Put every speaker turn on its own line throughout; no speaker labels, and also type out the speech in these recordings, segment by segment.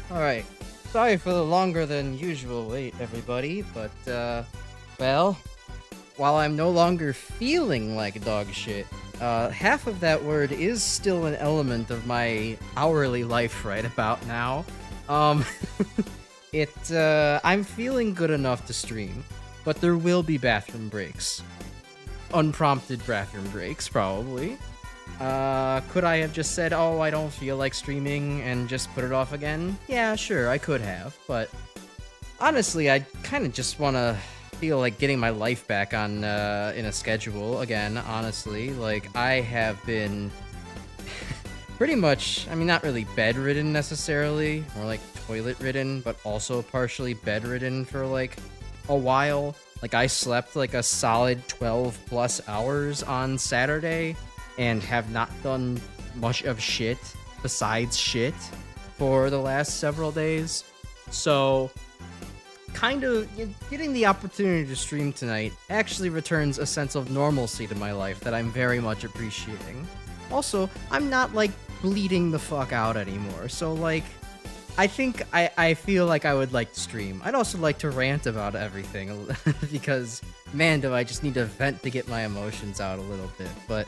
Alright. Sorry for the longer than usual wait, everybody, but, well, while I'm no longer feeling like dog shit, half of that word is still an element of my hourly life right about now. Um, I'm feeling good enough to stream, but there will be bathroom breaks. Unprompted bathroom breaks, probably. Could I have just said, oh, I don't feel like streaming and just put it off again? Yeah, sure, I could have, but honestly, I kind of just want to feel like getting my life back on, in a schedule again, honestly. Like, I have been pretty much, I mean, not really bedridden necessarily, more like toilet-ridden, but also partially bedridden for, like, a while. Like, I slept, like, a solid 12 plus hours on Saturday, and have not done much of shit besides shit for the last several days. So, kind of getting the opportunity to stream tonight actually returns a sense of normalcy to my life that I'm very much appreciating. Also, I'm not, like, bleeding the fuck out anymore, so, like, I think I feel like I would like to stream. I'd also like to rant about everything, because, man, do I just need to vent to get my emotions out a little bit, but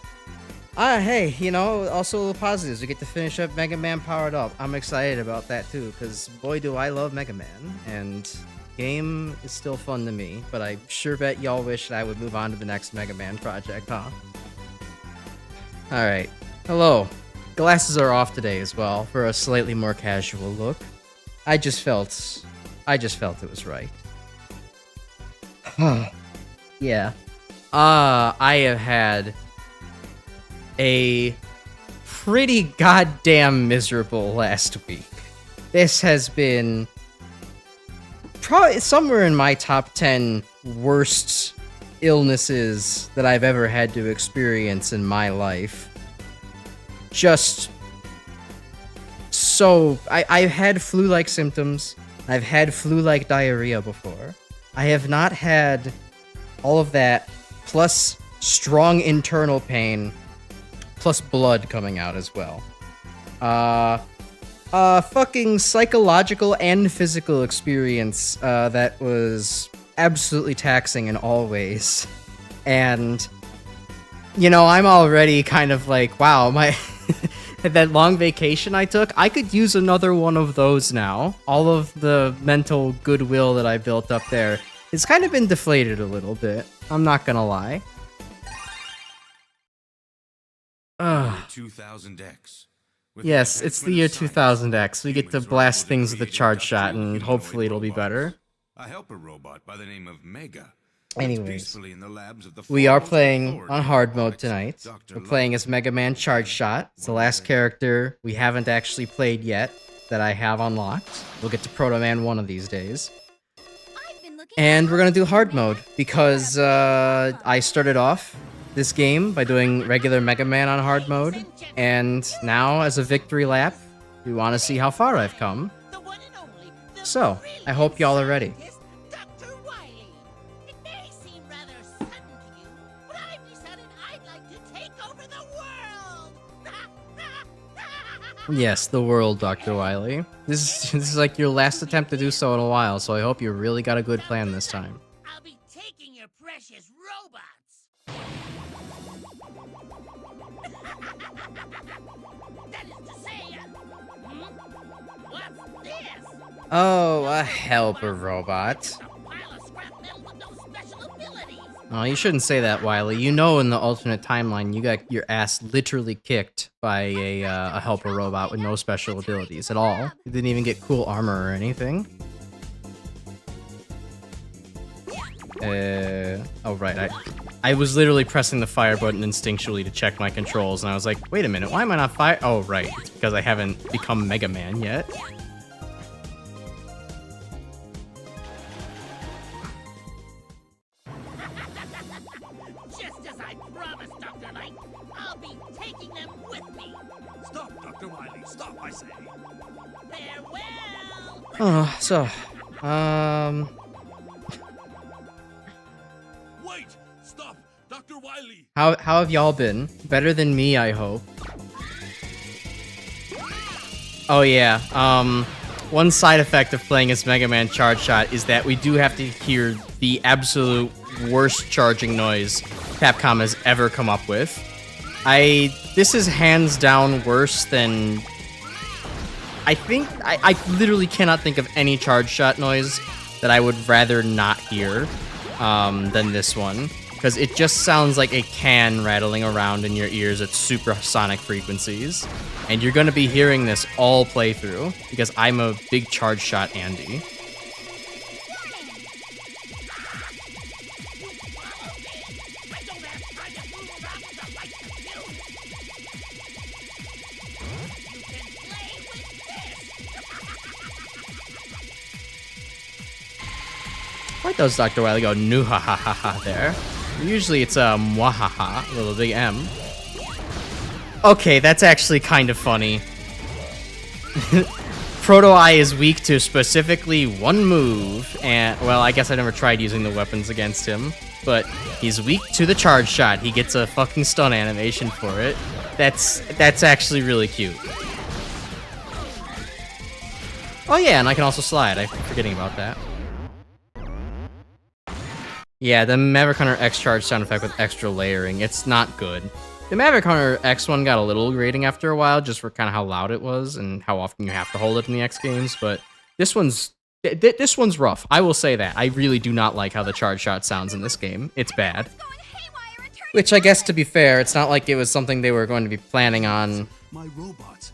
hey, you know, also little positives. We get to finish up Megaman Powered Up. I'm excited about that too, because boy do I love Megaman, and game is still fun to me, but I sure bet y'all wish that I would move on to the next Megaman project, huh? Alright. Hello. Glasses are off today as well, for a slightly more casual look. I just felt it was right. Yeah. I have had a pretty goddamn miserable last week. This has been probably somewhere in my top 10 worst illnesses that I've ever had to experience in my life. Just so I've had flu-like symptoms. I've had flu-like diarrhea before. I have not had all of that, plus strong internal pain, plus blood coming out as well. Fucking psychological and physical experience that was absolutely taxing in all ways. And, you know, I'm already kind of like, wow, my that long vacation I took, I could use another one of those now. All of the mental goodwill that I built up there has kind of been deflated a little bit. I'm not gonna lie.
2000X.
Yes, it's the year 2000X. We get to blast things with a charge shot, and hopefully it'll be better.
A helper robot by the name of Mega.
Anyways, we are playing on hard mode tonight. We're playing as Megaman Charge Shot. It's the last character we haven't actually played yet that I have unlocked. We'll get to Proto Man one of these days. And we're gonna do hard mode, because I started off this game by doing regular Mega Man on hard mode, and now as a victory lap, we want to see how far I've come. So, I hope y'all are ready. Yes, the world, Dr. Wily. This is like your last attempt to do so in a while, so I hope you really got a good plan this time.
I'll be taking your precious robots. That is to say, what's this?
Oh, a helper robot.
A pile of scrap metal with no special abilities.
Oh, you shouldn't say that, Wily. You know in the alternate timeline you got your ass literally kicked by a helper robot with no special abilities at all. You didn't even get cool armor or anything. Oh right, I was literally pressing the fire button instinctually to check my controls, and I was like, wait a minute, why am I not fire? Oh right, it's because I haven't become Mega Man yet.
Just as I promised, Dr. Light, I'll be taking them with me.
Stop, Dr. Wily. Stop, I say.
Farewell.
Oh, so,
Wait! Stop! Dr. Wily!
how have y'all been? Better than me, I hope. Oh yeah, one side effect of playing as Mega Man Charge Shot is that we do have to hear the absolute worst charging noise Capcom has ever come up with. This is hands down worse than... I literally cannot think of any Charge Shot noise that I would rather not hear than this one. Because it just sounds like a can rattling around in your ears at supersonic frequencies. And you're going to be hearing this all playthrough, because I'm a big Charge Shot Andy. Why does Dr. Wily go nu ha ha ha ha there? Usually it's a mwahaha, a little big M. Okay, that's actually kind of funny. Proto-Eye is weak to specifically one move, and, well, I guess I never tried using the weapons against him, but he's weak to the Charge Shot. He gets a fucking stun animation for it. That's actually really cute. Oh yeah, and I can also slide. I'm forgetting about that. Yeah, the Maverick Hunter X charge sound effect with extra layering, it's not good. The Maverick Hunter X one got a little grating after a while, just for kind of how loud it was and how often you have to hold it in the X games, but this one's rough. I will say that. I really do not like how the charge shot sounds in this game. It's bad. Which, I guess, to be fair, it's not like it was something they were going to be planning on,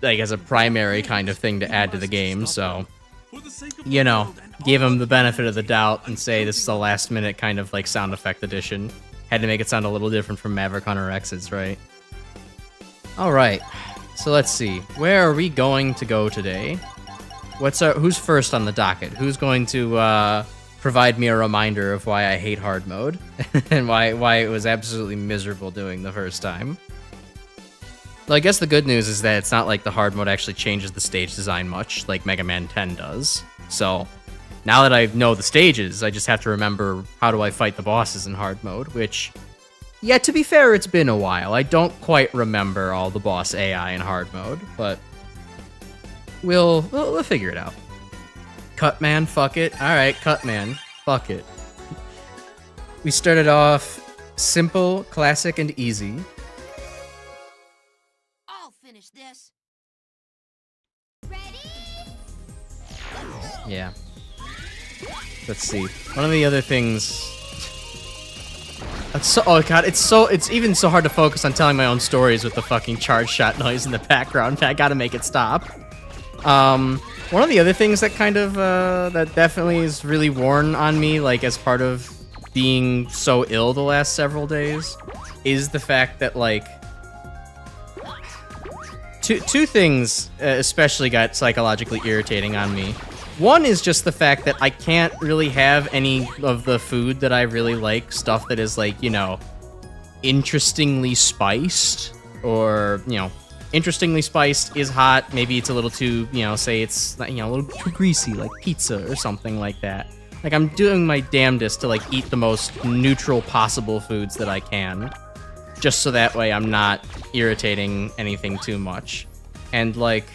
like, as a primary kind of thing to add to the game, so... You know, give him the benefit of the doubt and say this is the last minute kind of like sound effect addition. Had to make it sound a little different from Maverick Hunter X's, right? Alright, so let's see. Where are we going to go today? Who's first on the docket? Who's going to provide me a reminder of why I hate hard mode? And why it was absolutely miserable doing the first time? Well, I guess the good news is that it's not like the hard mode actually changes the stage design much, like Mega Man 10 does. So, now that I know the stages, I just have to remember how do I fight the bosses in hard mode, which, yeah, to be fair, it's been a while. I don't quite remember all the boss AI in hard mode, but we'll figure it out. Cutman, fuck it. Alright, Cutman, fuck it. We started off simple, classic, and easy.
This. Ready?
Yeah. Let's see. One of the other things. That's so. Oh god, it's even so hard to focus on telling my own stories with the fucking charge shot noise in the background. I gotta make it stop. One of the other things that kind of that definitely is really worn on me, like as part of being so ill the last several days, is the fact that like. Two things especially got psychologically irritating on me. One is just the fact that I can't really have any of the food that I really like, stuff that is like, you know, interestingly spiced, or, you know, interestingly spiced is hot, maybe it's a little too, you know, say it's, you know, a little too greasy, like pizza or something like that. Like, I'm doing my damnedest to, like, eat the most neutral possible foods that I can. Just so that way I'm not irritating anything too much. And like,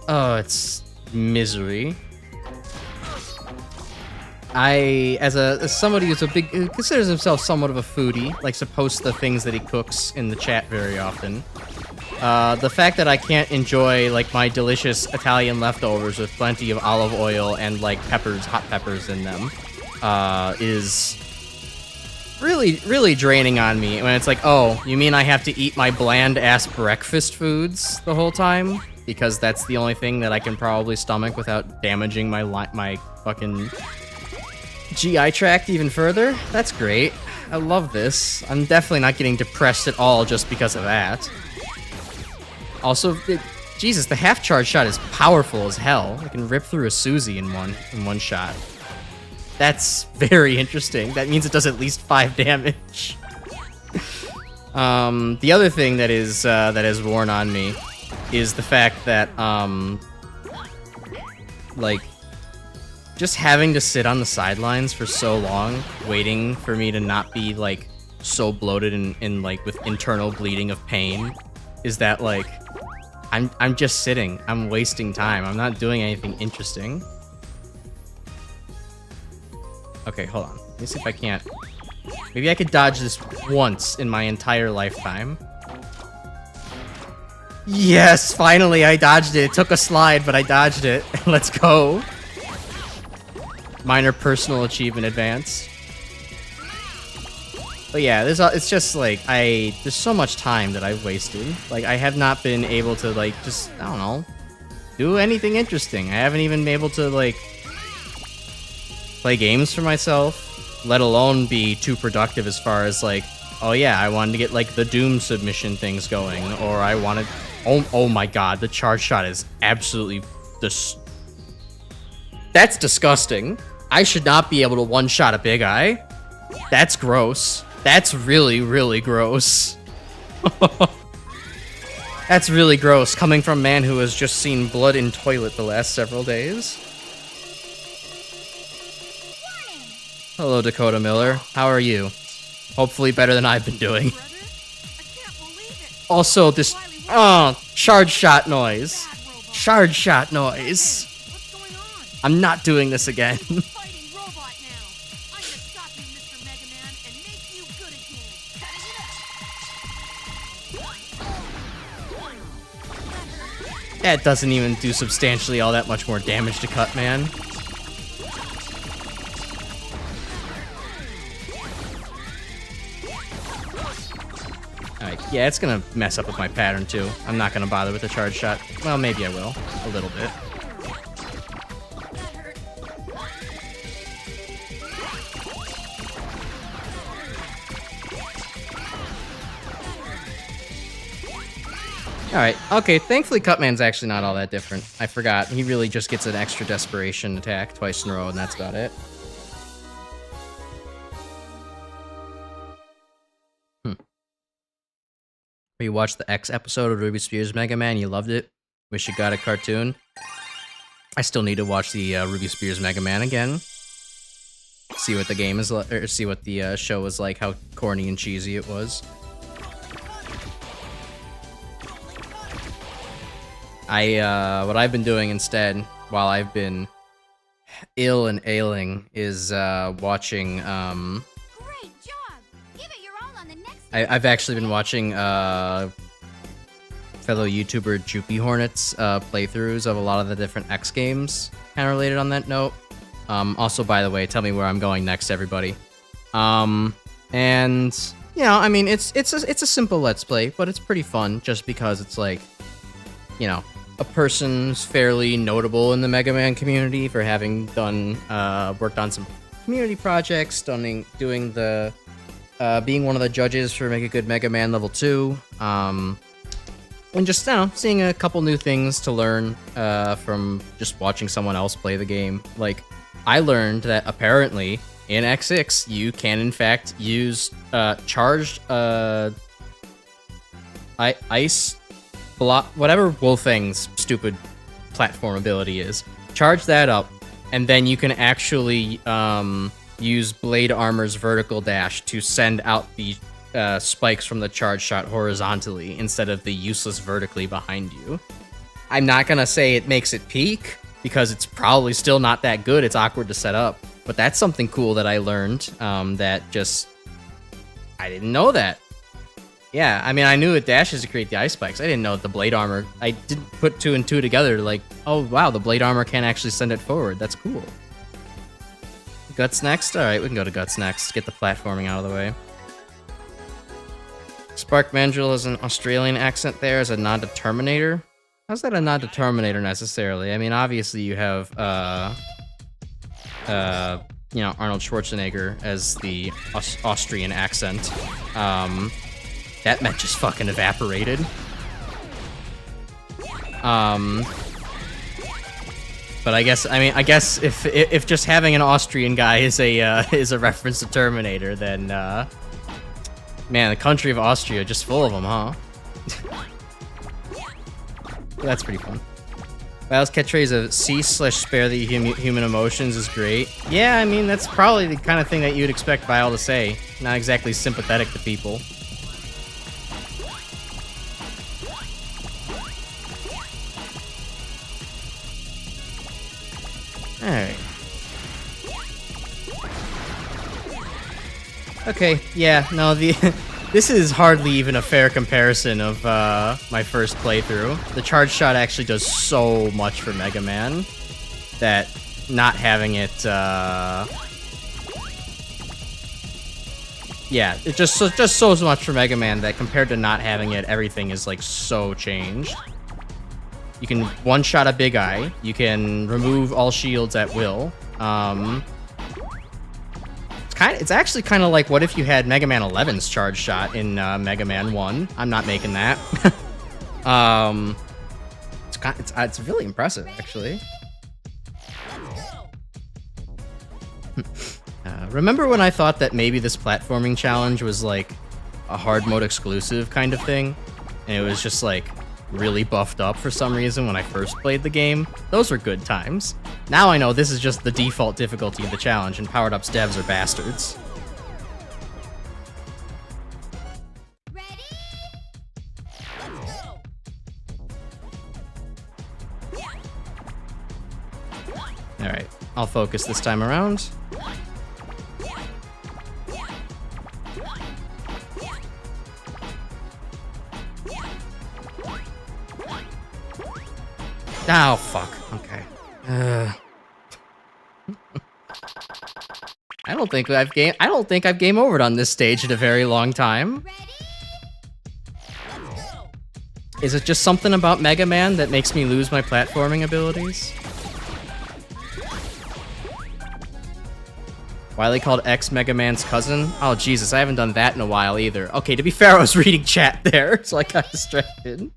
oh, it's misery. As somebody who's who considers himself somewhat of a foodie, likes to post the things that he cooks in the chat very often. The fact that I can't enjoy like my delicious Italian leftovers with plenty of olive oil and like peppers, hot peppers in them, is really draining on me when it's like, oh, you mean I have to eat my bland-ass breakfast foods the whole time? Because that's the only thing that I can probably stomach without damaging my fucking GI tract even further? That's great. I love this. I'm definitely not getting depressed at all just because of that. Also, Jesus, the half-charge shot is powerful as hell. I can rip through a Susie in one shot. That's very interesting. That means it does at least 5 damage. The other thing that has worn on me is the fact that, like, just having to sit on the sidelines for so long, waiting for me to not be, like, so bloated and like, with internal bleeding of pain, is that, like, I'm just sitting. I'm wasting time. I'm not doing anything interesting. Okay, hold on. Let me see if I can't. Maybe I could dodge this once in my entire lifetime. Yes, finally I dodged it. It took a slide, but I dodged it. Let's go. Minor personal achievement advance. But yeah, it's just like there's so much time that I've wasted. Like I have not been able to like just, I don't know, do anything interesting. I haven't even been able to like play games for myself, let alone be too productive as far as like, oh yeah, I wanted to get like the Doom submission things going, or I wanted, oh my god, the charge shot is absolutely that's disgusting. I should not be able to one-shot a big eye. That's gross. That's really, really gross. That's really gross, coming from a man who has just seen blood in toilet the last several days. Hello, Dakota Miller. How are you? Hopefully better than I've been doing. Also, this... charge shot noise. Charge shot noise. I'm not doing this again. That doesn't even do substantially all that much more damage to cut, man. Alright, yeah, it's gonna mess up with my pattern too. I'm not gonna bother with the charge shot. Well, maybe I will. A little bit. Alright, okay, thankfully Cutman's actually not all that different. I forgot. He really just gets an extra desperation attack twice in a row, and that's about it. You watched the X episode of Ruby Spears Mega Man, you loved it. Wish you got a cartoon. I still need to watch the Ruby Spears Mega Man again. See what the game is like, or see what the show was like, how corny and cheesy it was. What I've been doing instead, while I've been ill and ailing, is watching,
Great job! Give it your all on the next
I've actually been watching fellow YouTuber Joopy Hornets playthroughs of a lot of the different X games, kind of related on that note. Also, by the way, tell me where I'm going next, everybody. And you know, I mean, it's a simple Let's Play, but it's pretty fun just because it's like, you know, a person's fairly notable in the Mega Man community for having done worked on some community projects, doing the being one of the judges for Make a Good Mega Man Level 2, and just, you know, seeing a couple new things to learn from just watching someone else play the game. Like, I learned that apparently in X6 you can in fact use charged ice block, whatever Wolfang's stupid platform ability is. Charge that up, and then you can actually use Blade Armor's vertical dash to send out the spikes from the charge shot horizontally instead of the useless vertically behind you. I'm not gonna say it makes it peak, because it's probably still not that good. It's awkward to set up, but that's something cool that I learned that just... I didn't know that. Yeah, I mean, I knew it dashes to create the ice spikes. I didn't know the blade armor. I didn't put two and two together, like, oh wow, the blade armor can actually send it forward. That's cool. Guts next? Alright, we can go to Guts next. Get the platforming out of the way. Spark Mandrill has an Australian accent there as a nod to Terminator. How's that a nod to Terminator necessarily? I mean, obviously you have, you know, Arnold Schwarzenegger as the Austrian accent. That Met just fucking evaporated. But I guess if just having an Austrian guy is a reference to Terminator, then man, the country of Austria just full of them, huh? That's pretty fun. Val's catchphrase of cease/spare the human emotions is great. Yeah, I mean, that's probably the kind of thing that you'd expect Val to say. Not exactly sympathetic to people. Alright. Okay, yeah, no, this is hardly even a fair comparison of my first playthrough. The charge shot actually does so much for Megaman that not having it, yeah, it just so much for Megaman that compared to not having it, everything is like so changed. You can one-shot a Big Eye. You can remove all shields at will. It's actually kind of like what if you had Mega Man 11's charge shot in Mega Man 1. I'm not making that. It's really impressive, actually. Remember when I thought that maybe this platforming challenge was like a hard mode exclusive kind of thing? And it was just like really buffed up for some reason when I first played the game? Those were good times. Now I know this is just the default difficulty of the challenge, and Powered Up's devs are bastards.
Ready?
Alright, I'll focus this time around. Oh, fuck. Okay. I don't think I've game overed on this stage in a very long time. Is it just something about Mega Man that makes me lose my platforming abilities? Wily called X Mega Man's cousin? Oh, Jesus, I haven't done that in a while either. Okay, to be fair, I was reading chat there, so I got distracted.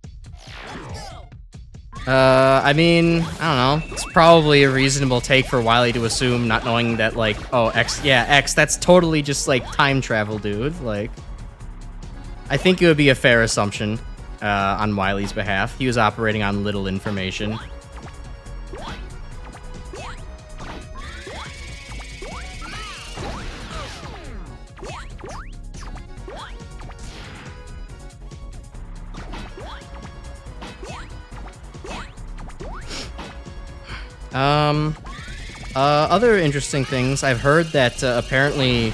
I mean, I don't know. It's probably a reasonable take for Wily to assume, not knowing that, like, oh, X, yeah, X, that's totally just, like, time travel, dude. Like, I think it would be a fair assumption, on Wily's behalf. He was operating on little information. Other interesting things. I've heard that apparently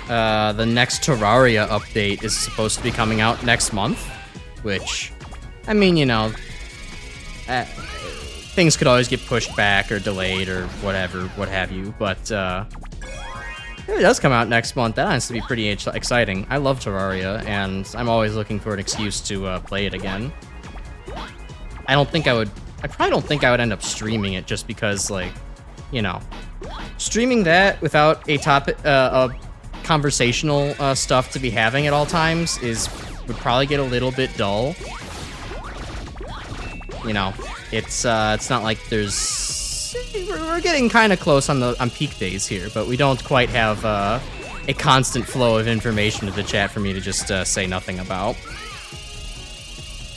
the next Terraria update is supposed to be coming out next month, which, I mean, you know, things could always get pushed back or delayed or whatever, what have you, but if it does come out next month, that has to be pretty exciting. I love Terraria, and I'm always looking for an excuse to play it again. I probably don't think I would end up streaming it just because, like, you know, streaming that without a topic, conversational stuff to be having at all times would probably get a little bit dull. You know, it's not like we're getting kind of close on peak days here, but we don't quite have a constant flow of information to the chat for me to just say nothing about.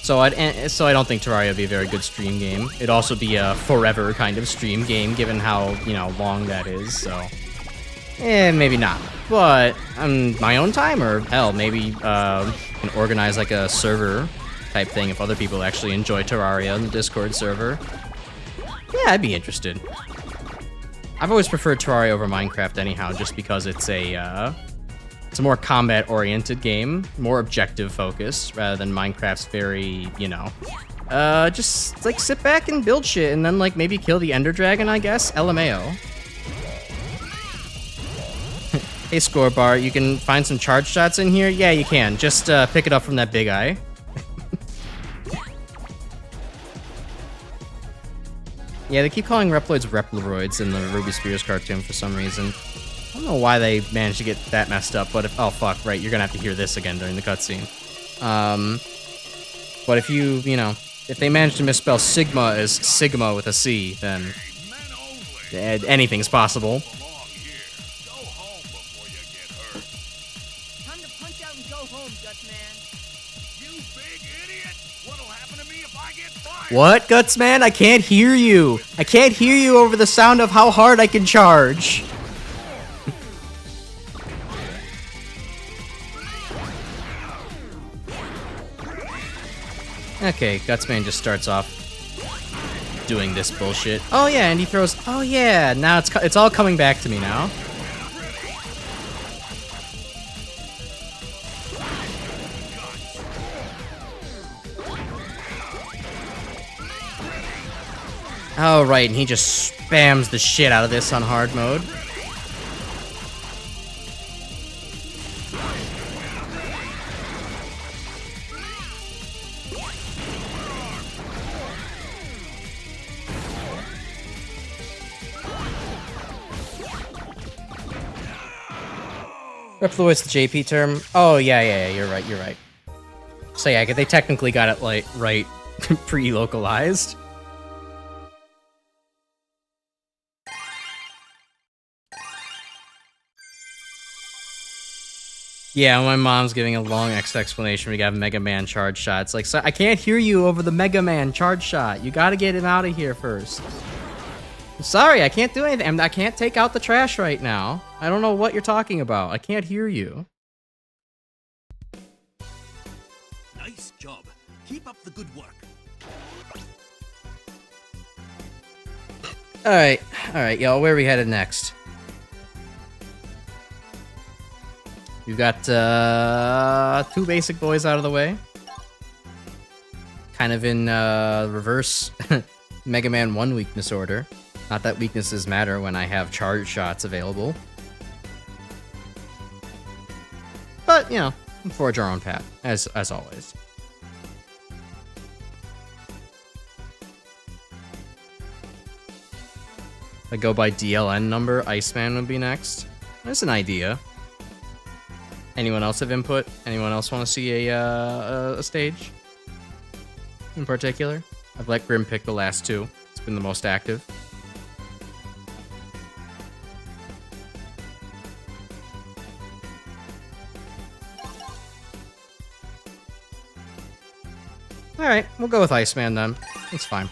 So I don't think Terraria would be a very good stream game. It'd also be a forever kind of stream game, given how, you know, long that is, so... maybe not. But, on my own time, or hell, maybe can organize like a server type thing if other people actually enjoy Terraria in the Discord server. Yeah, I'd be interested. I've always preferred Terraria over Minecraft anyhow, just because it's a more combat-oriented game, more objective-focused, rather than Minecraft's very, you know, just, like, sit back and build shit, and then, like, maybe kill the Ender Dragon, I guess? LMAO. Hey, Scorebar, you can find some charge shots in here? Yeah, you can. Just, pick it up from that Big Eye. Yeah, they keep calling Reploids Reploids in the Ruby Spears cartoon for some reason. I don't know why they managed to get that messed up, but oh fuck, right, you're gonna have to hear this again during the cutscene. But if you know, if they manage to misspell Sigma as Sigma with a C, then anything's possible.
Time to punch out and go home, Gutsman.
You big idiot! What'll happen to me if I get fired?
What, Gutsman? I can't hear you. I can't hear you over the sound of how hard I can charge. Okay, Gutsman just starts off doing this bullshit. Oh yeah, and he throws. Oh yeah, now it's all coming back to me now. Oh right, and he just spams the shit out of this on hard mode. Reploid's the JP term. Oh yeah, you're right. So yeah, they technically got it like right pre-localized. Yeah, my mom's giving a long explanation. We got Megaman charge shot. It's like, so I can't hear you over the Megaman charge shot. You gotta get him out of here first. I'm sorry, I can't do anything. I can't take out the trash right now. I don't know what you're talking about. I can't hear you.
Nice job. Keep up the good work.
Alright, y'all, where are we headed next? We've got 2 basic boys out of the way. Kind of in reverse Mega Man 1 weakness order. Not that weaknesses matter when I have charge shots available. But, you know, forge our own path, as always. If I go by DLN number, Iceman would be next. That's an idea. Anyone else have input? Anyone else want to see a stage? In particular? I've let Grim pick the last 2. It's been the most active. Alright, we'll go with Iceman then. It's fine.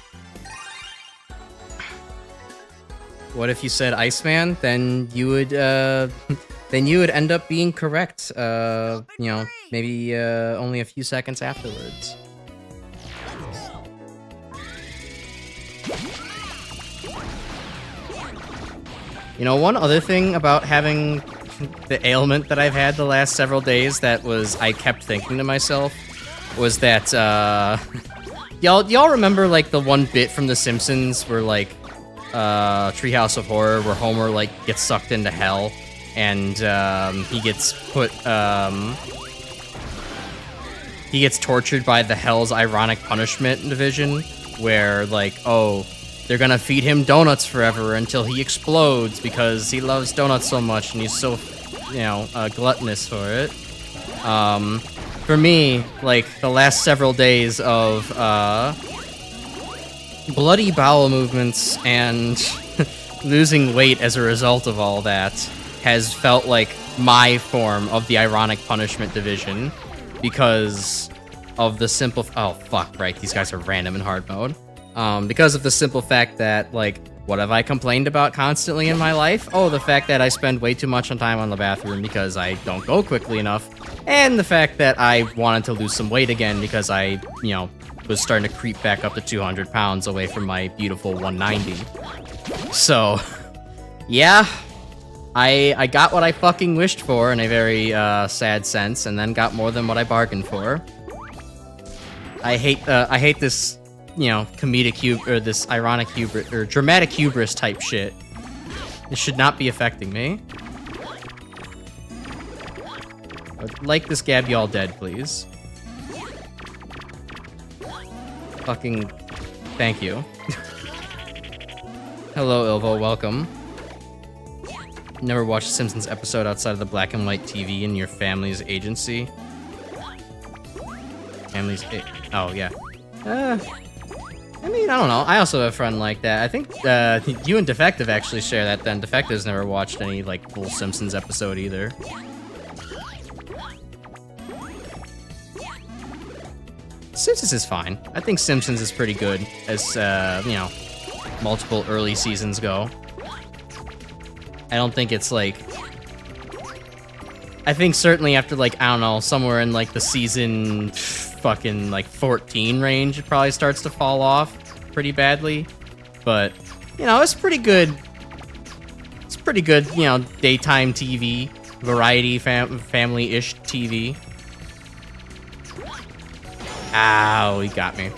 What if you said Iceman? Then you would, then you would end up being correct, you know, maybe only a few seconds afterwards. You know, one other thing about having the ailment that I've had the last several days that I kept thinking to myself was that, y'all remember, like, the one bit from The Simpsons where, like, Treehouse of Horror, where Homer, like, gets sucked into hell, and, he gets tortured by the Hell's Ironic Punishment Division, where, like, oh, they're gonna feed him donuts forever until he explodes because he loves donuts so much and he's so, you know, gluttonous for it. For me, like, the last several days of, bloody bowel movements and losing weight as a result of all that has felt like my form of the Ironic Punishment Division because of the simple... Oh, fuck, right, these guys are random in hard mode. Because of the simple fact that, like, what have I complained about constantly in my life? Oh, the fact that I spend way too much time on the bathroom because I don't go quickly enough, and the fact that I wanted to lose some weight again because I, you know, was starting to creep back up to 200 pounds away from my beautiful 190. So, yeah, I got what I fucking wished for in a very sad sense, and then got more than what I bargained for. I hate this, you know, this ironic hubris or dramatic hubris type shit. This should not be affecting me. I'd like this Gabby all dead, please. Fucking thank you. Hello, Ilvo, welcome. Never watched a Simpsons episode outside of the black and white TV in your family's agency? Oh, yeah. I mean, I don't know. I also have a friend like that. I think you and Defective actually share that then. Defective's never watched any, like, full Simpsons episode either. Simpsons is fine. I think Simpsons is pretty good as, you know, multiple early seasons go. I don't think it's, like... I think certainly after, like, I don't know, somewhere in, like, the season fucking, like, 14 range, it probably starts to fall off pretty badly. but you know, it's pretty good. It's pretty good, you know, daytime TV, variety, family-ish TV. Ow, he got me.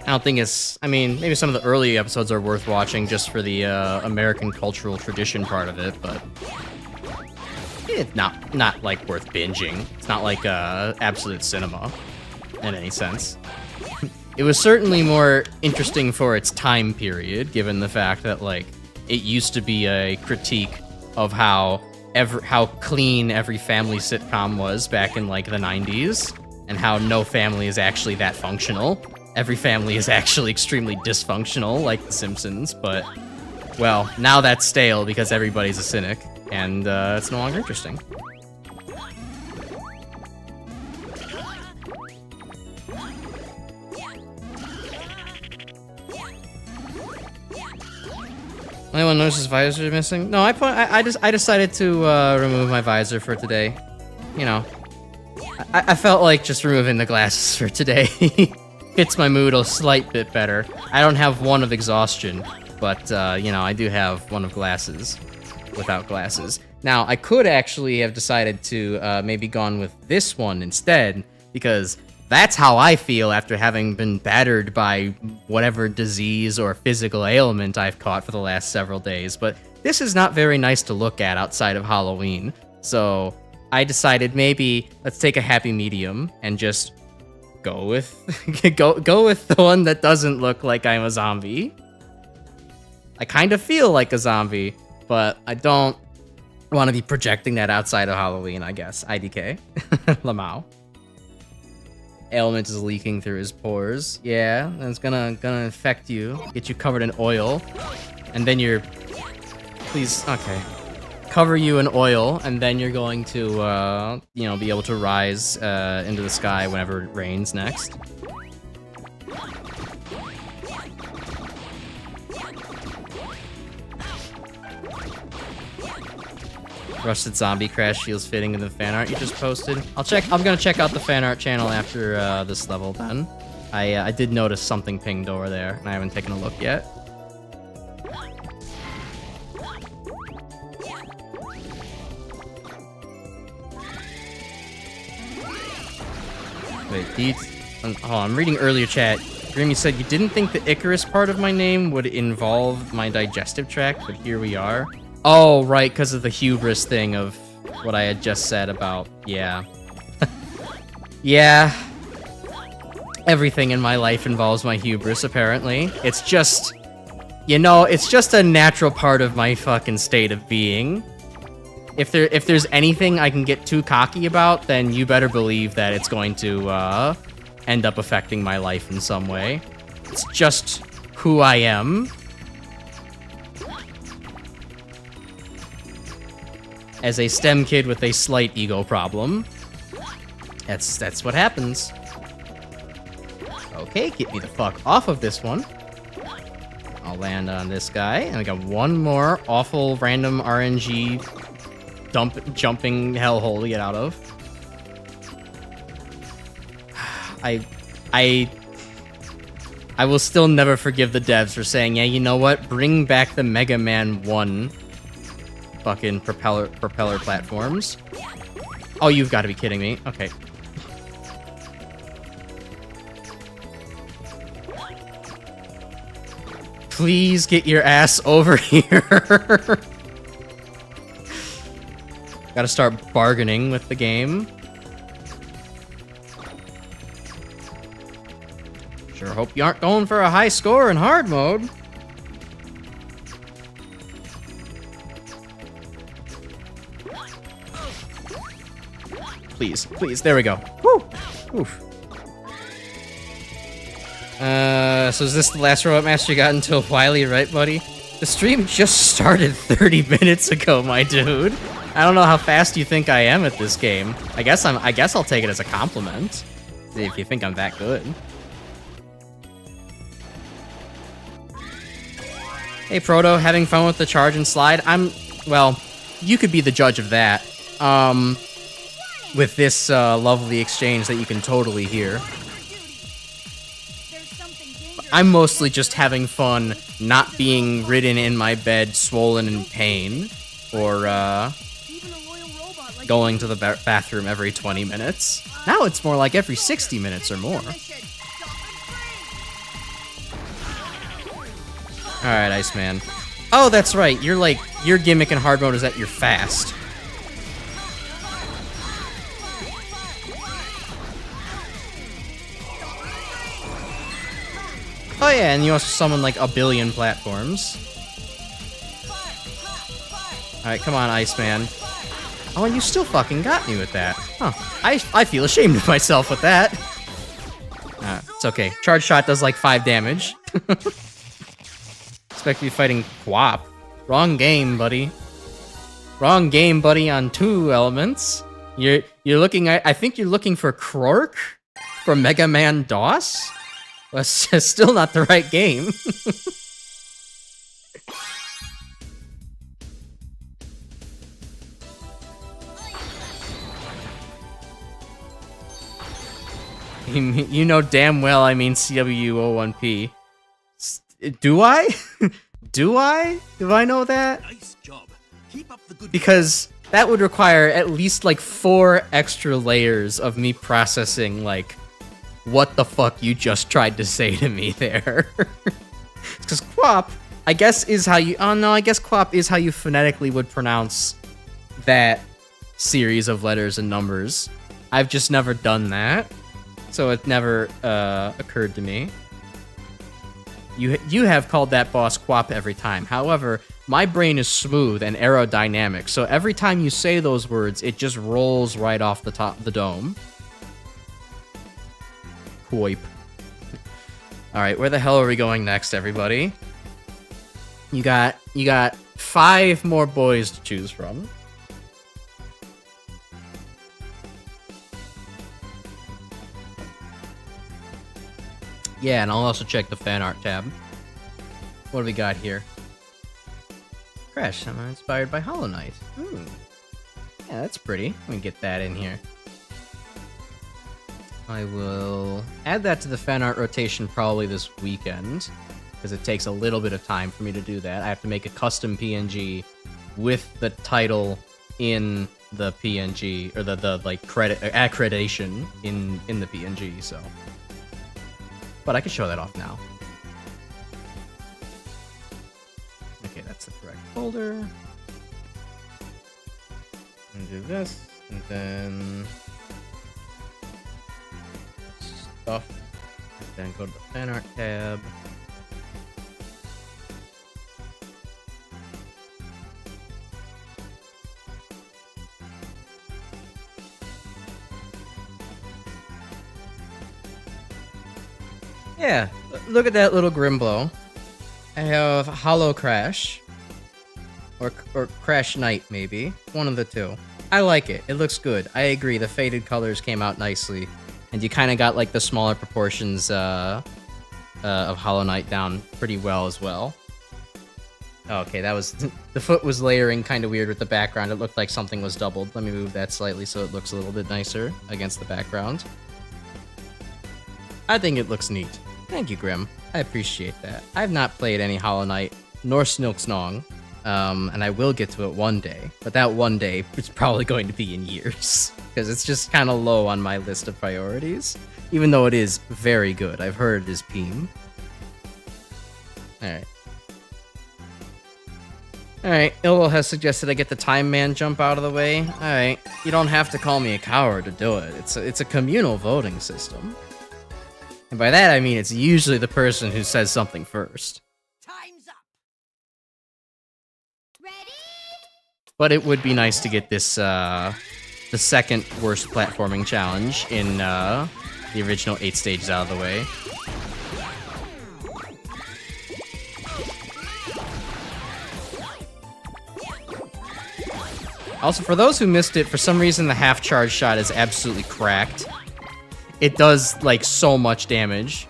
I don't think it's... I mean, maybe some of the early episodes are worth watching just for the American cultural tradition part of it, but... it's not like, worth binging. It's not like absolute cinema, in any sense. It was certainly more interesting for its time period, given the fact that, like, it used to be a critique of how clean every family sitcom was back in, like, the 90s, and how no family is actually that functional. Every family is actually extremely dysfunctional, like The Simpsons, but, well, now that's stale because everybody's a cynic, and it's no longer interesting. Anyone notice his visor is missing? No, I decided to remove my visor for today. You know, I felt like just removing the glasses for today fits my mood a slight bit better. I don't have one of exhaustion, but you know, I do have one of glasses without glasses. Now, I could actually have decided to maybe gone with this one instead, because that's how I feel after having been battered by whatever disease or physical ailment I've caught for the last several days. But this is not very nice to look at outside of Halloween. So I decided maybe let's take a happy medium and just go with go with the one that doesn't look like I'm a zombie. I kind of feel like a zombie, but I don't want to be projecting that outside of Halloween, I guess. IDK. Lamau. Ailment is leaking through his pores. Yeah, and it's gonna infect you, get you covered in oil, and then you're... Please, okay. Cover you in oil, and then you're going to, you know, be able to rise into the sky whenever it rains next. Rusted zombie crash feels fitting in the fan art you just posted. I'm gonna check out the fan art channel after this level then. I did notice something pinged over there, and I haven't taken a look yet. Wait, oh, I'm reading earlier chat. Grimmy said you didn't think the Icarus part of my name would involve my digestive tract, but here we are. Oh, right, because of the hubris thing of what I had just said about, yeah. Yeah. Everything in my life involves my hubris, apparently. It's just, you know, it's just a natural part of my fucking state of being. If there's anything I can get too cocky about, then you better believe that it's going to end up affecting my life in some way. It's just who I am. As a STEM kid with a slight ego problem. That's what happens. Okay, get me the fuck off of this one. I'll land on this guy, and I got one more awful random RNG jumping hellhole to get out of. I will still never forgive the devs for saying, yeah, you know what? Bring back the Megaman 1 fucking propeller platforms. Oh, you've got to be kidding me. Okay. Please get your ass over here. Gotta start bargaining with the game. Sure hope you aren't going for a high score in hard mode. Please, please, there we go. Woo! Oof. So is this the last Robot Master you got until Wily, right, buddy? The stream just started 30 minutes ago, my dude. I don't know how fast you think I am at this game. I guess I'll take it as a compliment. If you think I'm that good. Hey, Proto, having fun with the charge and slide? Well, you could be the judge of that. With this lovely exchange that you can totally hear. I'm mostly just having fun not being ridden in my bed, swollen in pain, or going to the bathroom every 20 minutes. Now it's more like every 60 minutes or more. Alright, Iceman. Oh, that's right. Your gimmick in hard mode is that you're fast. Oh yeah, and you also summon like a billion platforms. Alright, come on, Iceman. Oh, and you still fucking got me with that. Huh. I feel ashamed of myself with that. It's okay. Charge shot does like 5 damage. Expect to be fighting Quap. Wrong game, buddy. Wrong game, buddy, on 2 elements. You're looking at, I think you're looking for Krork from Megaman DOS? That's still not the right game. You know damn well I mean CW01P. Do I? Do I know that?
Nice job. Keep up the good
Because that would require at least like 4 extra layers of me processing like what the fuck you just tried to say to me there. Because Quap, I guess, is how you... Oh, no, I guess Quap is how you phonetically would pronounce that series of letters and numbers. I've just never done that, so it never occurred to me. You have called that boss Quap every time. However, my brain is smooth and aerodynamic, so every time you say those words, it just rolls right off the top of the dome. Quoip. Alright, where the hell are we going next, everybody? You got 5 more boys to choose from. Yeah, and I'll also check the fan art tab. What do we got here? Crash, I'm inspired by Hollow Knight. Ooh. Yeah, that's pretty. Let me get that in here. I will add that to the fan art rotation probably this weekend, because it takes a little bit of time for me to do that. I have to make a custom PNG with the title in the PNG, or the like accreditation in the PNG, so. But I can show that off now. Okay, that's the correct folder. And do this, and then stuff, and then go to the fan art tab. Yeah, look at that little Grimblow. I have Hollow Crash. Or Crash Knight, maybe. One of the two. I like it. It looks good. I agree, the faded colors came out nicely. And you kind of got like the smaller proportions of Hollow Knight down pretty well as well. Okay, that was... the foot was layering kind of weird with the background. It looked like something was doubled. Let me move that slightly so it looks a little bit nicer against the background. I think it looks neat. Thank you, Grim. I appreciate that. I've not played any Hollow Knight, nor Snilksnong, and I will get to it one day. But that one day is probably going to be in years, because it's just kind of low on my list of priorities, even though it is very good. I've heard it is Peem. Alright. Alright, Ilwell has suggested I get the Time Man jump out of the way. Alright, you don't have to call me a coward to do it. It's a communal voting system. And by that I mean it's usually the person who says something first.
Time's up. Ready?
But it would be nice to get this, the second worst platforming challenge in, the original 8 stages out of the way. Also, for those who missed it, for some reason the half charge shot is absolutely cracked. It does, like, so much damage.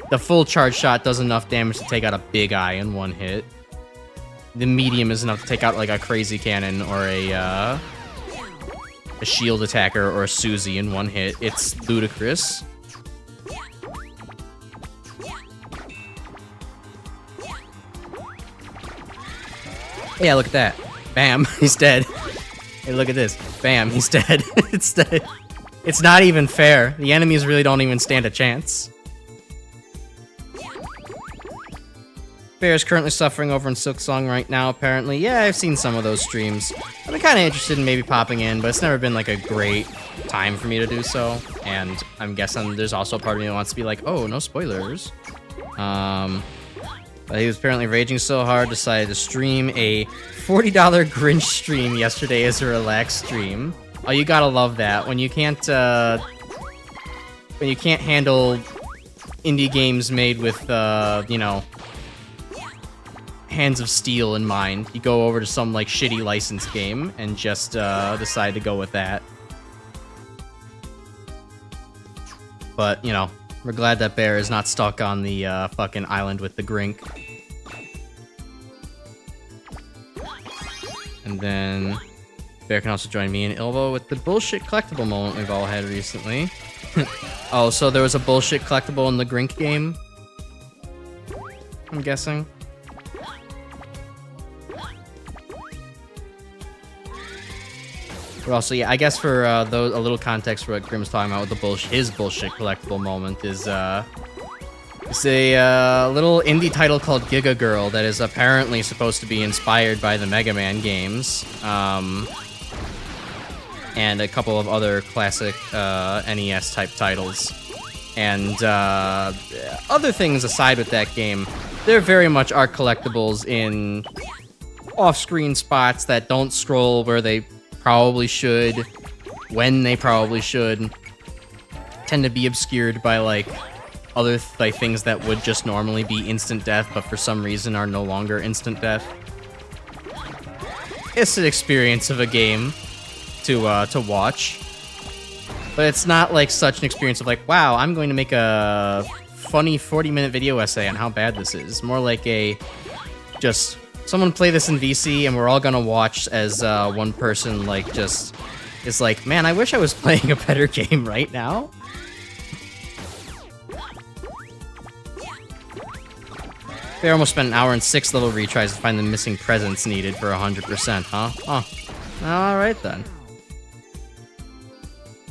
The full charge shot does enough damage to take out a big eye in one hit. The medium is enough to take out, like, a crazy cannon or a shield attacker or a Susie in one hit. It's ludicrous. Yeah, look at that. Bam, he's dead. Hey, look at this. Bam, he's dead. It's dead. It's not even fair. The enemies really don't even stand a chance. Bear is currently suffering over in Silksong right now, apparently. Yeah, I've seen some of those streams. I've been kind of interested in maybe popping in, but it's never been like a great time for me to do so. And I'm guessing there's also a part of me that wants to be like, oh, no spoilers. But he was apparently raging so hard, decided to stream a $40 Grinch stream yesterday as a relaxed stream. Oh, you gotta love that. When you can't handle indie games made with, you know, hands of steel in mind, you go over to some, like, shitty licensed game and just, decide to go with that. But, you know, we're glad that Bear is not stuck on the, fucking island with the Grink. And then Bear can also join me and Ilvo with the bullshit collectible moment we've all had recently. Oh, so there was a bullshit collectible in the Grink game? I'm guessing. But also, yeah, I guess for a little context for what Grimm's talking about with the his bullshit collectible moment is, it's a little indie title called Giga Girl that is apparently supposed to be inspired by the Megaman games, and a couple of other classic NES type titles. And other things aside with that game, there very much are collectibles in off-screen spots that don't scroll where they probably should, when they probably should, tend to be obscured by like other things that would just normally be instant death, but for some reason are no longer instant death. It's an experience of a game to watch, but it's not like such an experience of like, wow, I'm going to make a funny 40-minute video essay on how bad this is. More like a just someone play this in VC and we're all gonna watch as one person like just is like, man, I wish I was playing a better game right now. They almost spent an hour and 6 level retries to find the missing presents needed for 100%, huh? Oh. Alright then.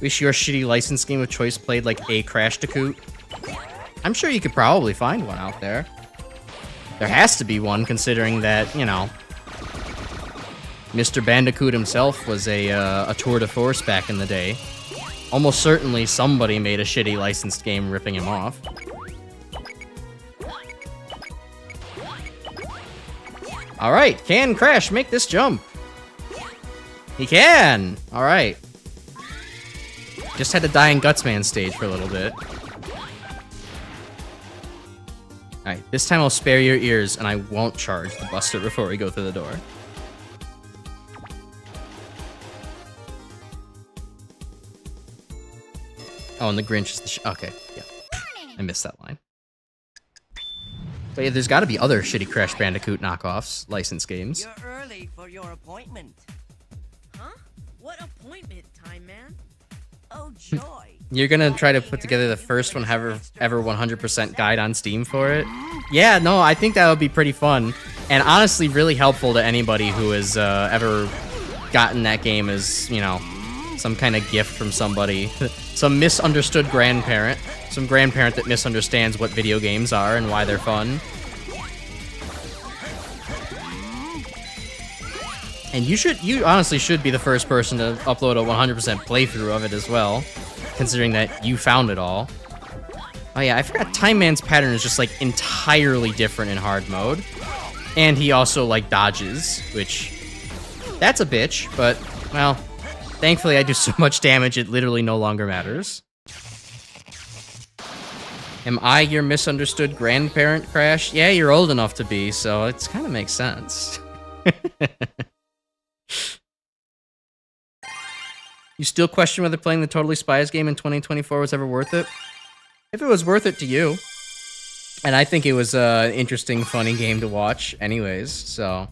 Wish your shitty license game of choice played like a Crash Bandicoot. I'm sure you could probably find one out there. There has to be one, considering that, you know, Mr. Bandicoot himself was a tour de force back in the day. Almost certainly somebody made a shitty licensed game ripping him off. Alright, can Crash make this jump? He can! Alright. Just had to die in Gutsman stage for a little bit. Alright, this time I'll spare your ears and I won't charge the Buster before we go through the door. Oh, and the Grinch is the okay, yeah. I missed that line. But yeah, there's gotta be other shitty Crash Bandicoot knockoffs, licensed games.
You're early for your appointment. Huh? What appointment, Time Man? Oh, joy.
You're gonna try to put together the first one ever 100% guide on Steam for it? Yeah, no, I think that would be pretty fun. And honestly, really helpful to anybody who has ever gotten that game as, you know, some kind of gift from somebody. Some misunderstood grandparent. Some grandparent that misunderstands what video games are and why they're fun. And you honestly should be the first person to upload a 100% playthrough of it as well, considering that you found it all. Oh yeah, I forgot Time Man's pattern is just like entirely different in hard mode. And he also like dodges, which that's a bitch, but well, thankfully I do so much damage it literally no longer matters. Am I your misunderstood grandparent, Crash? Yeah, you're old enough to be, so it kind of makes sense. You still question whether playing the Totally Spies game in 2024 was ever worth it? If it was worth it to you. And I think it was an interesting, funny game to watch anyways, so.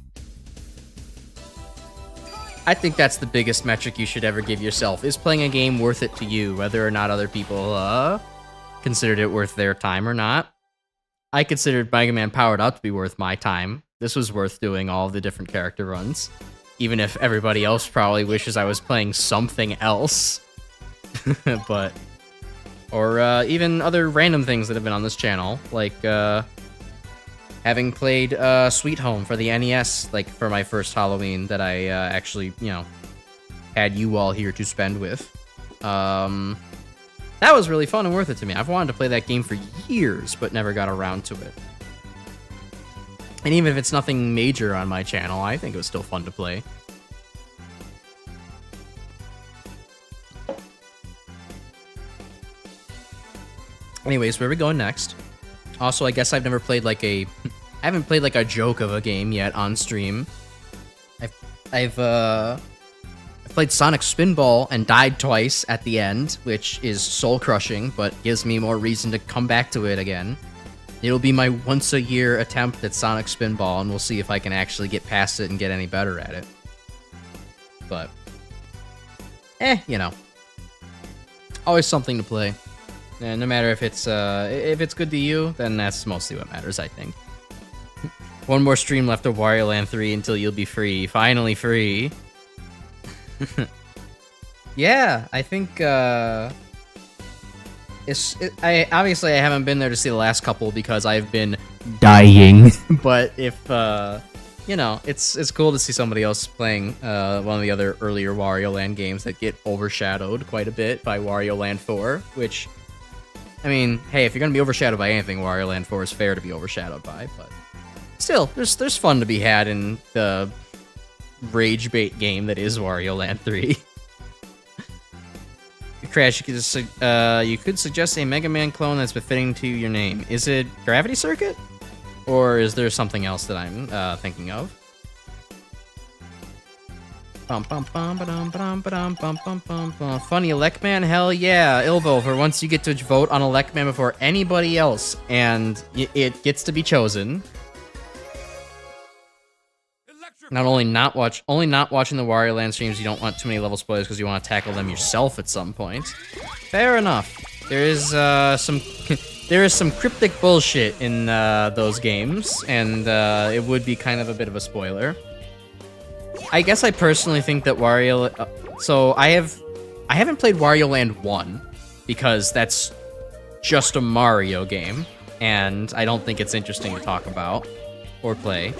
I think that's the biggest metric you should ever give yourself. Is playing a game worth it to you, whether or not other people, considered it worth their time or not? I considered Megaman Powered Up to be worth my time This was worth doing all the different character runs. Even if everybody else probably wishes I was playing something else. But... Or even other random things that have been on this channel. Like, having played Sweet Home for the NES, like, for my first Halloween that I actually, you know, had you all here to spend with. That was really fun and worth it to me. I've wanted to play that game for years, but never got around to it. And even if it's nothing major on my channel, I think it was still fun to play. Anyways, where are we going next? Also, I guess I've never played like I haven't played like a joke of a game yet on stream. I've played Sonic Spinball and died twice at the end, which is soul-crushing, but gives me more reason to come back to it again. It'll be my once-a-year attempt at Sonic Spinball, and we'll see if I can actually get past it and get any better at it. But, you know. Always something to play. And no matter if it's good to you, then that's mostly what matters, I think. One more stream left of Wario Land 3 until you'll be free. Finally free. Yeah, I think obviously I haven't been there to see the last couple because I've been dying. But if you know, it's cool to see somebody else playing one of the other earlier Wario Land games that get overshadowed quite a bit by Wario Land 4, which, I mean, hey, if you're gonna be overshadowed by anything, Wario Land 4 is fair to be overshadowed by, but still, there's fun to be had in the rage bait game that is Wario Land 3. Crash, you could suggest a Megaman clone that's befitting to your name. Is it Gravity Circuit? Or is there something else that I'm thinking of? Funny Electman? Hell yeah, Ilvo, for once you get to vote on Electman before anybody else, and it gets to be chosen. Only not watching the Wario Land streams, you don't want too many level spoilers because you want to tackle them yourself at some point. Fair enough. There is some cryptic bullshit in those games, and it would be kind of a bit of a spoiler. I guess I personally think that Wario... so I haven't played Wario Land 1, because that's just a Mario game, and I don't think it's interesting to talk about or play.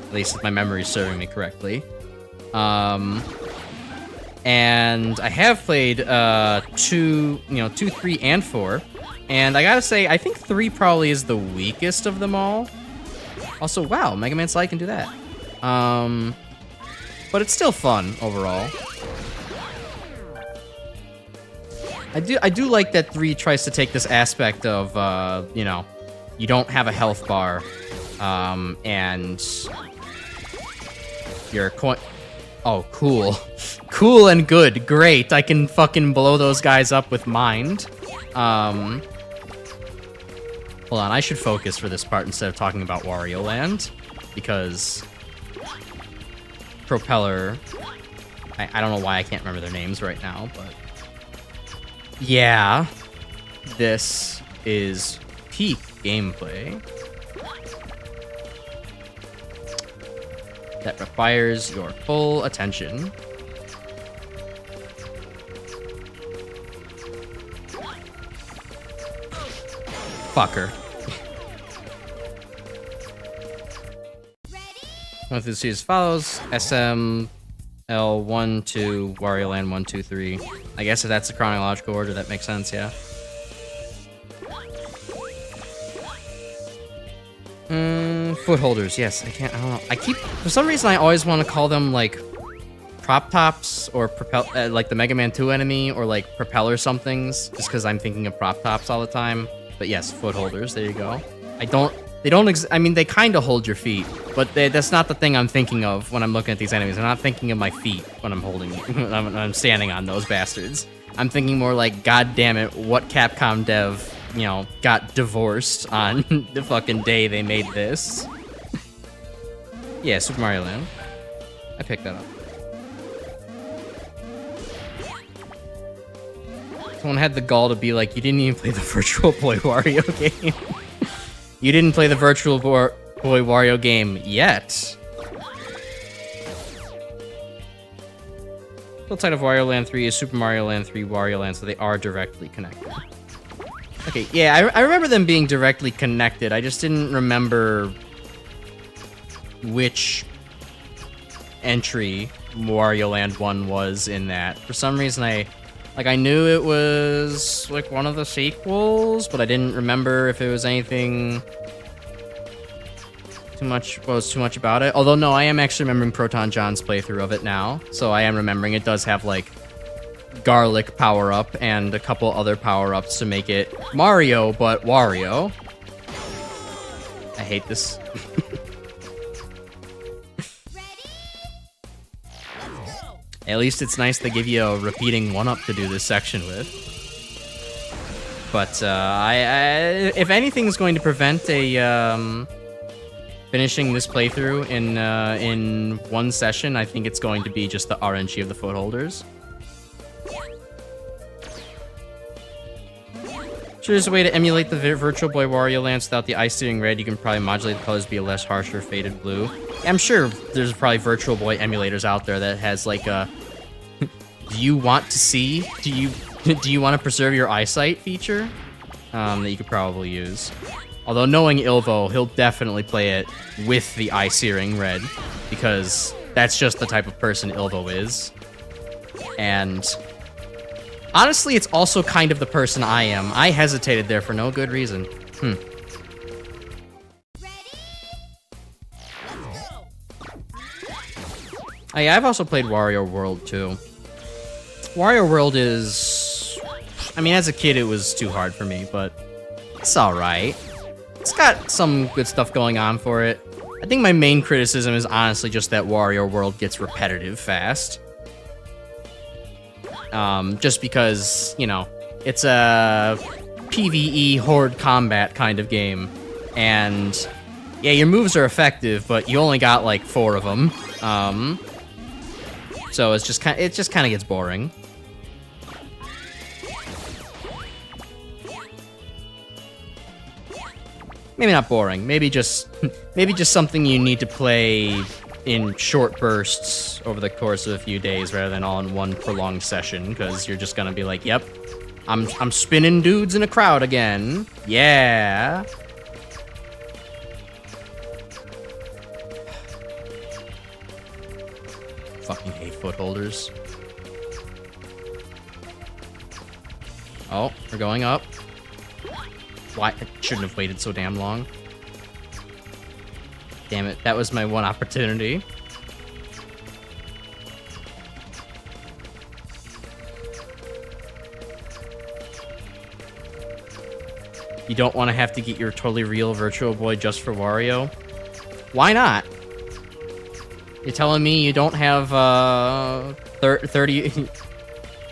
At least if my memory is serving me correctly. And I have played 2, 3, and 4. And I gotta say, I think 3 probably is the weakest of them all. Also, wow, Mega Man Slide can do that. But it's still fun overall. I do like that 3 tries to take this aspect of, you don't have a health bar, and your coin. Oh, cool. Cool and good. Great. I can fucking blow those guys up with mind. Hold on, I should focus for this part instead of talking about Wario Land, because Propeller, I don't know why I can't remember their names right now, but yeah, this is peak gameplay that requires your full attention. Fucker. One through the series follows: SML 1, 2, Wario Land 1, 2, 3. I guess if that's the chronological order, that makes sense, yeah. Footholders, yes. I don't know. For some reason, I always want to call them, like, prop tops, or like the Mega Man 2 enemy, or like propeller somethings, just because I'm thinking of prop tops all the time. But yes, footholders, there you go. I mean, they kind of hold your feet, but that's not the thing I'm thinking of when I'm looking at these enemies. I'm not thinking of my feet when I'm when I'm standing on those bastards. I'm thinking more like, god damn it, what Capcom dev, got divorced on the fucking day they made this. Yeah, Super Mario Land. I picked that up. Someone had the gall to be like, you didn't even play the Virtual Boy Wario game. You didn't play the Virtual Boy Boy Wario game yet. The title of Wario Land 3 is Super Mario Land 3 Wario Land, so they are directly connected. Okay, yeah, I remember them being directly connected. I just didn't remember which entry Wario Land 1 was in that. For some reason, I knew it was, like, one of the sequels, but I didn't remember if it was anything too much about it. Although, no, I am actually remembering Proton John's playthrough of it now, so I am remembering it does have, like, garlic power-up and a couple other power-ups to make it Mario, but Wario. I hate this. At least it's nice they give you a repeating one-up to do this section with. But, if anything's going to prevent a, finishing this playthrough in one session, I think it's going to be just the RNG of the footholders. Sure, there's a way to emulate the Virtual Boy Wario Lands without the ice steering red. You can probably modulate the colors to be a less harsher faded blue. I'm sure there's probably Virtual Boy emulators out there that has like a do you want to see? Do you want to preserve your eyesight feature? That you could probably use. Although knowing Ilvo, he'll definitely play it with the eye searing red, because that's just the type of person Ilvo is. And honestly, it's also kind of the person I am. I hesitated there for no good reason. Oh, yeah, I've also played Wario World, too. Wario World is... I mean, as a kid, it was too hard for me, but it's alright. It's got some good stuff going on for it. I think my main criticism is honestly just that Wario World gets repetitive fast. Just because, you know, it's a PvE horde combat kind of game. And, yeah, your moves are effective, but you only got, like, 4 of them. So it just kind of gets boring. Maybe not boring. Maybe just something you need to play in short bursts over the course of a few days rather than all in one prolonged session, because you're just gonna be like, yep, I'm spinning dudes in a crowd again. Yeah. Fucking hate footholders. Oh, we're going up. Why? I shouldn't have waited so damn long. Damn it, that was my one opportunity. You don't want to have to get your totally real Virtual Boy just for Wario? Why not? You're telling me you don't have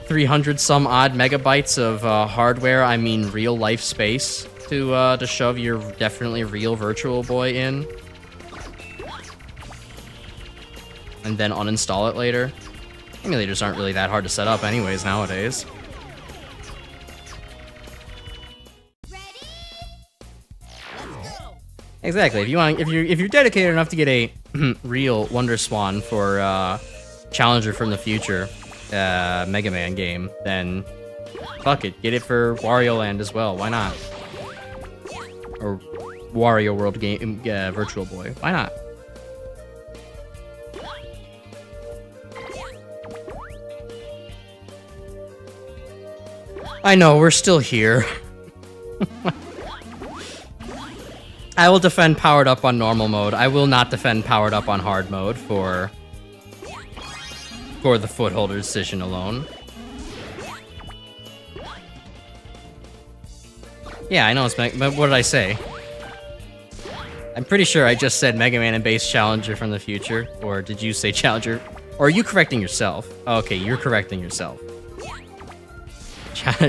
300 some odd megabytes of hardware, I mean real life space, to shove your definitely real Virtual Boy in? And then uninstall it later? Emulators aren't really that hard to set up anyways nowadays. Exactly. If you're dedicated enough to get a real Wonder Swan for Challenger from the Future Megaman game, then fuck it, get it for Wario Land as well. Why not? Or Wario World game Virtual Boy. Why not? I know, we're still here. I will defend powered up on normal mode. I will not defend powered up on hard mode for the footholder decision alone. Yeah, I know it's but what did I say? I'm pretty sure I just said Mega Man and Base Challenger from the Future. Or did you say Challenger? Or are you correcting yourself? Okay, you're correcting yourself.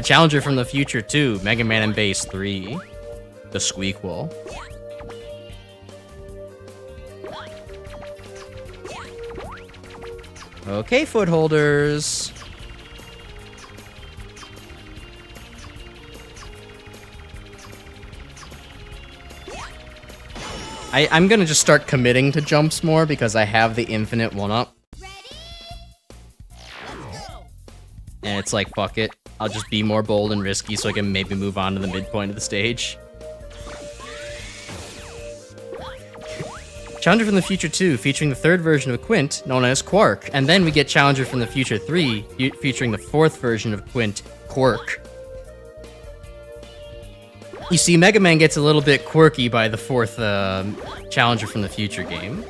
Challenger from the Future 2, Mega Man and Base 3. The Squeakquel. Okay, footholders. I'm gonna just start committing to jumps more because I have the infinite 1-up. And it's like, fuck it. I'll just be more bold and risky so I can maybe move on to the midpoint of the stage. Challenger from the Future 2, featuring the third version of Quint, known as Quark. And then we get Challenger from the Future 3, featuring the fourth version of Quint, Quirk. You see, Megaman gets a little bit quirky by the fourth Challenger from the Future game.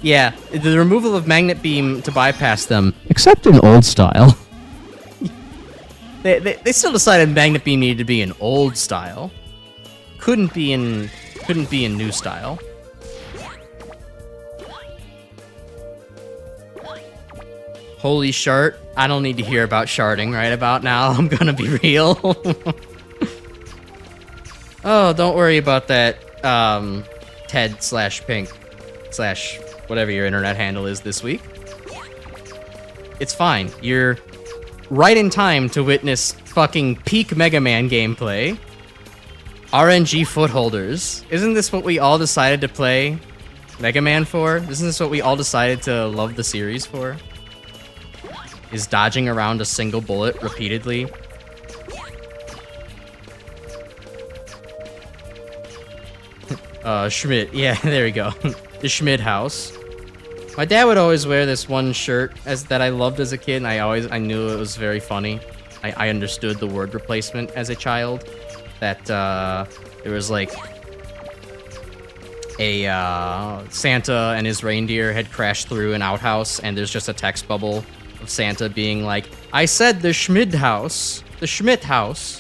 Yeah, the removal of Magnet Beam to bypass them, except in old style. they still decided Magnet Beam needed to be in old style. Couldn't be in new style. Holy shart. I don't need to hear about sharding right about now. I'm gonna be real. Oh, don't worry about that, Ted/Pink/ whatever your internet handle is this week. It's fine. You're right in time to witness fucking peak Mega Man gameplay. RNG footholders. Isn't this what we all decided to play Mega Man for? Isn't this what we all decided to love the series for? Is dodging around a single bullet repeatedly. Schmidt. Yeah, there we go. The Schmidt house. My dad would always wear this one shirt that I loved as a kid, and I knew it was very funny. I understood the word replacement as a child. That there was like a Santa and his reindeer had crashed through an outhouse, and there's just a text bubble of Santa being like, "I said the Schmidt house,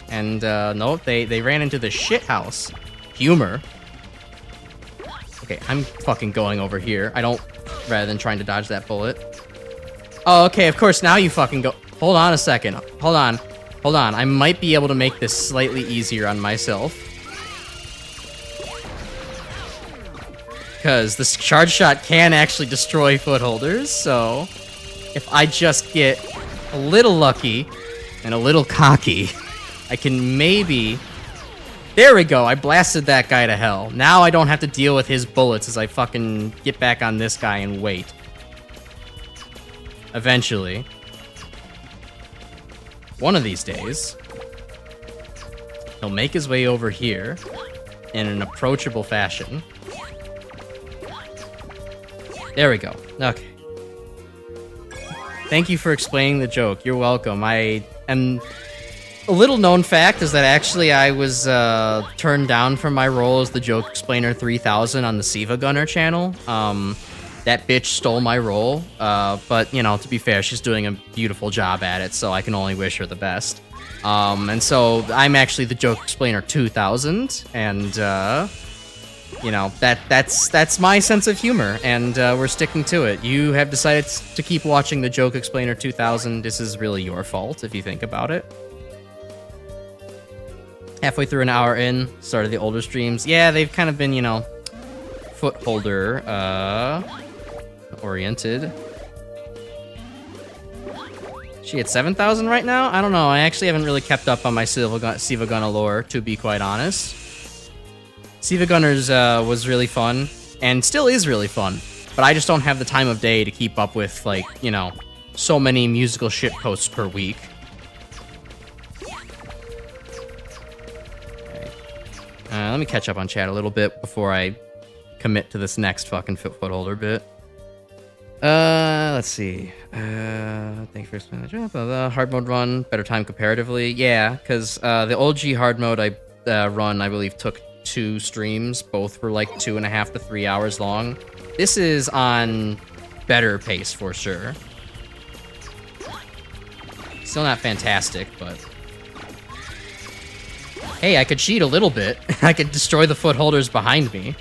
and no, they ran into the shit house." Humor. Okay, I'm fucking going over here. Rather than trying to dodge that bullet. Oh, okay, of course, now you fucking go. Hold on a second. Hold on. I might be able to make this slightly easier on myself. Because the charge shot can actually destroy footholders, so if I just get a little lucky and a little cocky, I can maybe... There we go, I blasted that guy to hell. Now I don't have to deal with his bullets as I fucking get back on this guy and wait. Eventually. One of these days, he'll make his way over here in an approachable fashion. There we go. Okay. Thank you for explaining the joke. You're welcome. A little known fact is that actually I was turned down from my role as the Joke Explainer 3000 on the Siva Gunner channel. That bitch stole my role, but, you know, to be fair, she's doing a beautiful job at it, so I can only wish her the best. And so I'm actually the Joke Explainer 2000, and, you know, that's my sense of humor, and we're sticking to it. You have decided to keep watching the Joke Explainer 2000. This is really your fault, if you think about it. Halfway through an hour in, started the older streams. Yeah, they've kind of been, you know, footholder, oriented. She at 7,000 right now? I don't know. I actually haven't really kept up on my Siva Gunner lore, to be quite honest. Siva Gunners was really fun, and still is really fun, but I just don't have the time of day to keep up with, like, you know, so many musical shit posts per week. Okay. Let me catch up on chat a little bit before I commit to this next fucking footholder bit. Let's see. Thank you for explaining the job. Hard mode run, better time comparatively. Yeah, because the old G hard mode I run, I believe, took 2 streams. Both were like 2.5 to 3 hours long. This is on better pace for sure. Still not fantastic, but... Hey, I could cheat a little bit. I could destroy the footholders behind me.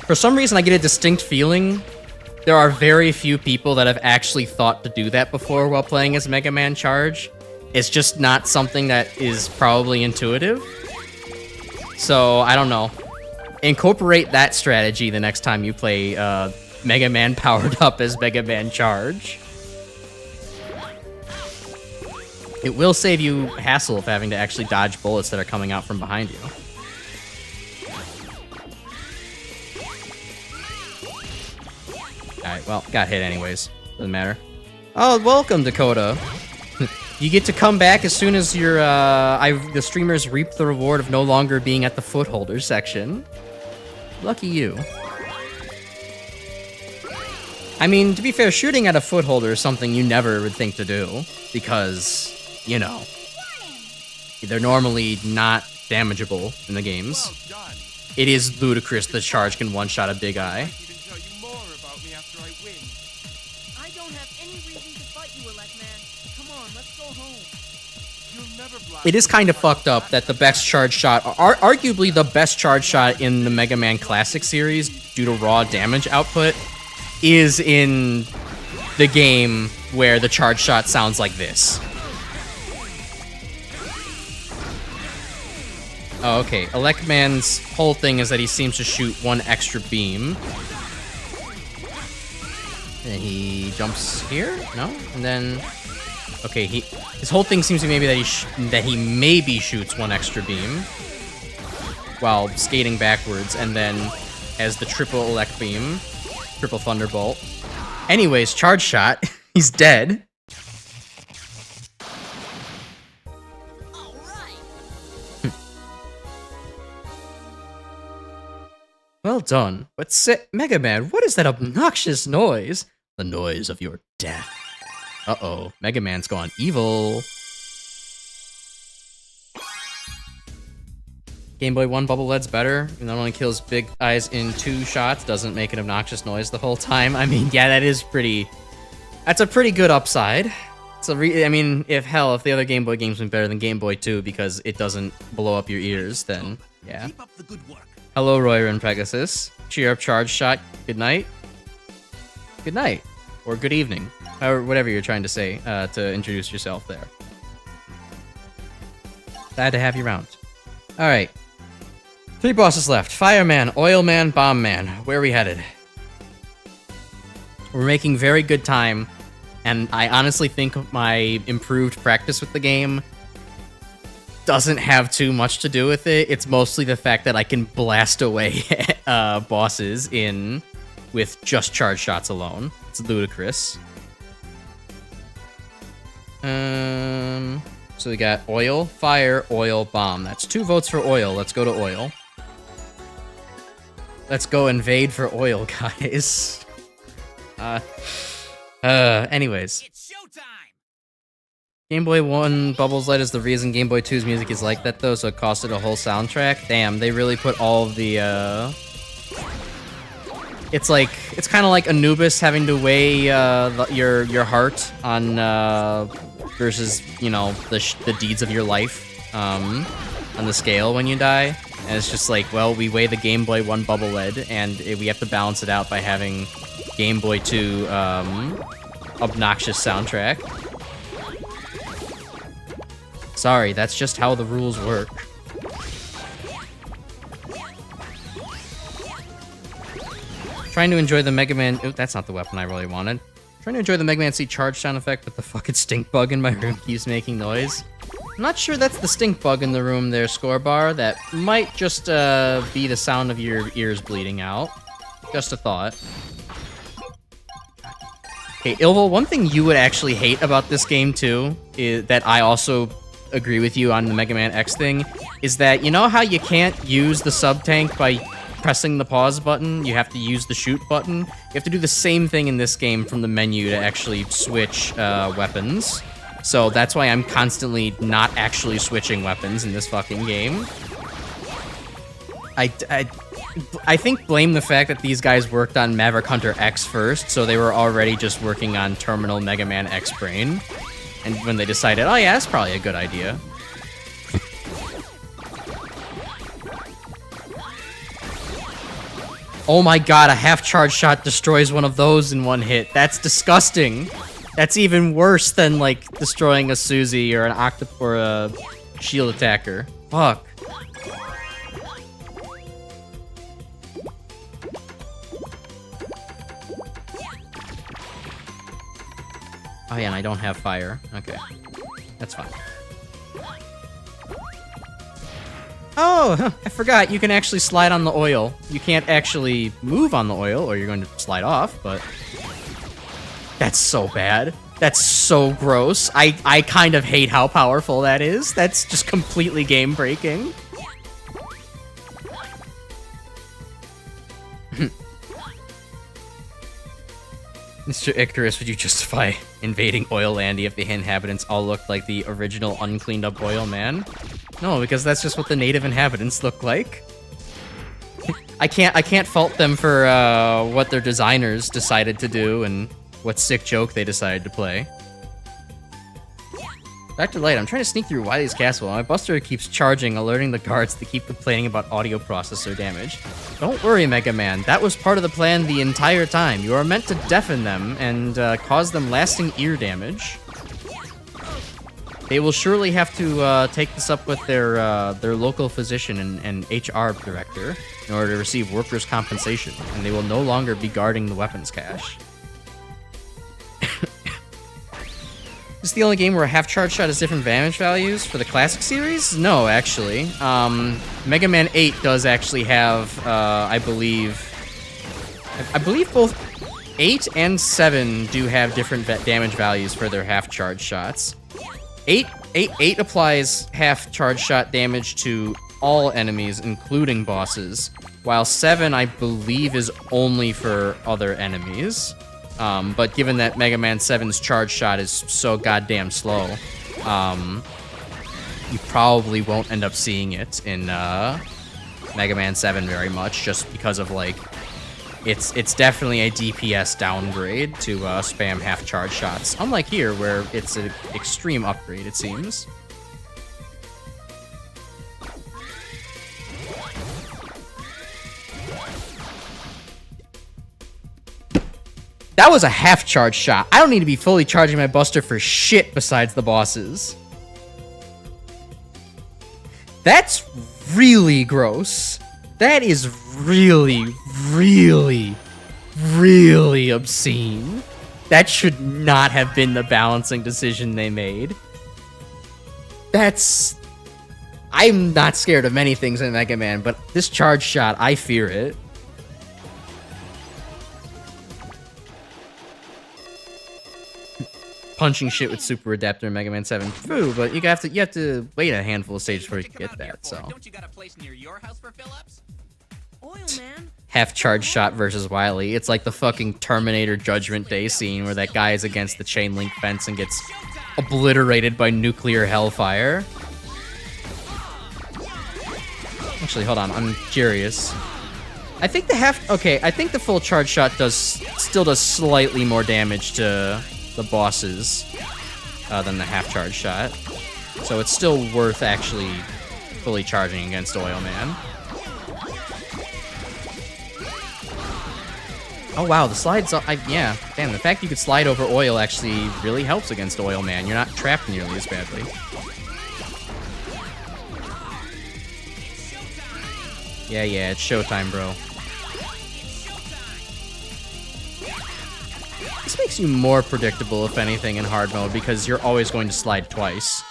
For some reason, I get a distinct feeling there are very few people that have actually thought to do that before while playing as Mega Man Charge. It's just not something that is probably intuitive. So, I don't know. Incorporate that strategy the next time you play Mega Man powered up as Mega Man Charge. It will save you hassle of having to actually dodge bullets that are coming out from behind you. Alright, well, got hit anyways. Doesn't matter. Oh, welcome, Dakota. You get to come back as soon as your the streamers reap the reward of no longer being at the footholder section. Lucky you. I mean, to be fair, shooting at a footholder is something you never would think to do, because, you know, they're normally not damageable in the games.
Well done.
It is ludicrous the charge can one-shot a big eye.
I can even tell you more about me after I win.
I don't have any reason to fight you, Man. Come on, let's go home.
You'll never blast
It is kind of fucked up that the best charge shot, arguably the best charge shot in the Mega Man Classic series due to raw damage output, is in the game where the charge shot sounds like this. Oh, okay. Electman's whole thing is that he seems to shoot one extra beam. And he jumps here? No? And then... Okay, his whole thing seems to be maybe that he maybe shoots one extra beam while skating backwards, and then has the triple elect beam, triple thunderbolt. Anyways, charge shot. He's dead. Well done. But Mega Man, what is that obnoxious noise? The noise of your death. Uh-oh, Mega Man's gone evil. Game Boy 1 Bubble Lead's better. It not only kills big eyes in 2 shots, doesn't make an obnoxious noise the whole time. I mean, yeah, that's a pretty good upside. I mean, if the other Game Boy games been better than Game Boy 2 because it doesn't blow up your ears, then yeah.
Keep up the good work.
Hello, Royer and Pegasus. Cheer up, charge shot. Good night. Good night. Or good evening. Or whatever you're trying to say to introduce yourself there. Glad to have you around. Alright. 3 bosses left. Fireman, Oilman, Bombman. Where are we headed? We're making very good time, and I honestly think my improved practice with the game doesn't have too much to do with it. It's mostly the fact that I can blast away bosses with just charge shots alone. It's ludicrous. So we got oil, fire, oil, bomb. That's 2 votes for oil. Let's go to oil. Let's go invade for oil, guys. Anyways.
It's showtime.
Game Boy 1 Bubbles Light is the reason Game Boy 2's music is like that, though, so it costed a whole soundtrack. Damn, they really put all of the, It's kind of like Anubis having to weigh your heart on versus, you know, the deeds of your life on the scale when you die. And it's just like, well, we weigh the Game Boy 1 Bubble Lead, and we have to balance it out by having Game Boy 2 obnoxious soundtrack. Sorry, that's just how the rules work. Trying to enjoy the Mega Man... Oh, that's not the weapon I really wanted. Trying to enjoy the Mega Man C charge sound effect, but the fucking stink bug in my room keeps making noise. I'm not sure that's the stink bug in the room there, Scorebar. That might just be the sound of your ears bleeding out. Just a thought. Okay, Ilvil, one thing you would actually hate about this game, too, is that I also agree with you on the Mega Man X thing, is that, you know how you can't use the sub-tank by pressing the pause button? You have to use the shoot button. You have to do the same thing in this game from the menu to actually switch weapons. So that's why I'm constantly not actually switching weapons in this fucking game. I think blame the fact that these guys worked on Maverick Hunter X first, so they were already just working on Terminal Mega Man X Brain. And when they decided, oh yeah, that's probably a good idea. Oh my god, a half-charge shot destroys one of those in one hit. That's disgusting. That's even worse than, like, destroying a Suzy or an Octopus or a shield attacker. Fuck. Oh yeah, and I don't have fire. Okay. That's fine. Oh, I forgot. You can actually slide on the oil. You can't actually move on the oil, or you're going to slide off, but... That's so bad. That's so gross. I kind of hate how powerful that is. That's just completely game-breaking. Mr. Icarus, would you justify invading Oillandia if the inhabitants all looked like the original uncleaned-up oil man? No, because that's just what the native inhabitants look like. I can't fault them for what their designers decided to do and what sick joke they decided to play. Dr. Light, I'm trying to sneak through Wily's castle. My buster keeps charging, alerting the guards to keep complaining about audio processor damage. Don't worry, Mega Man. That was part of the plan the entire time. You are meant to deafen them and cause them lasting ear damage. They will surely have to take this up with their local physician and HR director in order to receive workers' compensation, and they will no longer be guarding the weapons cache. Is this the only game where a half-charge shot has different damage values for the classic series? No, actually. Mega Man 8 does actually have, I believe both 8 and 7 do have different damage values for their half-charge shots. 8 applies half-charge shot damage to all enemies, including bosses, while 7, I believe, is only for other enemies. But given that Mega Man 7's charge shot is so goddamn slow, you probably won't end up seeing it in Mega Man 7 very much, just because of, like, it's definitely a DPS downgrade to spam half charge shots, unlike here, where it's an extreme upgrade, it seems. That was a half-charge shot. I don't need to be fully charging my buster for shit besides the bosses. That's really gross. That is really, really, really obscene. That should not have been the balancing decision they made. I'm not scared of many things in Mega Man, but this charge shot, I fear it. Punching shit with Super Adapter in Mega Man 7. True, but you have to wait a handful of stages before you can get that, so.
Don't you got a place near your house for fill-ups?
Oil man.
Half charge shot versus Wily. It's like the fucking Terminator Judgment Day scene where that guy is against the chain link fence and gets obliterated by nuclear hellfire. Actually, hold on, I'm curious. I think the full charge shot still does slightly more damage to the bosses than the half charge shot, so it's still worth actually fully charging against Oil Man. Oh wow, the slides, yeah, damn, the fact you could slide over oil actually really helps against Oil Man. You're not trapped nearly as badly. Yeah, it's showtime, bro. This makes you more predictable, if anything, in hard mode, because you're always going to slide twice.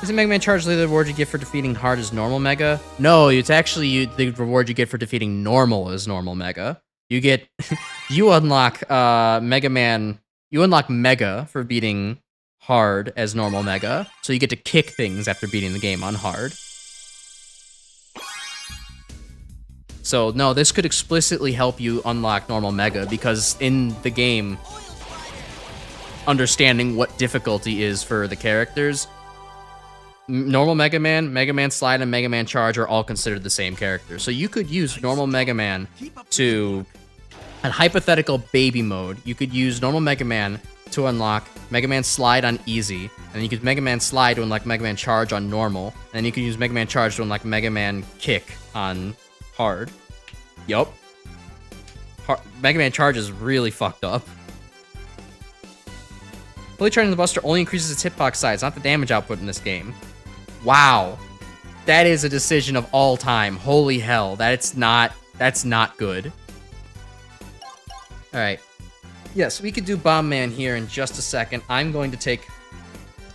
Is it Mega Man Charge the reward you get for defeating hard as normal Mega? No, it's actually the reward you get for defeating normal as normal Mega. You get... you unlock You unlock Mega for beating hard as normal Mega, so you get to kick things after beating the game on hard. So, no, this could explicitly help you unlock normal Mega, because in the game, understanding what difficulty is for the characters, normal Mega Man Slide, and Mega Man Charge are all considered the same character. So you could use normal Mega Man to, in hypothetical baby mode, you could use normal Mega Man to unlock Mega Man Slide on easy, and you could Mega Man Slide to unlock Mega Man Charge on normal, and then you can use Mega Man Charge to unlock Mega Man Kick on hard. Yup. Mega Man Charge is really fucked up. Fully charging the Buster only increases its hitbox size, not the damage output in this game. Wow. That is a decision of all time. Holy hell. That's not good. All right. Yes, we could do Bomb Man here in just a second. I'm going to take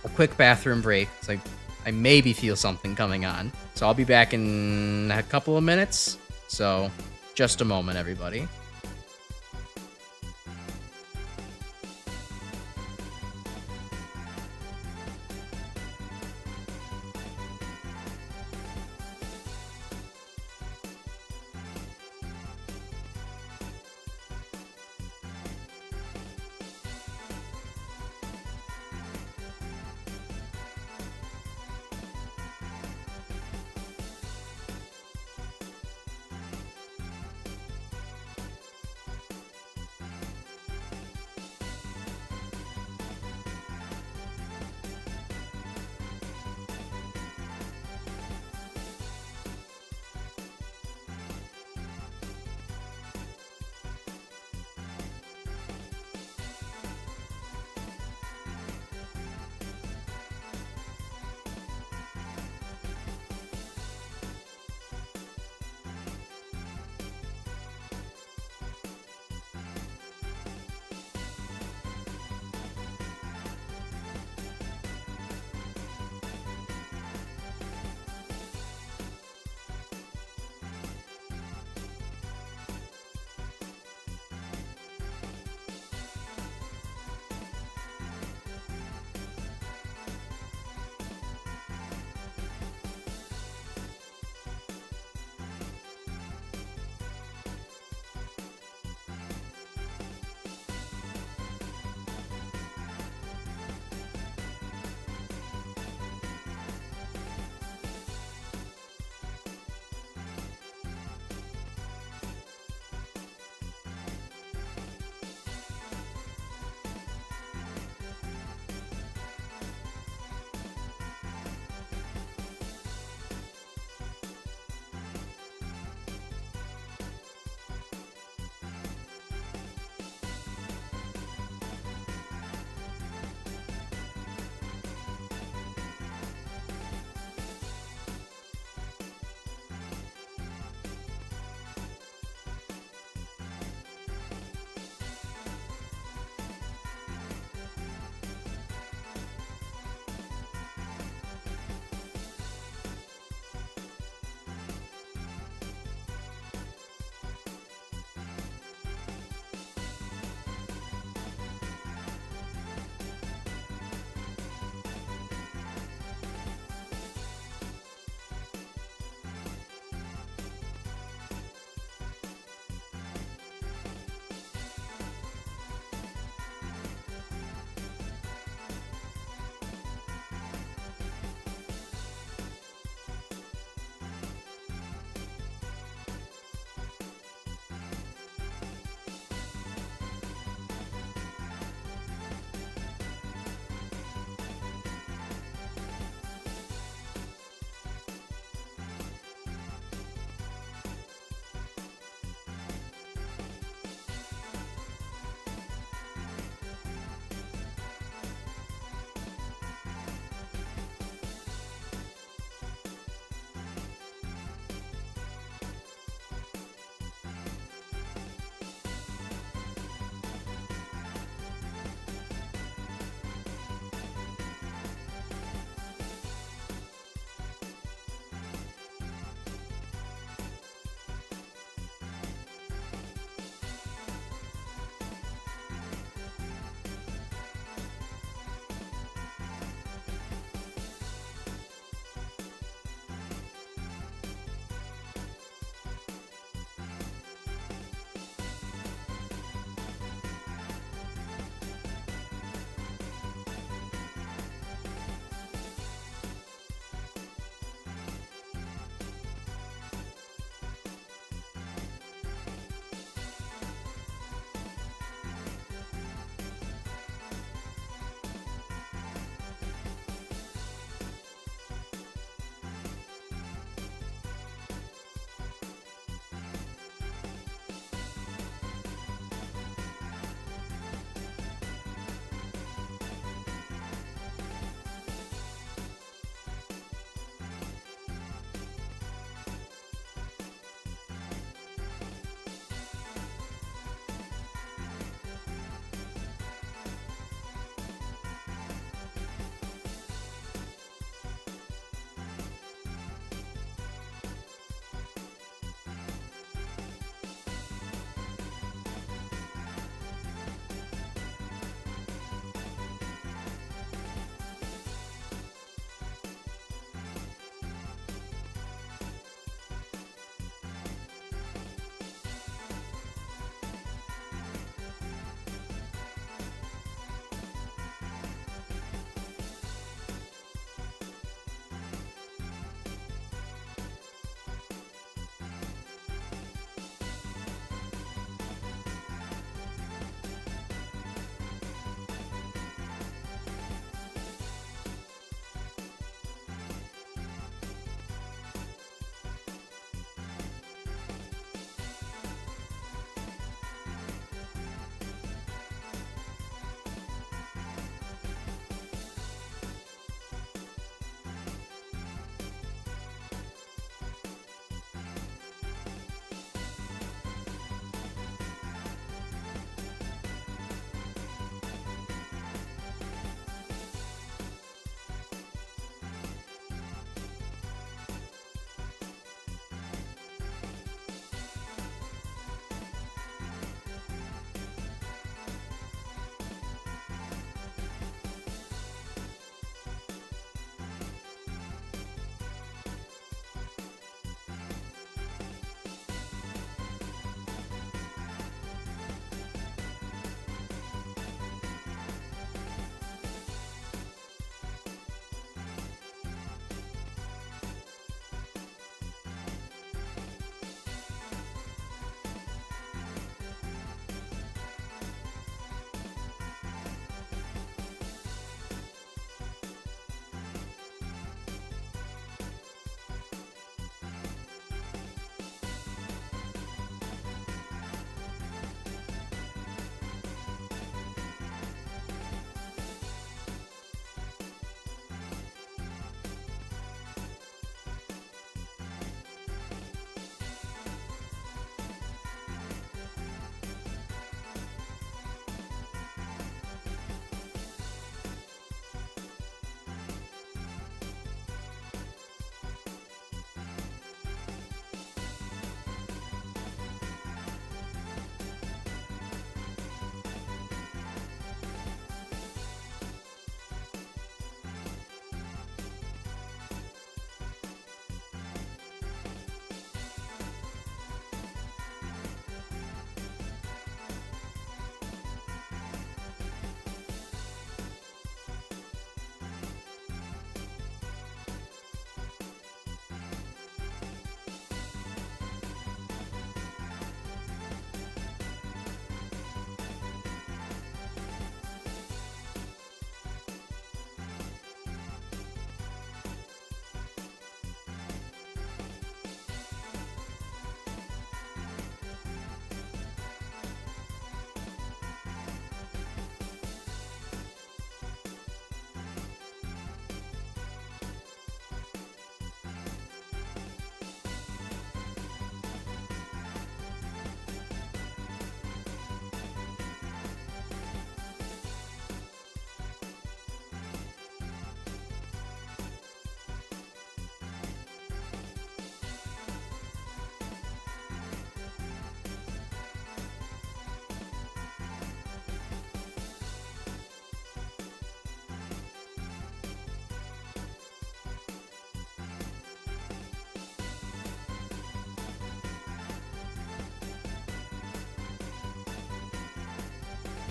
a quick bathroom break. It's like I maybe feel something coming on. So I'll be back in a couple of minutes. So just a moment, everybody.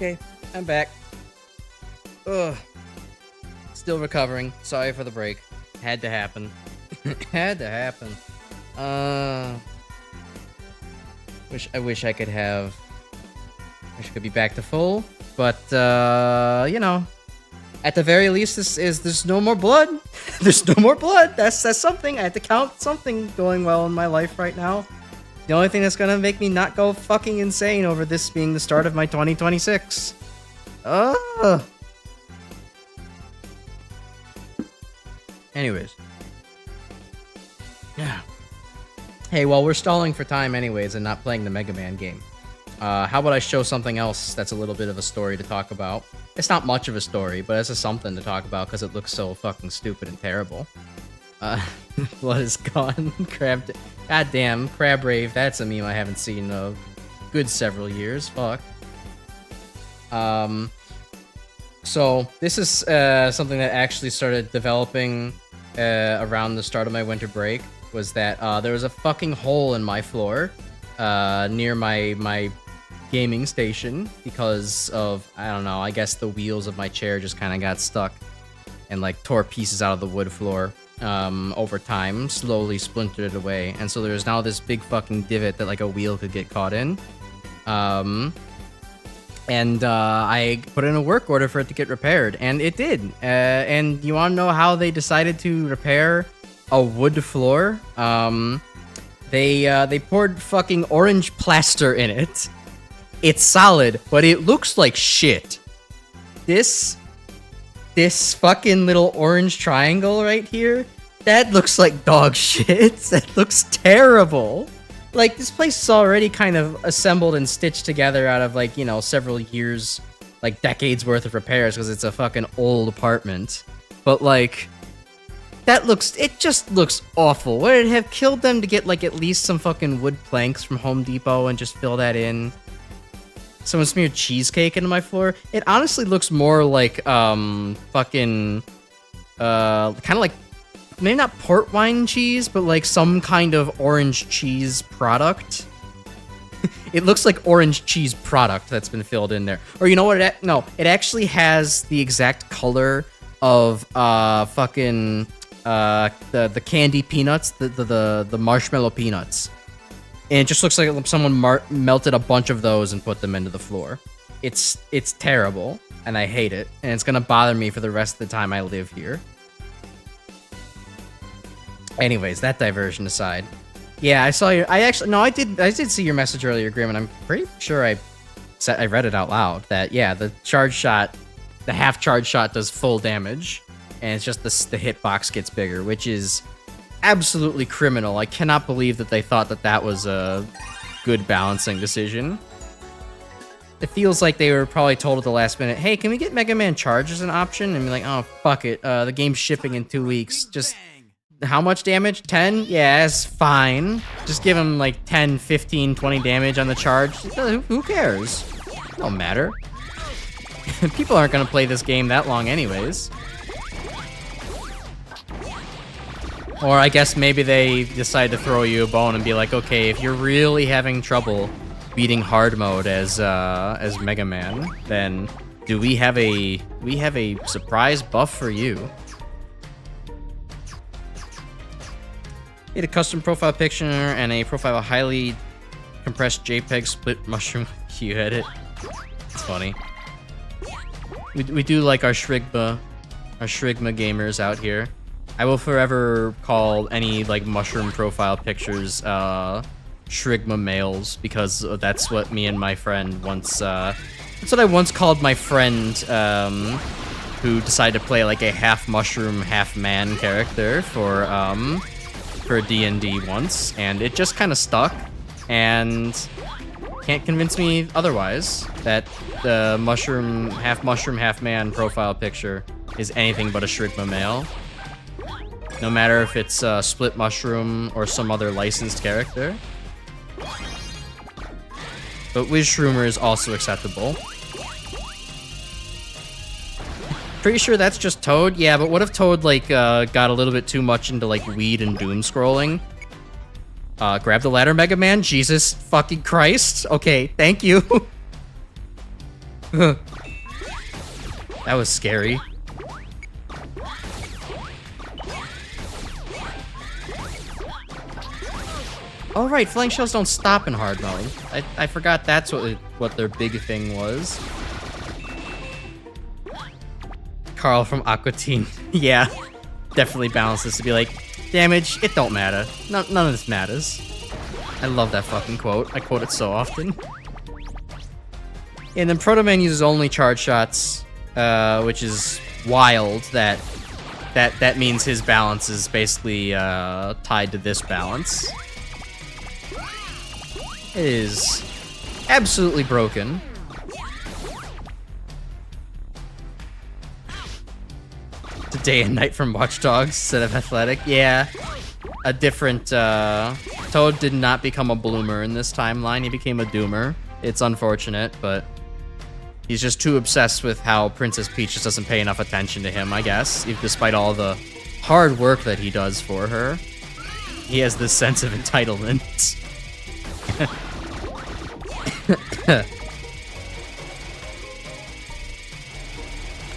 Okay, I'm back. Ugh. Still recovering. Sorry for the break. Had to happen. Had to happen. I wish I could have. Wish I could be back to full, but you know, at the very least, there's no more blood. There's no more blood. That's something. I have to count something going well in my life right now. The only thing that's gonna make me not go fucking insane over this being the start of my 2026. Anyways. Yeah. Hey, while we're stalling for time anyways and not playing the Megaman game, how about I show something else that's a little bit of a story to talk about? It's not much of a story, but it's just something to talk about because it looks so fucking stupid and terrible. Blood is gone. Goddamn, Crab Rave, that's a meme I haven't seen in a good several years. Fuck. So this is something that actually started developing around the start of my winter break. Was that there was a fucking hole in my floor near my gaming station because of, I don't know, I guess the wheels of my chair just kind of got stuck and like tore pieces out of the wood floor over time, slowly splintered it away. And so there's now this big fucking divot that like a wheel could get caught in. And I put in a work order for it to get repaired, and it did. And you want to know how they decided to repair a wood floor? They poured fucking orange plaster in it. It's solid, but it looks like shit. This fucking little orange triangle right here, that looks like dog shit. That looks terrible. Like, this place is already kind of assembled and stitched together out of, like, you know, several years, like, decades worth of repairs because it's a fucking old apartment. But, like, it just looks awful. Would it have killed them to get, like, at least some fucking wood planks from Home Depot and just fill that in? Someone smeared cheesecake into my floor? It honestly looks more like, kind of like, maybe not port wine cheese, but like some kind of orange cheese product. It looks like orange cheese product that's been filled in there. Or you know what? No, it actually has the exact color of fucking the candy peanuts, the marshmallow peanuts. And it just looks like someone melted a bunch of those and put them into the floor. It's terrible, and I hate it, and it's gonna bother me for the rest of the time I live here. Anyways, that diversion aside, yeah, I saw your. I did see your message earlier, Grim, and I'm pretty sure I read it out loud. That yeah, the half charge shot does full damage, and it's just the hitbox gets bigger, which is absolutely criminal. I cannot believe that they thought that was a good balancing decision. It feels like they were probably told at the last minute, hey, can we get Mega Man Charge as an option? And be like, oh, fuck it. The game's shipping in 2 weeks. Just, how much damage? 10? Yeah, it's fine. Just give him like 10, 15, 20 damage on the charge. Who cares? It don't matter. People aren't going to play this game that long anyways. Or I guess maybe they decide to throw you a bone and be like, okay, if you're really having trouble beating hard mode as Mega Man, then we have a surprise buff for you. Get a custom profile picture and a profile of highly compressed JPEG split mushroom. You had it. It's funny. We do like our Shrigma gamers out here. I will forever call any like mushroom profile pictures Shrigma males, because that's what me and my friend once that's what I once called my friend who decided to play like a half mushroom half man character for D&D once, and it just kind of stuck, and can't convince me otherwise that the mushroom half man profile picture is anything but a Shrigma male. No matter if it's Split Mushroom or some other licensed character. But Wizshroomer is also acceptable. Pretty sure that's just Toad. Yeah, but what if Toad like got a little bit too much into like weed and doom scrolling? Grab the ladder, Mega Man. Jesus fucking Christ. Okay, thank you. That was scary. Oh right, flying shells don't stop in hard mode. I forgot that's what their big thing was. Carl from Aqua Teen. Yeah, definitely balances to be like, damage, it don't matter. None of this matters. I love that fucking quote. I quote it so often. And then Proto Man uses only charge shots, which is wild. That means his balance is basically tied to this balance. It is absolutely broken. The day and night from Watch Dogs instead of Athletic. Yeah, a different Toad did not become a bloomer in this timeline. He became a doomer. It's unfortunate, but he's just too obsessed with how Princess Peach just doesn't pay enough attention to him, I guess. Despite all the hard work that he does for her, he has this sense of entitlement.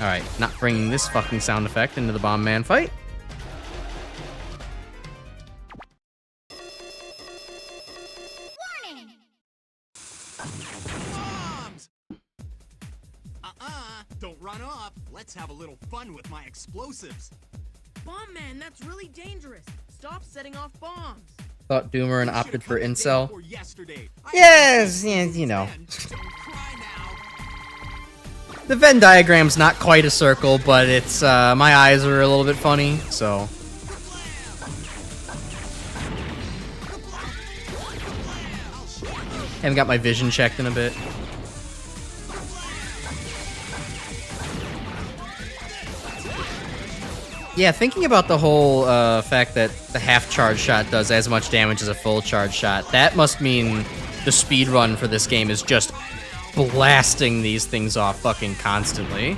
Alright, not bringing this fucking sound effect into the Bomb Man fight.
Bombs! Don't run off. Let's have a little fun with my explosives.
Bomb Man, that's really dangerous. Stop setting off bombs.
Thought Doomer and opted for incel.
Yes,
you know.
Don't cry now.
The Venn diagram's not quite a circle, but it's, my eyes are a little bit funny, so. Haven't got my vision checked in a bit. Yeah, thinking about the whole fact that the half charge shot does as much damage as a full charge shot, that must mean the speed run for this game is just blasting these things off fucking constantly.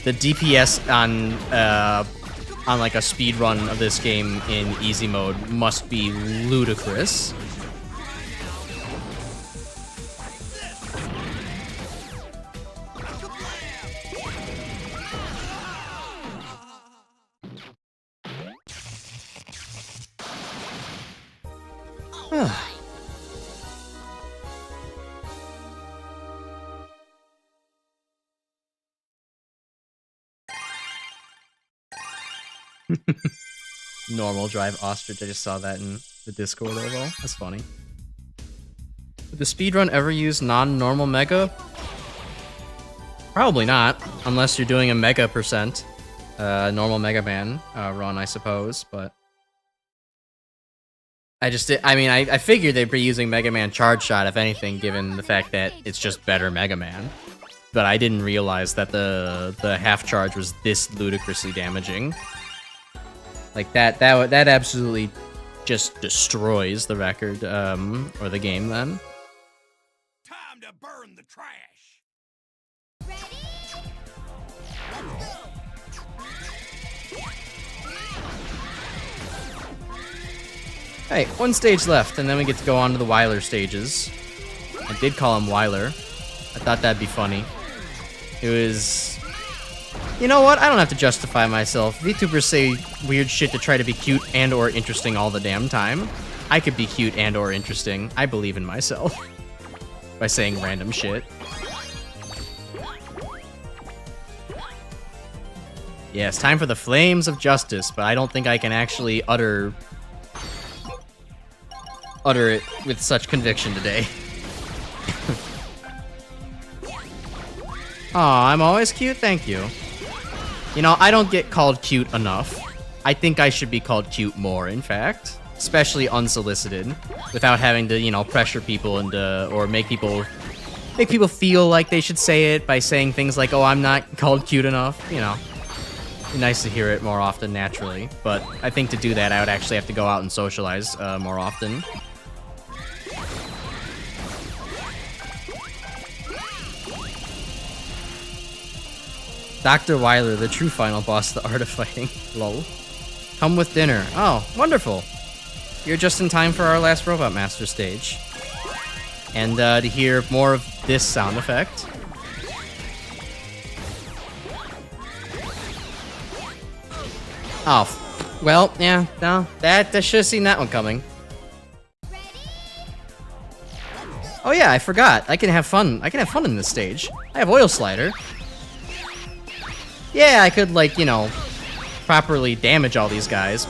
The DPS on like a speed run of this game in easy mode must be ludicrous. Normal drive ostrich. I just saw that in the Discord overall. That's funny. Would the speedrun ever use non-normal mega? Probably not, unless you're doing a mega percent. Normal Megaman run, I suppose, but I figured they'd be using Mega Man Charge Shot, if anything, given the fact that it's just better Mega Man. But I didn't realize that the half charge was this ludicrously damaging. Like that absolutely just destroys the record, or the game then.
Time to burn the trash.
Hey, one stage left, and then we get to go on to the Weiler stages. I did call him Weiler. I thought that'd be funny. It was... You know what? I don't have to justify myself. VTubers say weird shit to try to be cute and or interesting all the damn time. I could be cute and or interesting. I believe in myself. By saying random shit. Yeah, it's time for the Flames of Justice, but I don't think I can actually utter it with such conviction today. Aw, I'm always cute? Thank you. You know, I don't get called cute enough. I think I should be called cute more, in fact. Especially unsolicited. Without having to, you know, pressure people into, or make people feel like they should say it by saying things like, oh, I'm not called cute enough, you know. It'd be nice to hear it more often naturally. But I think to do that, I would actually have to go out and socialize more often. Dr. Weiler, the true final boss of the art of fighting. Lol. Come with dinner. Oh, wonderful. You're just in time for our last Robot Master stage. And to hear more of this sound effect. Oh, well, yeah, no, that should have seen that one coming. Oh yeah, I forgot. I can have fun. I can have fun in this stage. I have Oil Slider. Yeah, I could, like, you know, properly damage all these guys.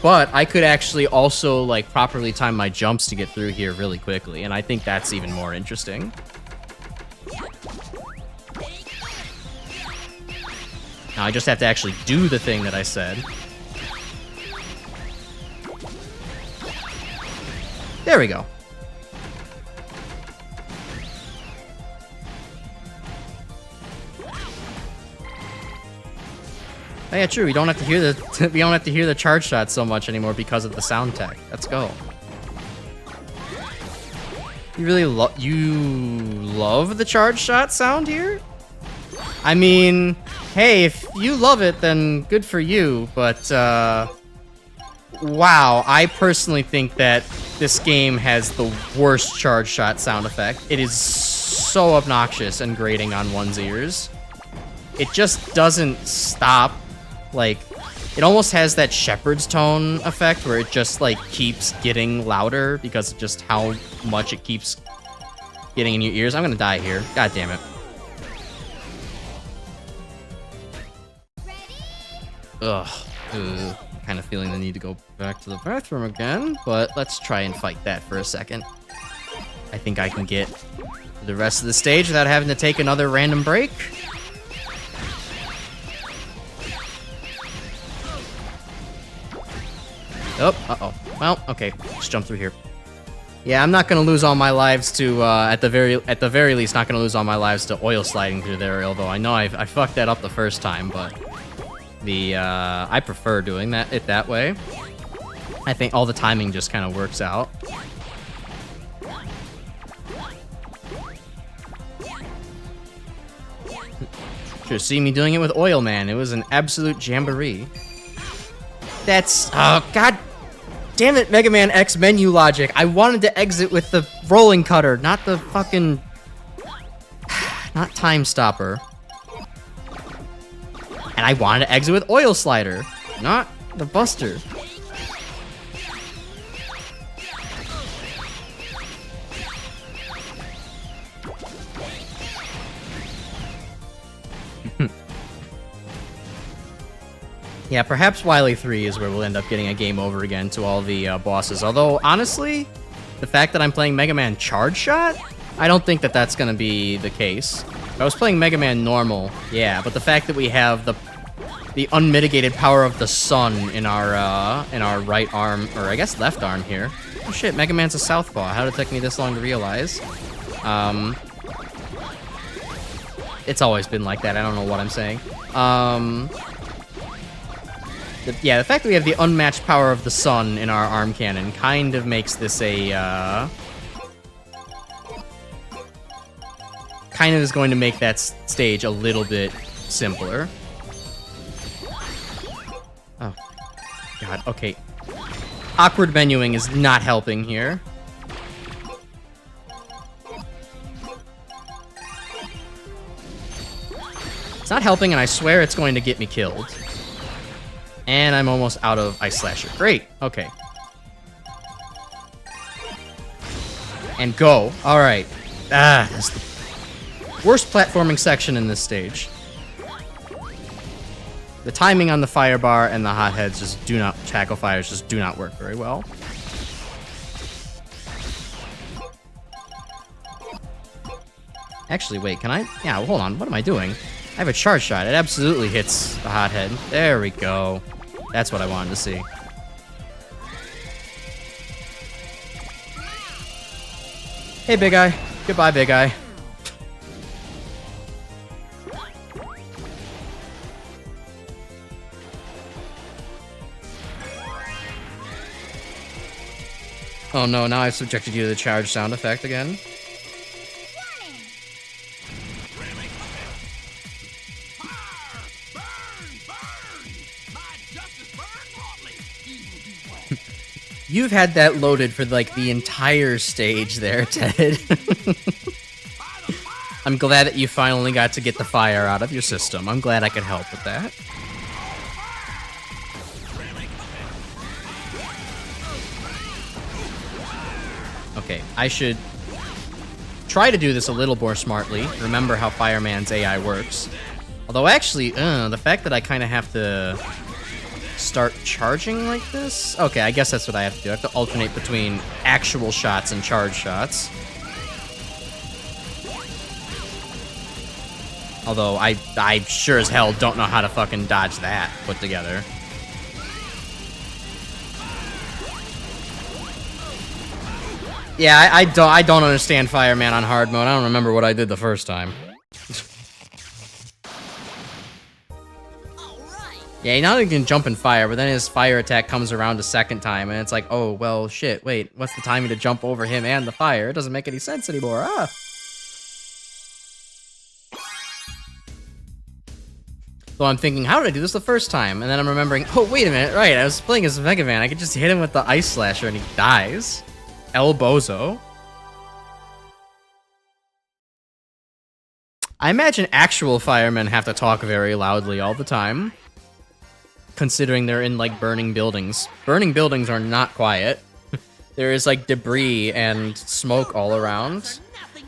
But I could actually also, like, properly time my jumps to get through here really quickly, and I think that's even more interesting. Now I just have to actually do the thing that I said. There we go. Oh yeah, true. We don't have to hear the charge shot so much anymore because of the sound tech. Let's go. You really love the charge shot sound here? I mean, hey, if you love it, then good for you. But wow, I personally think that this game has the worst charge shot sound effect. It is so obnoxious and grating on one's ears. It just doesn't stop. Like, it almost has that shepherd's tone effect where it just, like, keeps getting louder because of just how much it keeps getting in your ears. I'm gonna die here. God damn it. Ugh. Kind of feeling the need to go back to the bathroom again, but let's try and fight that for a second. I think I can get to the rest of the stage without having to take another random break. Oh, uh-oh. Well, okay. Just jump through here. Yeah, I'm not gonna lose all my lives to, at the very least, not gonna lose all my lives to oil sliding through there, although I know I fucked that up the first time, but I prefer doing it that way. I think all the timing just kind of works out. Should see me doing it with Oil Man. It was an absolute jamboree. That's... oh, god damn it, Mega Man X menu logic. I wanted to exit with the rolling cutter, not the fucking... not Time Stopper. And I wanted to exit with Oil Slider, not the Buster. Yeah, perhaps Wily 3 is where we'll end up getting a game over again to all the bosses. Although, honestly, the fact that I'm playing Mega Man Charge Shot, I don't think that that's going to be the case. If I was playing Mega Man Normal, yeah, but the fact that we have the unmitigated power of the sun in our right arm, or I guess left arm here. Oh shit, Mega Man's a southpaw. How did it take me this long to realize? It's always been like that. I don't know what I'm saying. Yeah, the fact that we have the unmatched power of the sun in our arm cannon kind of makes this a, kind of is going to make that stage a little bit simpler. Oh, God, okay. Awkward menuing is not helping here. It's not helping, and I swear it's going to get me killed. And I'm almost out of Ice Slasher. Great. Okay. And go. All right. Ah, that's the worst platforming section in this stage. The timing on the fire bar and the hotheads just do not, tackle fires just do not work very well. Actually, wait, can I? Yeah, well, hold on. What am I doing? I have a charge shot. It absolutely hits the hothead. There we go. That's what I wanted to see. Hey, Big Eye. Goodbye, Big Eye. Oh no, now I've subjected you to the charge sound effect again. You've had that loaded for like the entire stage there, Ted. I'm glad that you finally got to get the fire out of your system. I'm glad I could help with that. Okay, I should try to do this a little more smartly. Remember how Fireman's AI works. Although actually, the fact that I kind of have to start charging like this? Okay, I guess that's what I have to do. I have to alternate between actual shots and charge shots. Although I sure as hell don't know how to fucking dodge that put together. Yeah, I don't understand Fireman on hard mode. I don't remember what I did the first time. Yeah, now he can jump and fire, but then his fire attack comes around a second time, and it's like, oh, well, shit, wait, what's the timing to jump over him and the fire? It doesn't make any sense anymore, ah! So I'm thinking, how did I do this the first time? And then I'm remembering, oh, wait a minute, right, I was playing as Megaman, I could just hit him with the Ice Slasher and he dies. El Bozo. I imagine actual firemen have to talk very loudly all the time. Considering they're in, like, burning buildings. Burning buildings are not quiet. There is, like, debris and smoke all around.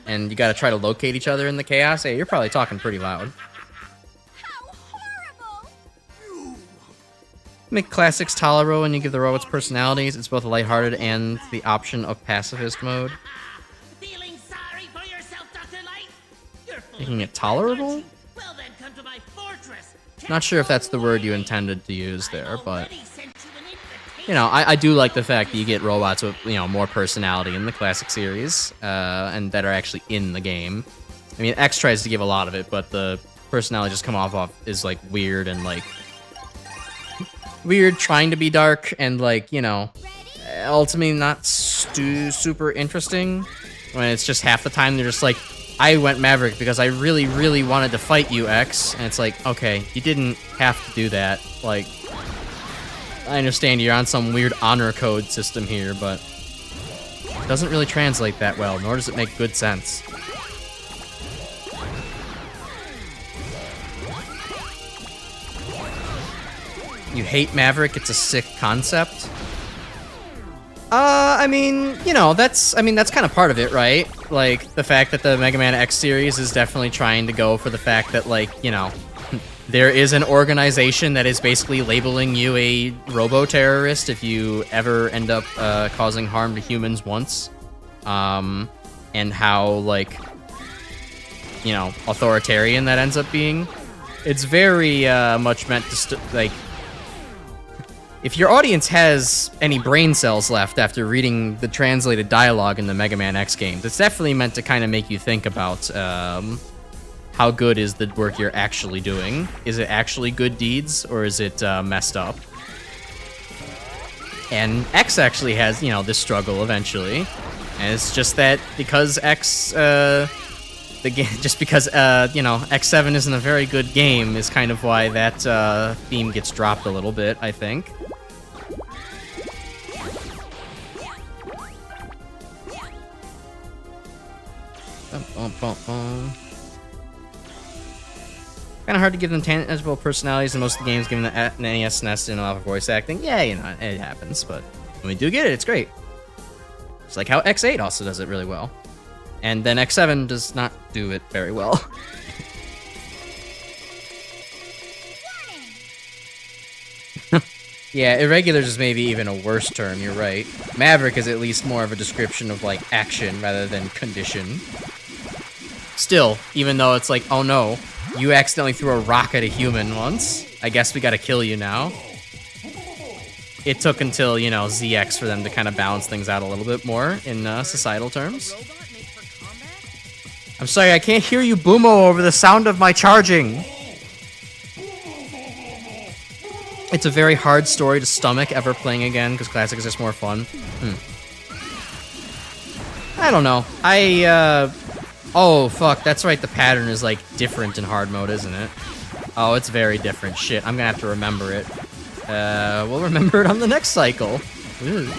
And you gotta try to locate each other in the chaos. Hey, you're probably talking pretty loud.
How horrible!
Make classics tolerable when you give the robots personalities. It's both lighthearted and the option of pacifist mode.
Feeling sorry for yourself, Dr. Light? You're full
Making
of
it tolerable?
Well then, come to my fortress.
Not sure if that's the word you intended to use there, but...
Already sent you an invitation.
You know, I do like the fact that you get robots with, you know, more personality in the classic series, and that are actually in the game. I mean, X tries to give a lot of it, but the personality just come off is, like, weird and, like... weird, trying to be dark, and, like, you know... ultimately not super interesting. When it's just half the time they're just like, I went Maverick because I really, really wanted to fight you, X. And it's like, okay, you didn't have to do that. Like, I understand you're on some weird honor code system here, but it doesn't really translate that well, nor does it make good sense. You hate Maverick, it's a sick concept. I mean, you know, that's kind of part of it, right? Like, the fact that the Mega Man X series is definitely trying to go for the fact that, like, you know, there is an organization that is basically labeling you a robo-terrorist if you ever end up causing harm to humans once. And how, like, you know, authoritarian that ends up being. It's very much meant to, like... If your audience has any brain cells left after reading the translated dialogue in the Mega Man X games, it's definitely meant to kind of make you think about how good is the work you're actually doing. Is it actually good deeds, or is it messed up? And X actually has, you know, this struggle eventually. And it's just that because X, just because, you know, X7 isn't a very good game is kind of why that theme gets dropped a little bit, I think. Kind of hard to give them tangible personalities in most of the games, given the NES and SNES didn't allow for voice acting. Yeah, you know, it happens, but when we do get it, it's great. It's like how X8 also does it really well. And then X7 does not do it very well. Yeah, irregular is maybe even a worse term, you're right. Maverick is at least more of a description of, like, action rather than condition. Still, even though it's like, oh no, you accidentally threw a rock at a human once. I guess we gotta kill you now. It took until, you know, ZX for them to kind of balance things out a little bit more in societal terms. I'm sorry, I can't hear you, Boomo, over the sound of my charging. It's a very hard story to stomach ever playing again, because Classic is just more fun. I don't know. Oh, fuck, that's right, the pattern is, like, different in hard mode, isn't it? Oh, it's very different. Shit, I'm gonna have to remember it. We'll remember it on the next cycle. Ooh.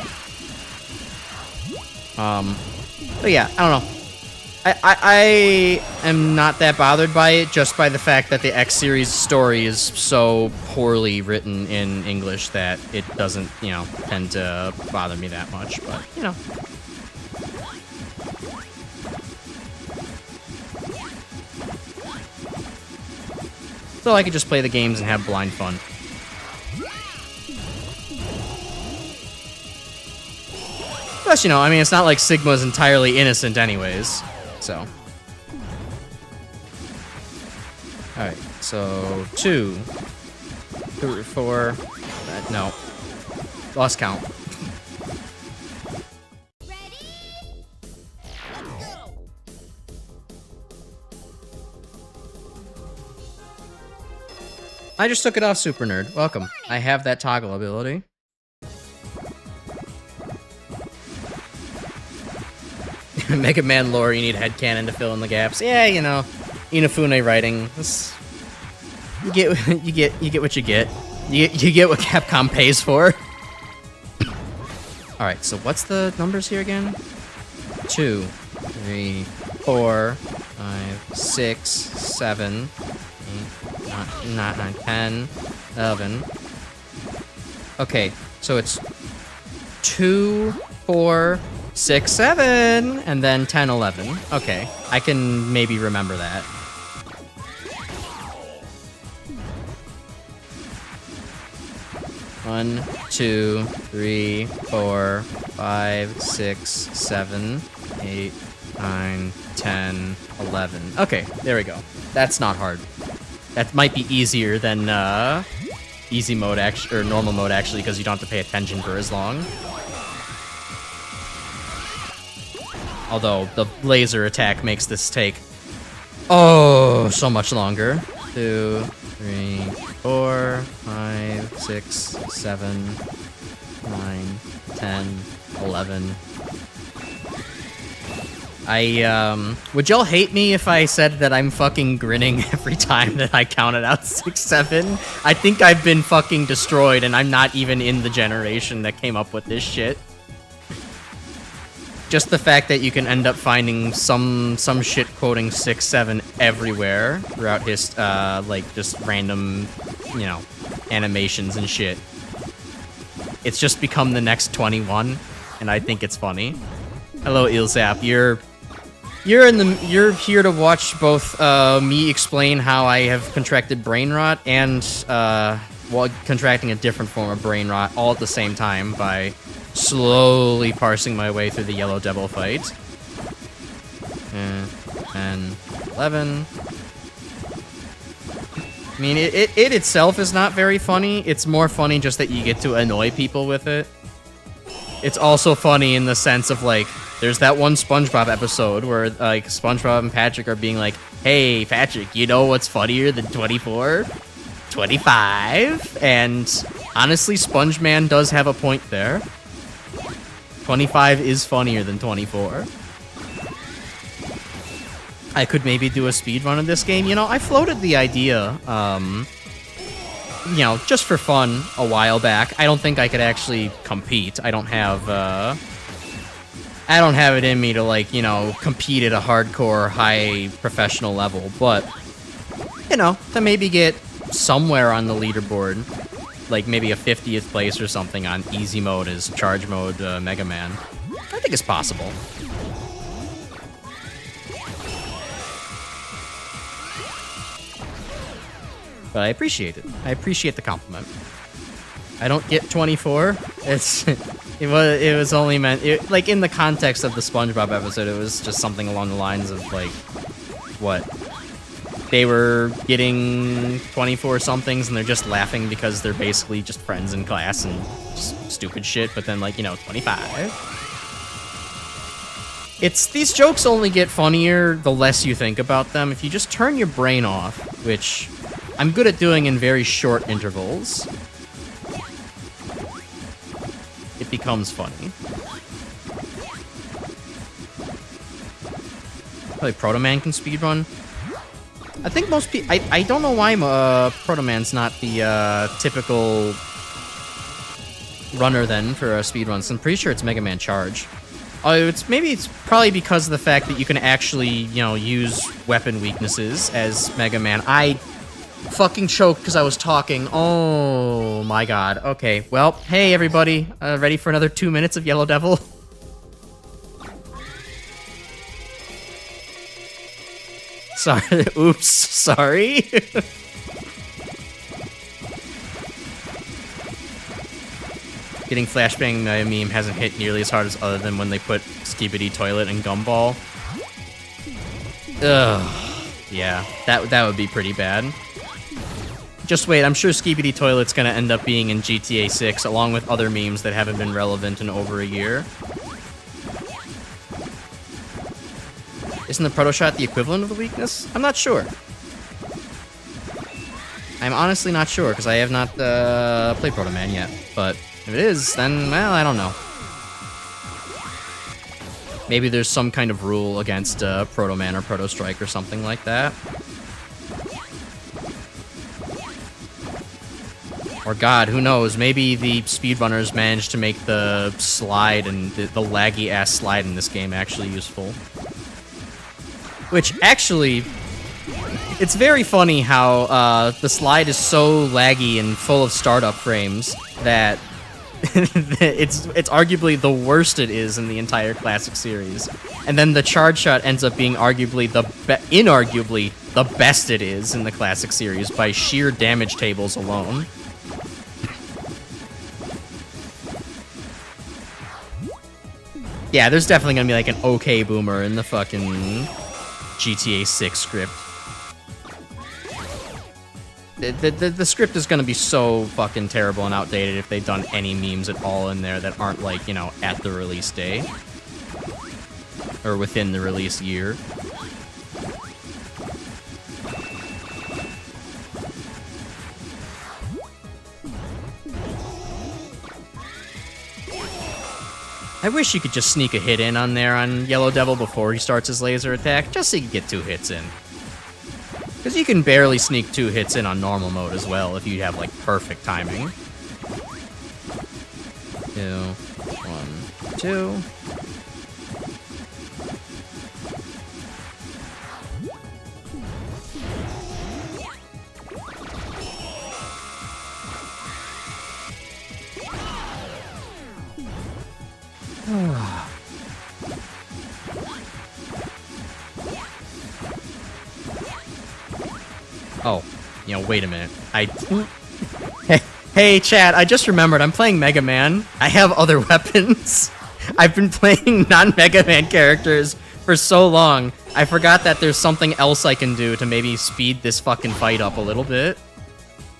But yeah, I don't know. I am not that bothered by it, just by the fact that the X series story is so poorly written in English that it doesn't, you know, tend to bother me that much. But, you know. So I could just play the games and have blind fun. Plus, you know, I mean, it's not like Sigma's entirely innocent anyways, so. Alright, so 2, 3, 4, no. Lost count. I just took it off Super Nerd. Welcome. I have that toggle ability. Megaman lore, you need headcanon to fill in the gaps. Yeah, you know, Inafune writing. You get what you get. You get what Capcom pays for. All right, so what's the numbers here again? 2, 3, 4, 5, 6, 7, 8, 9, 10, 11. Okay, so it's 2, 4, 6, 7, and then 10, 11. Okay, I can maybe remember that. One, 2, 3, 4, 5, 6, 7, 8, 9, 10, 11. Okay, there we go. That's not hard. That might be easier than easy mode or normal mode actually, because you don't have to pay attention for as long. Although the laser attack makes this take so much longer. 2, 3, 4, 5, 6, 7, 9, 10, 11. Would y'all hate me if I said that I'm fucking grinning every time that I counted out 6, 7? I think I've been fucking destroyed and I'm not even in the generation that came up with this shit. Just the fact that you can end up finding some shit quoting 6, 7 everywhere throughout his, like, just random, you know, animations and shit. It's just become the next 21, and I think it's funny. Hello, Ilzap. You're here to watch both me explain how I have contracted brain rot and while contracting a different form of brain rot all at the same time by slowly parsing my way through the Yellow Devil fight. 10, 11. I mean, it itself is not very funny. It's more funny just that you get to annoy people with it. It's also funny in the sense of, like, there's that one SpongeBob episode where, like, SpongeBob and Patrick are being like, hey, Patrick, you know what's funnier than 24? 25? And honestly, SpongeMan does have a point there. 25 is funnier than 24. I could maybe do a speedrun of this game. You know, I floated the idea, you know, just for fun a while back. I don't think I could actually compete. I don't have it in me to, like, you know, compete at a hardcore, high professional level. But, you know, to maybe get somewhere on the leaderboard, like maybe a 50th place or something on easy mode as charge mode Megaman. I think it's possible. But I appreciate it. I appreciate the compliment. I don't get 24. It was only meant, like, in the context of the SpongeBob episode, it was just something along the lines of, like, what? They were getting 24 somethings and they're just laughing because they're basically just friends in class and just stupid shit, but then, like, you know, 25. These jokes only get funnier the less you think about them. If you just turn your brain off, which I'm good at doing in very short intervals, it becomes funny. Like, Proto Man can speedrun. I think most people... I don't know why Proto Man's not the typical runner then for speedruns. I'm pretty sure it's Mega Man Charge. Oh, it's probably because of the fact that you can actually, you know, use weapon weaknesses as Mega Man. I fucking choked because I was talking. Oh my god. Okay, well, hey everybody. Ready for another 2 minutes of Yellow Devil? Sorry. Oops. Sorry. Getting flashbang meme hasn't hit nearly as hard as other than when they put Skibidi Toilet and Gumball. Ugh. Yeah, that would be pretty bad. Just wait, I'm sure Skibidi Toilet's gonna end up being in GTA 6 along with other memes that haven't been relevant in over a year. Isn't the Proto Shot the equivalent of the weakness? I'm not sure. I'm honestly not sure, because I have not played Proto Man yet. But if it is, then, well, I don't know. Maybe there's some kind of rule against Proto Man or Proto Strike or something like that. Or God, who knows? Maybe the speedrunners managed to make the slide and the laggy-ass slide in this game actually useful. Which, actually, it's very funny how the slide is so laggy and full of startup frames that it's arguably the worst it is in the entire classic series. And then the charge shot ends up being arguably inarguably the best it is in the classic series by sheer damage tables alone. Yeah, there's definitely gonna be like an OK boomer in the fucking GTA 6 script. The script is gonna be so fucking terrible and outdated if they've done any memes at all in there that aren't like, you know, at the release day. Or within the release year. I wish you could just sneak a hit in on there on Yellow Devil before he starts his laser attack, just so you can get 2 hits in. Because you can barely sneak 2 hits in on normal mode as well if you have, like, perfect timing. 2, 1, 2. Oh, you know, wait a minute. Hey, Chad, I just remembered I'm playing Mega Man. I have other weapons. I've been playing non-Mega Man characters for so long. I forgot that there's something else I can do to maybe speed this fucking fight up a little bit.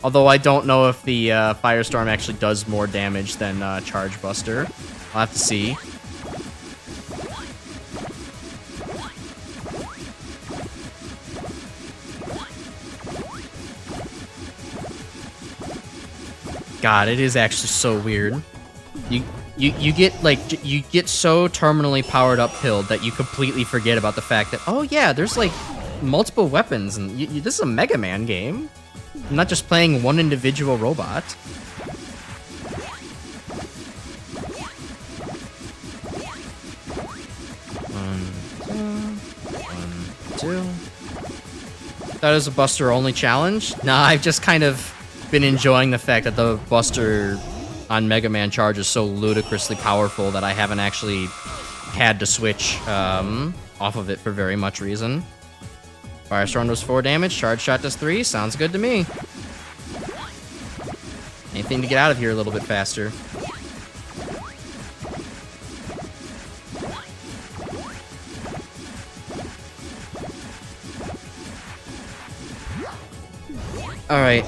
Although I don't know if the Firestorm actually does more damage than Charge Buster. I'll have to see. God, it is actually so weird. You get like you get so terminally powered up pilled that you completely forget about the fact that, oh yeah, there's like multiple weapons and this is a Mega Man game. I'm not just playing one individual robot. One, two. That is a Buster only challenge? Nah, I've just kind of been enjoying the fact that the Buster on Mega Man Charge is so ludicrously powerful that I haven't actually had to switch off of it for very much reason. Firestorm does 4 damage, Charge Shot does 3, sounds good to me. Anything to get out of here a little bit faster. Alright.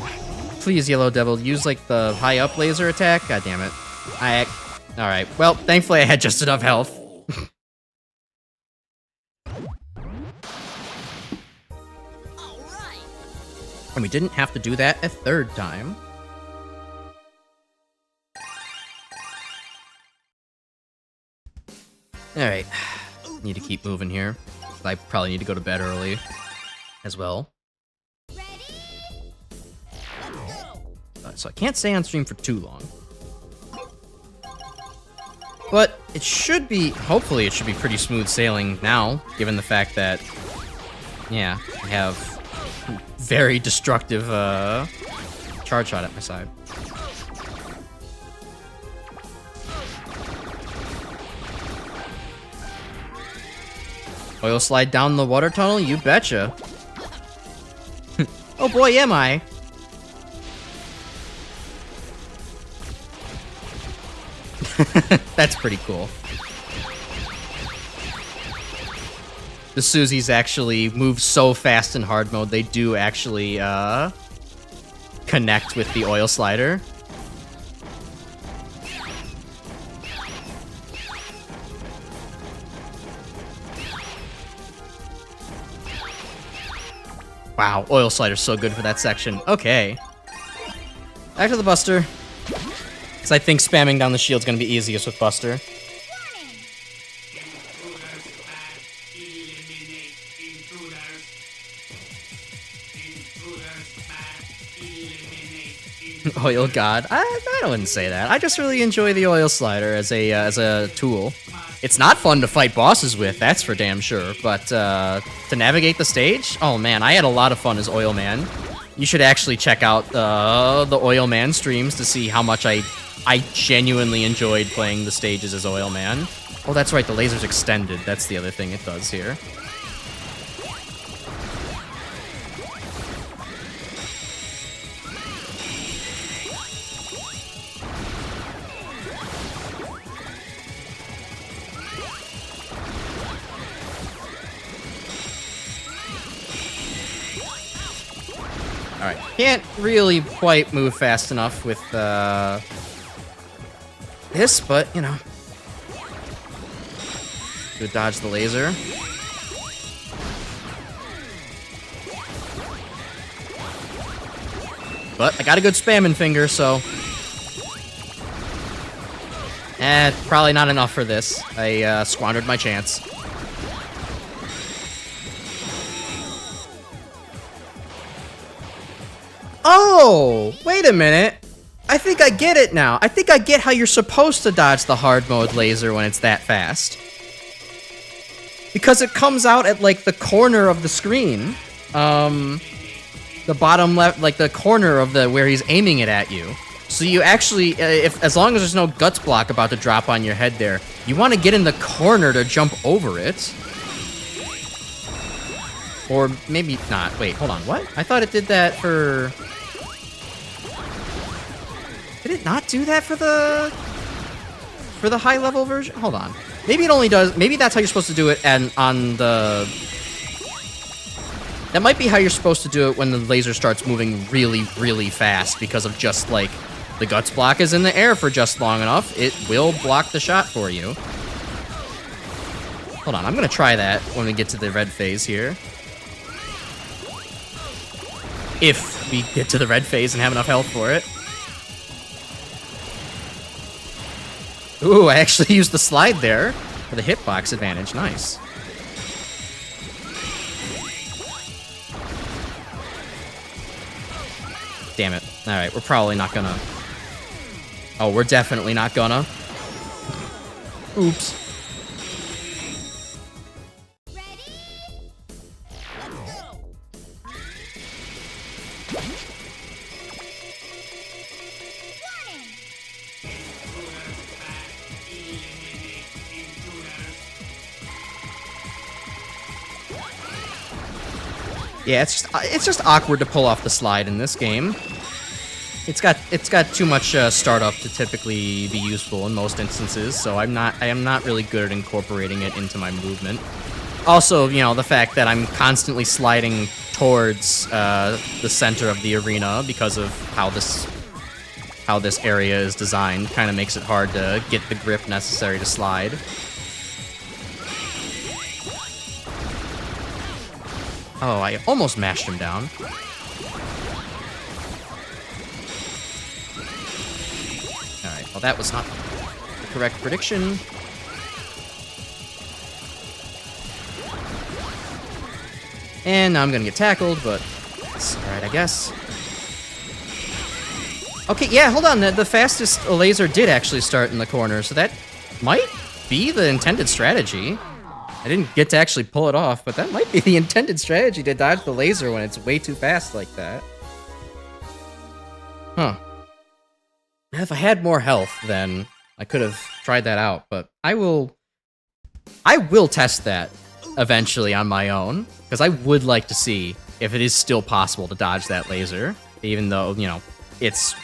Please, Yellow Devil, use, like, the high-up laser attack? God damn it. Alright, well, thankfully I had just enough health. And we didn't have to do that a 3rd time. Alright. Need to keep moving here. I probably need to go to bed early as well. So I can't stay on stream for too long. But it should be, hopefully it should be pretty smooth sailing now, given the fact that, yeah, I have very destructive charge shot at my side. Oil slide down the water tunnel? You betcha. Oh boy, am I. That's pretty cool. The Susies actually move so fast in hard mode, they do actually connect with the oil slider. Wow, oil slider's so good for that section. Okay. Back to the Buster. Because I think spamming down the shield's gonna be easiest with Buster. Oil God. I wouldn't say that. I just really enjoy the oil slider as a tool. It's not fun to fight bosses with, that's for damn sure. But to navigate the stage, oh man, I had a lot of fun as Oil Man. You should actually check out the Oil Man streams to see how much I genuinely enjoyed playing the stages as Oil Man. Oh, that's right, the laser's extended. That's the other thing it does here. Alright, can't really quite move fast enough with this, but, you know. Good dodge the laser. But I got a good spamming finger, so... probably not enough for this. I squandered my chance. Oh, wait a minute. I think I get it now. I think I get how you're supposed to dodge the hard mode laser when it's that fast. Because it comes out at, like, the corner of the screen. The bottom left, like, the corner of the where he's aiming it at you. So you actually, as long as there's no guts block about to drop on your head there, you want to get in the corner to jump over it. Or maybe not. Wait, hold on. What? I thought it did that for... Did it not do that for the high level version? Hold on. Maybe it only does... Maybe that's how you're supposed to do it and on the... That might be how you're supposed to do it when the laser starts moving really, really fast because of just, like, the guts block is in the air for just long enough. It will block the shot for you. Hold on. I'm going to try that when we get to the red phase here. If we get to the red phase and have enough health for it. Ooh, I actually used the slide there for the hitbox advantage. Nice. Damn it. Alright, we're probably not gonna... Oh, we're definitely not gonna. Oops. Yeah, it's just awkward to pull off the slide in this game. It's got too much startup to typically be useful in most instances, so I am not really good at incorporating it into my movement. Also, you know, the fact that I'm constantly sliding towards the center of the arena because of how this area is designed kind of makes it hard to get the grip necessary to slide. Oh, I almost mashed him down. Alright, well that was not the correct prediction. And now I'm gonna get tackled, but it's alright, I guess. Okay, yeah, hold on. The fastest laser did actually start in the corner, so that might be the intended strategy. I didn't get to actually pull it off, but that might be the intended strategy to dodge the laser when it's way too fast like that. Huh. If I had more health, then I could have tried that out, but I will test that eventually on my own, because I would like to see if it is still possible to dodge that laser, even though, you know, it's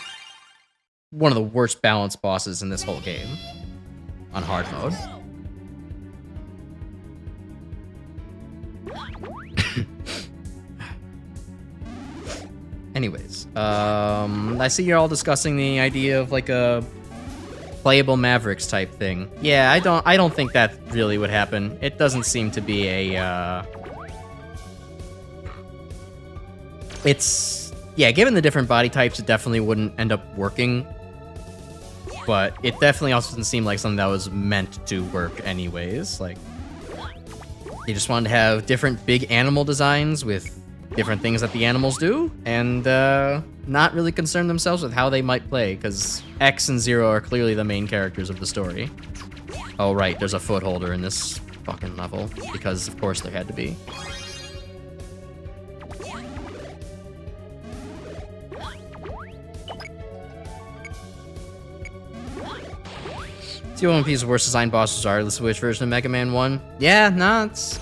one of the worst balanced bosses in this whole game on hard mode. Anyways, I see you're all discussing the idea of like a playable Mavericks type thing. Yeah, I don't think that really would happen. It doesn't seem to be a yeah, given the different body types, it definitely wouldn't end up working. But it definitely also doesn't seem like something that was meant to work anyways. Like, they just wanted to have different big animal designs with different things that the animals do, and not really concern themselves with how they might play, because X and Zero are clearly the main characters of the story. Oh right, there's a foot holder in this fucking level, because of course there had to be. See what One Piece's worst designed bosses are, let's see which version of Mega Man 1. Yeah, nah, it's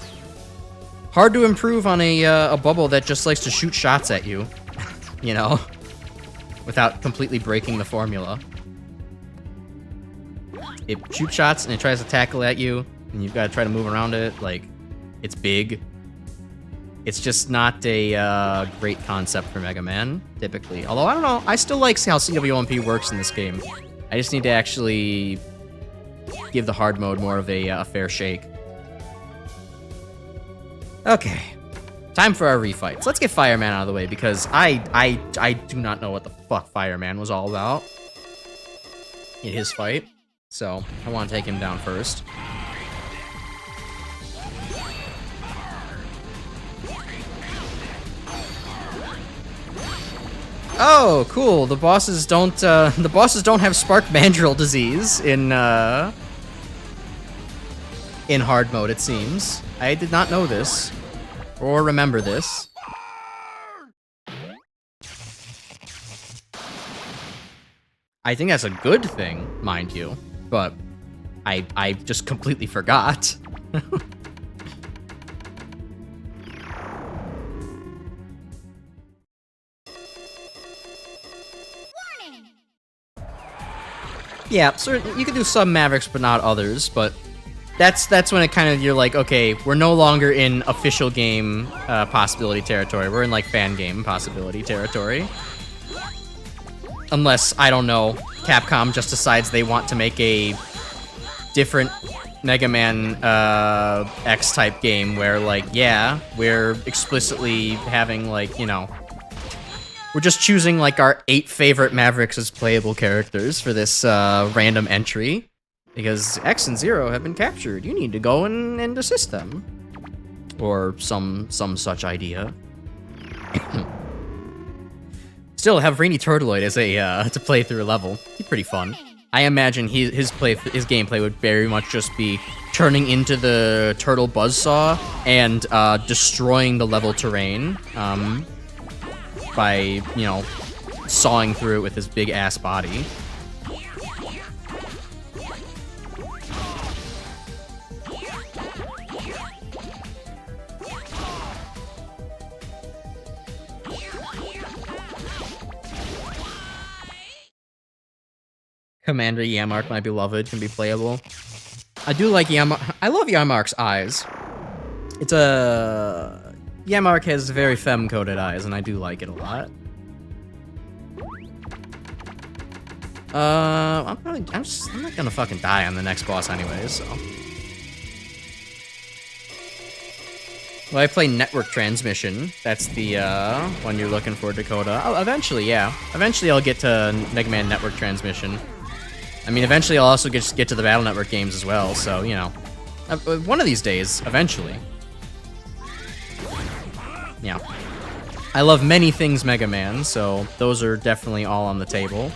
hard to improve on a bubble that just likes to shoot shots at you, you know, without completely breaking the formula. It shoots shots and it tries to tackle at you, and you've got to try to move around it. Like, it's big. It's just not a great concept for Mega Man, typically. Although, I don't know, I still like how CWMP works in this game. I just need to actually give the hard mode more of a fair shake. Okay, time for our refights. Let's get Fireman out of the way, because I do not know what the fuck Fireman was all about in his fight, so I want to take him down first. Oh, cool. The bosses don't have spark mandrill disease in hard mode, it seems. I did not know this, or remember this. I think that's a good thing, mind you, but I just completely forgot. Yeah, so you can do some Mavericks, but not others, but that's when it kind of, you're like, okay, we're no longer in official game possibility territory. We're in like fan game possibility territory. Unless, I don't know, Capcom just decides they want to make a different Mega Man X type game where, like, yeah, we're explicitly having, like, you know, we're just choosing like our 8 favorite Mavericks as playable characters for this random entry. Because X and Zero have been captured. You need to go and assist them. Or some such idea. Still, have Rainy Turtleoid as a to play through a level. Be pretty fun. I imagine his gameplay would very much just be turning into the turtle buzzsaw and destroying the level terrain by, you know, sawing through it with his big ass body. Commander Yamark, my beloved, can be playable. I do like Yamark. I love Yamark's eyes. It's a... Yamark has very femme-coded eyes, and I do like it a lot. I'm not gonna fucking die on the next boss anyways, so... Well, I play Network Transmission. That's the one you're looking for, Dakota. Oh, eventually, yeah. Eventually I'll get to Mega Man Network Transmission. I mean, eventually I'll also get to the Battle Network games as well, so, you know. One of these days, eventually. Yeah. I love many things Mega Man, so those are definitely all on the table.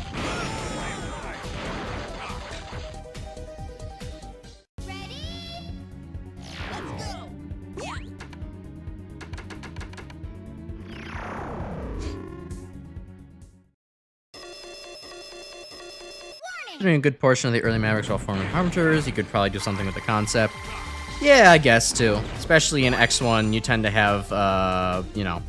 Doing a good portion of the early Mavericks while forming Harbingers, you could probably do something with the concept. Yeah, I guess, too. Especially in X1, you tend to have, you know...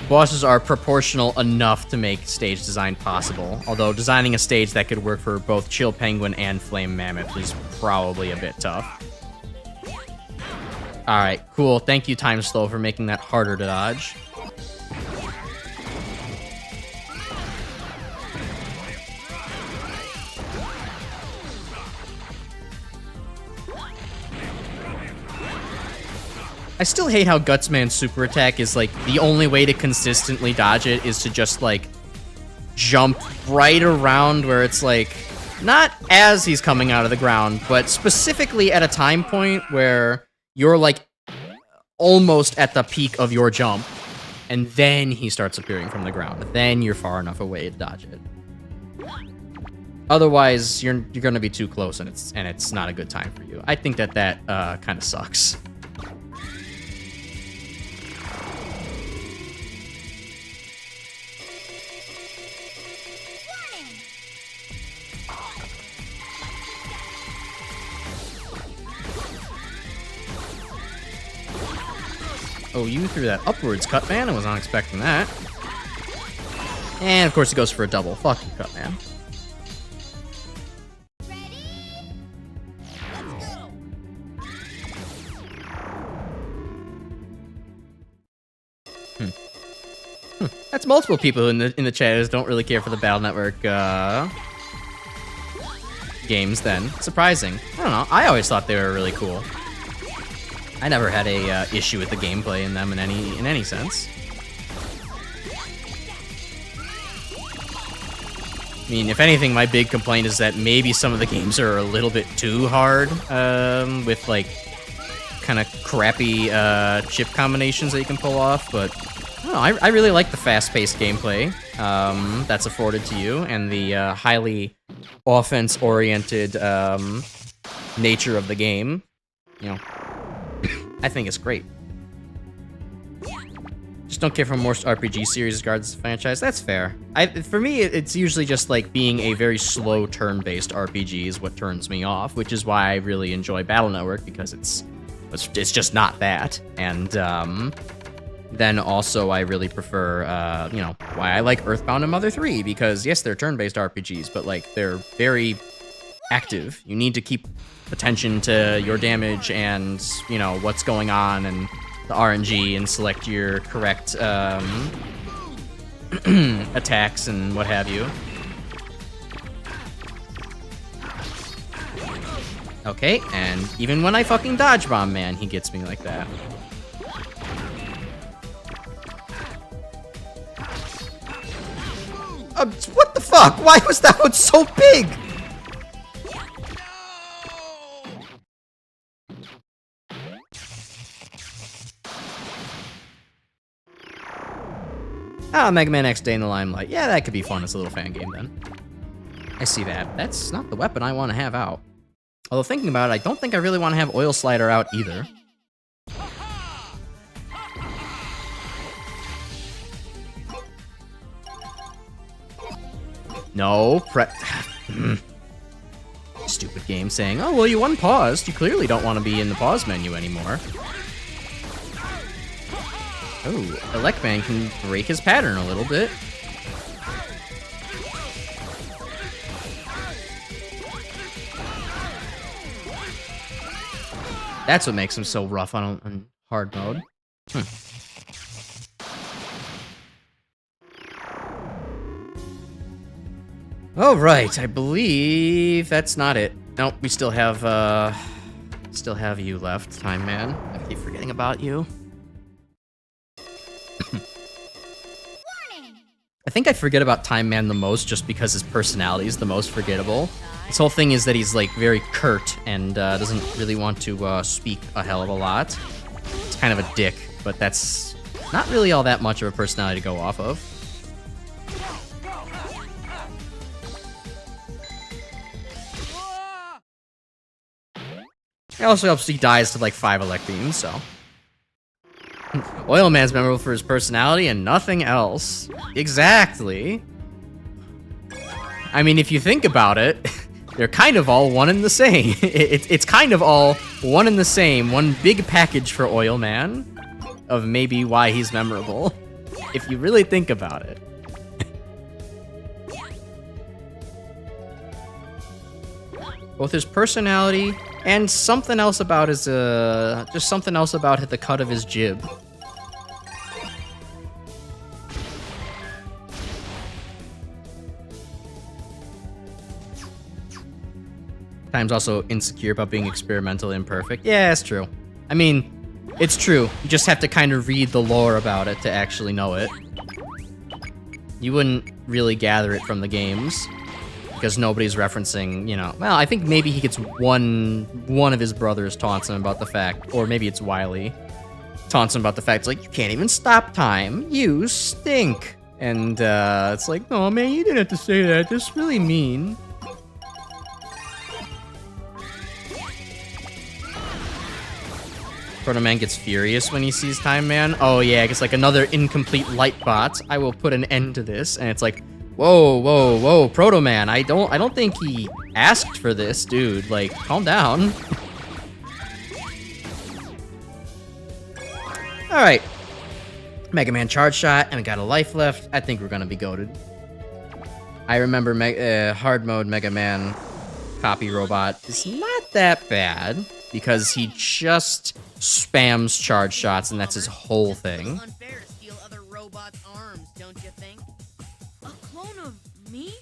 Bosses are proportional enough to make stage design possible. Although designing a stage that could work for both Chill Penguin and Flame Mammoth is probably a bit tough. Alright, cool. Thank you, Time Slow, for making that harder to dodge. I still hate how Gutsman's super attack is, like, the only way to consistently dodge it is to just, like, jump right around where it's, like, not as he's coming out of the ground, but specifically at a time point where you're, like, almost at the peak of your jump, and then he starts appearing from the ground. Then you're far enough away to dodge it. Otherwise, you're gonna be too close, and it's not a good time for you. I think that kind of sucks. Oh, you threw that upwards, Cutman. I was not expecting that. And, of course, he goes for a double. Fuck you, Cutman. That's multiple people in the chat who don't really care for the Battle Network games. Then surprising. I don't know. I always thought they were really cool. I never had a issue with the gameplay in them in any sense. I mean, if anything, my big complaint is that maybe some of the games are a little bit too hard, with like kind of crappy chip combinations that you can pull off. But I don't know, I really like the fast-paced gameplay that's afforded to you, and the highly offense-oriented nature of the game. You know, I think it's great. Just don't care for more RPG series as regards the franchise. That's fair. For me, it's usually just like being a very slow turn-based RPG is what turns me off, which is why I really enjoy Battle Network, because it's just not that. And then also I really prefer, you know, why I like Earthbound and Mother 3, because yes, they're turn-based RPGs, but like they're very active. You need to keep attention to your damage and, you know, what's going on and the RNG and select your correct attacks and what have you. Okay, and even when I fucking dodge bomb, man, he gets me like that. What the fuck? Why was that one so big? Ah, Mega Man X Day in the Limelight. Yeah, that could be fun as a little fan game then. I see that. That's not the weapon I want to have out. Although thinking about it, I don't think I really want to have Oil Slider out either. No, stupid game saying, oh, well, you unpaused. You clearly don't want to be in the pause menu anymore. Oh, Electman can break his pattern a little bit. That's what makes him so rough on hard mode. All right, I believe that's not it. Nope, we still have you left, Time Man. I keep forgetting about you. I think I forget about Time Man the most just because his personality is the most forgettable. His whole thing is that he's like very curt and doesn't really want to speak a hell of a lot. It's kind of a dick, but that's not really all that much of a personality to go off of. It also helps he dies to like 5 elect beams, so. Oil Man's memorable for his personality and nothing else. Exactly. I mean, if you think about it, they're kind of all one and the same. It's kind of all one and the same, one big package for Oil Man of maybe why he's memorable, if you really think about it. Both his personality and something else about his, just something else about the cut of his jib. Times also insecure about being experimental imperfect. Yeah, it's true. I mean, it's true. You just have to kind of read the lore about it to actually know it. You wouldn't really gather it from the games because nobody's referencing, you know. Well, I think maybe he gets one of his brothers taunts him about the fact, or maybe it's Wily, taunts him about the fact, it's like, you can't even stop time. You stink. And it's like, oh man, you didn't have to say that. That's really mean. Proto Man gets furious when he sees Time Man. Oh yeah, I guess like another incomplete light bot. I will put an end to this. And it's like, whoa, Proto Man. I don't think he asked for this, dude. Like, calm down. All right, Mega Man charge shot, and we got a life left. I think we're gonna be goated. I remember hard mode Mega Man copy robot is not that bad because he just spams charge shots, and that's his whole thing.
Unfair to steal other robots' arms, don't you think? A clone of me?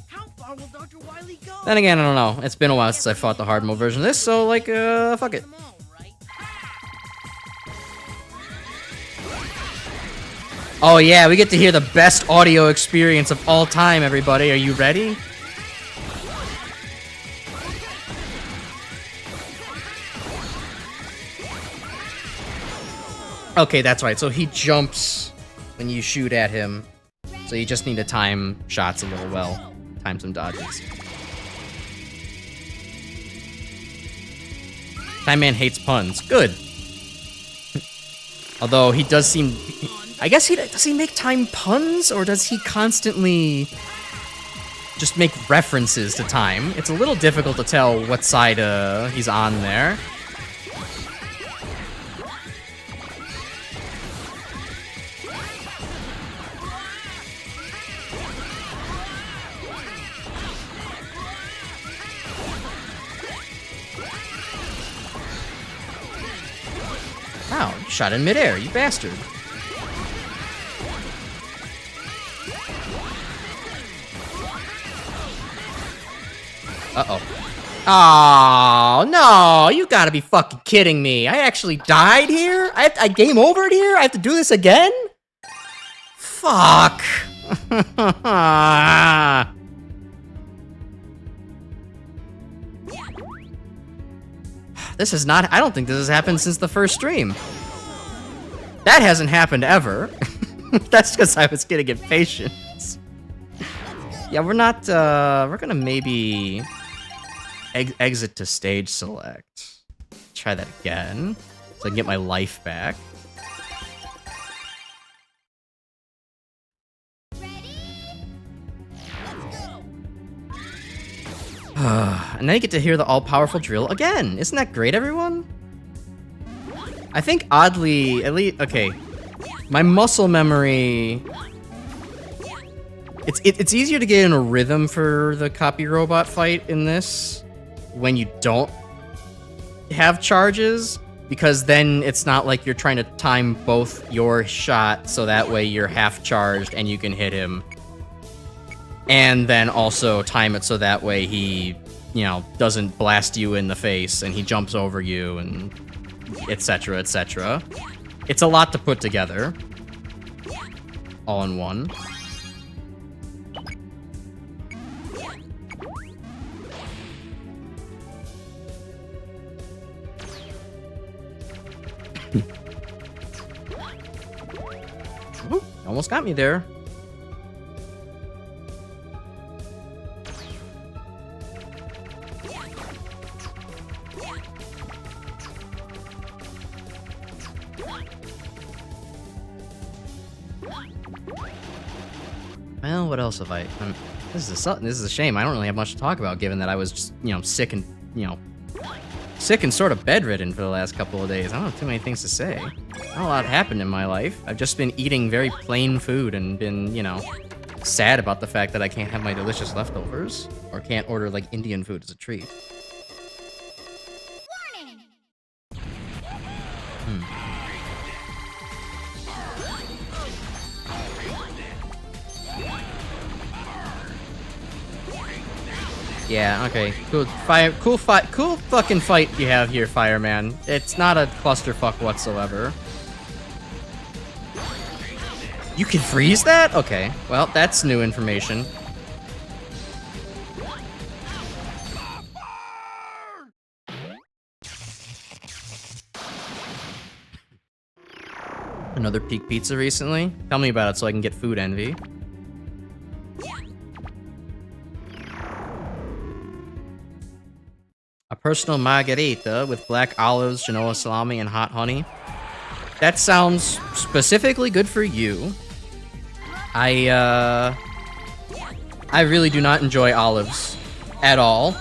How far will Dr. Wily go?
Then again, I don't know. It's been a while since I fought the hard mode version of this, so like, fuck it.
Them all, right?
Oh yeah, we get to hear the best audio experience of all time, everybody. Are you ready? Okay, that's right. So he jumps when you shoot at him. So you just need to time shots a little well. Time some dodges. Time Man hates puns. Good. Although he does seem... I guess does he make time puns? Or does he constantly just make references to time? It's a little difficult to tell what side he's on there. Wow, shot in midair, you bastard. Uh-oh. Oh, no, you gotta be fucking kidding me. I actually died here? I game overed here? I have to do this again? Fuck. This is not... I don't think this has happened since the first stream. That hasn't happened ever. That's because I was getting impatient. Yeah, we're not... we're gonna maybe... exit to stage select. Try that again. So I can get my life back. And then you get to hear the all-powerful drill again. Isn't that great, everyone? I think oddly, at least, okay, my muscle memory, it's easier to get in a rhythm for the copy robot fight in this when you don't have charges, because then it's not like you're trying to time both your shot so that way you're half charged and you can hit him. And then also time it so that way he, you know, doesn't blast you in the face and he jumps over you and etc, etc. It's a lot to put together. All in one. Ooh, almost got me there. Well, what else have I? This is a shame. I don't really have much to talk about, given that I was just, sick and, sick and sort of bedridden for the last couple of days. I don't have too many things to say. Not a lot happened in my life. I've just been eating very plain food and been, sad about the fact that I can't have my delicious leftovers or can't order like Indian food as a treat. Yeah, okay. Cool fucking fight you have here, Fireman. It's not a clusterfuck whatsoever. You can freeze that? Okay. Well, that's new information. Another Peak Pizza recently? Tell me about it so I can get food envy. A personal margarita with black olives, Genoa salami, and hot honey. That sounds specifically good for you. I really do not enjoy olives at all.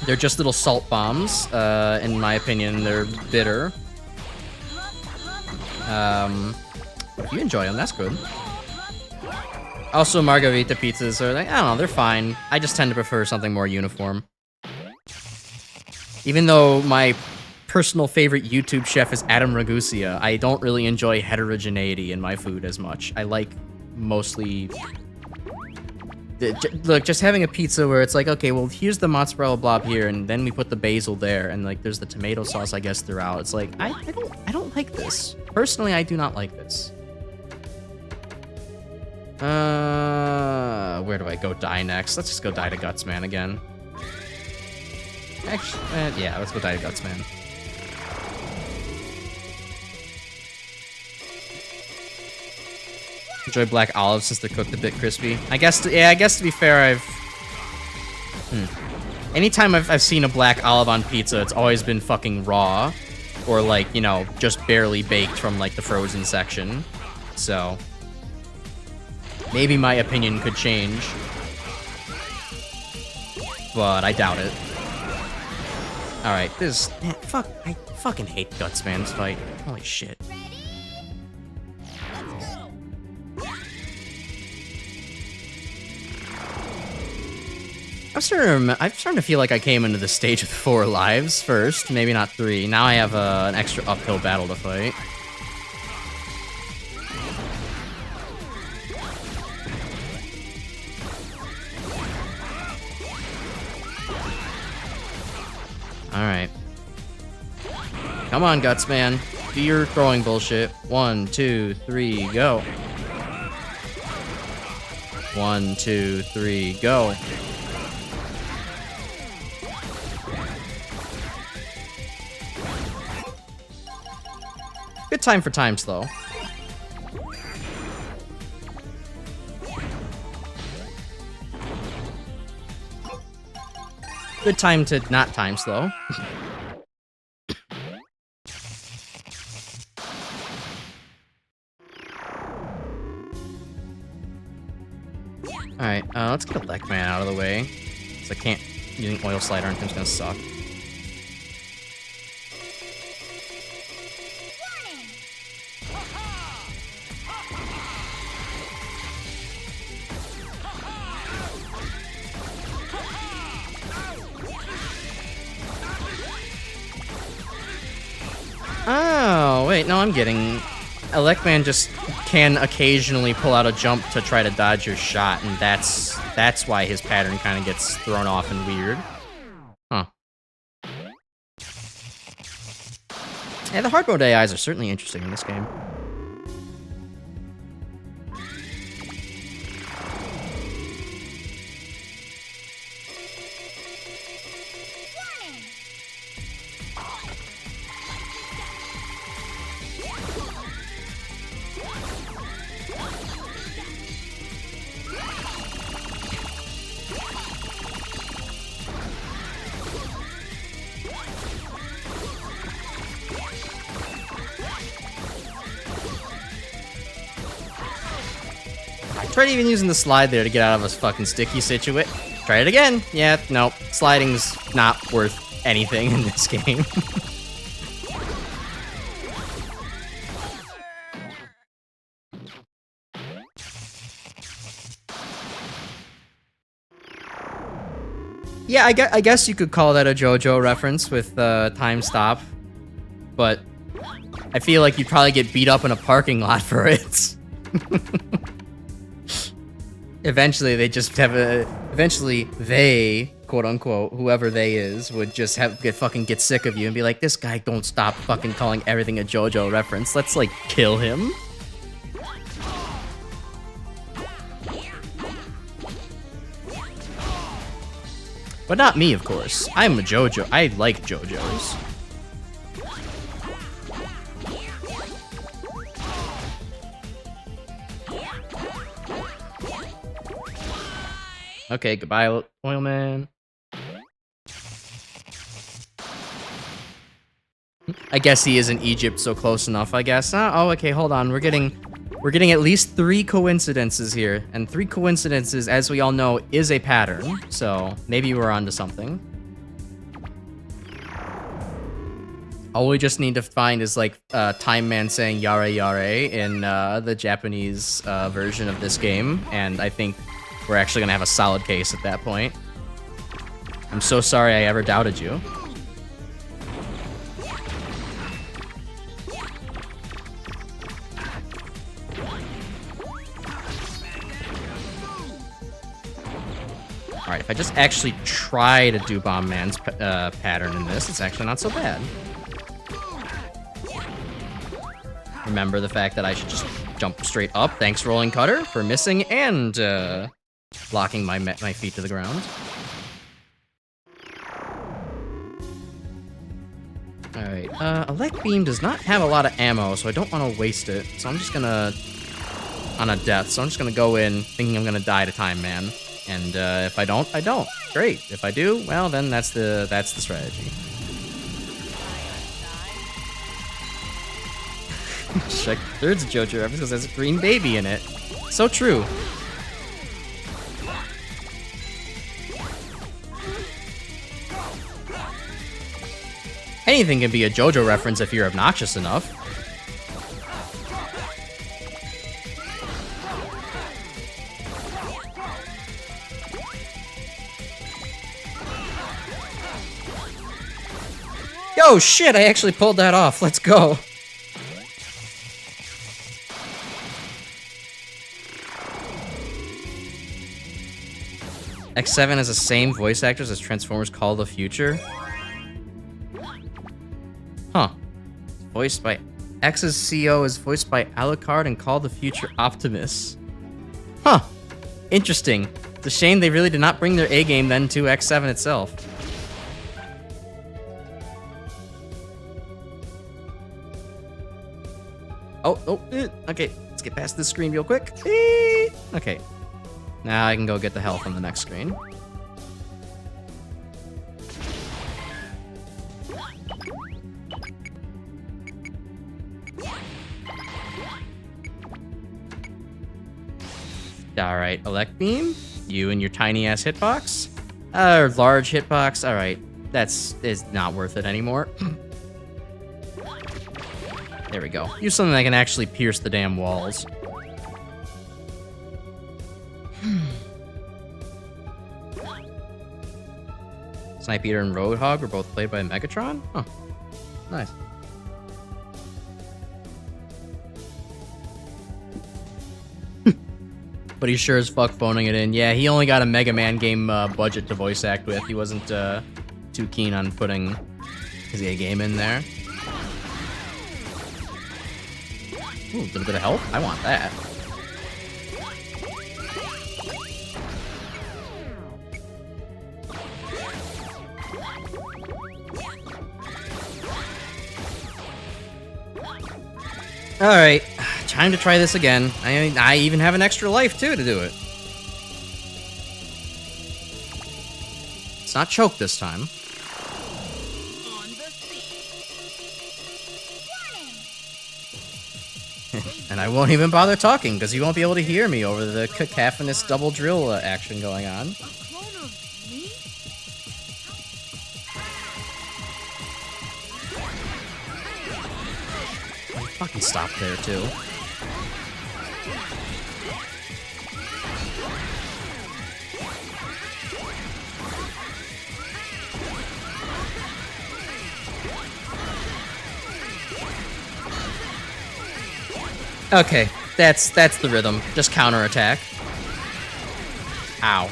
They're just little salt bombs. In my opinion, they're bitter. If you enjoy them, that's good. Also, margarita pizzas are like, I don't know, they're fine. I just tend to prefer something more uniform. Even though my personal favorite YouTube chef is Adam Ragusia, I don't really enjoy heterogeneity in my food as much. I like mostly... Look, just having a pizza where it's like, okay, well, here's the mozzarella blob here, and then we put the basil there, and like there's the tomato sauce, I guess, throughout. It's like, I don't like this. Personally, I do not like this. Where do I go die next? Let's just go die to Gutsman again. Actually, yeah, let's go die to Gutsman. Enjoy black olives since they're cooked a bit crispy. I guess to be fair, anytime I've seen a black olive on pizza, it's always been fucking raw. Or like, just barely baked from like the frozen section. So maybe my opinion could change. But I doubt it. Alright, I fucking hate Gutsman's fight. Holy shit. I'm starting to feel like I came into the stage with 4 lives first, maybe not 3. Now I have an extra uphill battle to fight. Alright. Come on, Gutsman. Do your throwing bullshit. 1, 2, 3, go. 1, 2, 3, go. Good time for time slow. Good time to not time slow. Alright, let's get a Megaman out of the way. Because I can't... Using Oil Slider on him's gonna suck. Oh, wait, no, I'm getting... Megaman just can occasionally pull out a jump to try to dodge your shot, and that's why his pattern kind of gets thrown off and weird. Huh. Yeah, the hard mode AIs are certainly interesting in this game. Tried even using the slide there to get out of a fucking sticky situation. Try it again. Yeah, nope. Sliding's not worth anything in this game. Yeah, I guess you could call that a JoJo reference with time stop, but I feel like you'd probably get beat up in a parking lot for it. Eventually, they just have eventually, they, quote unquote, whoever they is, would just get sick of you and be like, this guy don't stop fucking calling everything a JoJo reference. Let's, like, kill him. But not me, of course. I'm a JoJo. I like JoJo's. Okay, goodbye, oil man. I guess he is in Egypt, so close enough, I guess. Oh, okay, hold on. We're getting at least 3 coincidences here. And 3 coincidences, as we all know, is a pattern. So maybe we're onto something. All we just need to find is, like, Time Man saying yare yare in the Japanese version of this game. And I think we're actually gonna have a solid case at that point. I'm so sorry I ever doubted you. Alright, if I just actually try to do Bomb Man's pattern in this, it's actually not so bad. Remember the fact that I should just jump straight up. Thanks, Rolling Cutter, for missing and blocking my feet to the ground. Alright, Elect Beam does not have a lot of ammo, so I don't want to waste it. So I'm just gonna... on a death, so I'm just gonna go in thinking I'm gonna die to Time Man. And if I don't, I don't. Great. If I do, well, then that's the strategy. Check third's JoJo reference because there's a green baby in it. So true. Anything can be a JoJo reference if you're obnoxious enough. Yo, shit, I actually pulled that off. Let's go. X7 has the same voice actors as Transformers Call of the Future. Huh. Voiced by... X's CO is voiced by Alucard and Call of the Future Optimus. Huh. Interesting. It's a shame they really did not bring their A-game then to X7 itself. Okay, let's get past this screen real quick. Okay, now I can go get the health on the next screen. Alright, Elect Beam, you and your tiny ass hitbox. Large hitbox, alright, is not worth it anymore. There we go. Use something that can actually pierce the damn walls. Snipe Eater and Roadhog were both played by Megatron? Huh. Nice. But he's sure as fuck phoning it in. Yeah, he only got a Megaman game budget to voice act with. He wasn't too keen on putting his A game in there. Ooh, a little bit of health? I want that. Alright, time to try this again. I even have an extra life, too, to do it. It's not choke this time. And I won't even bother talking, because you won't be able to hear me over the cacophonous double drill action going on.
A clone of me?
Fucking stop there, too. Okay, that's the rhythm. Just counterattack. Ow.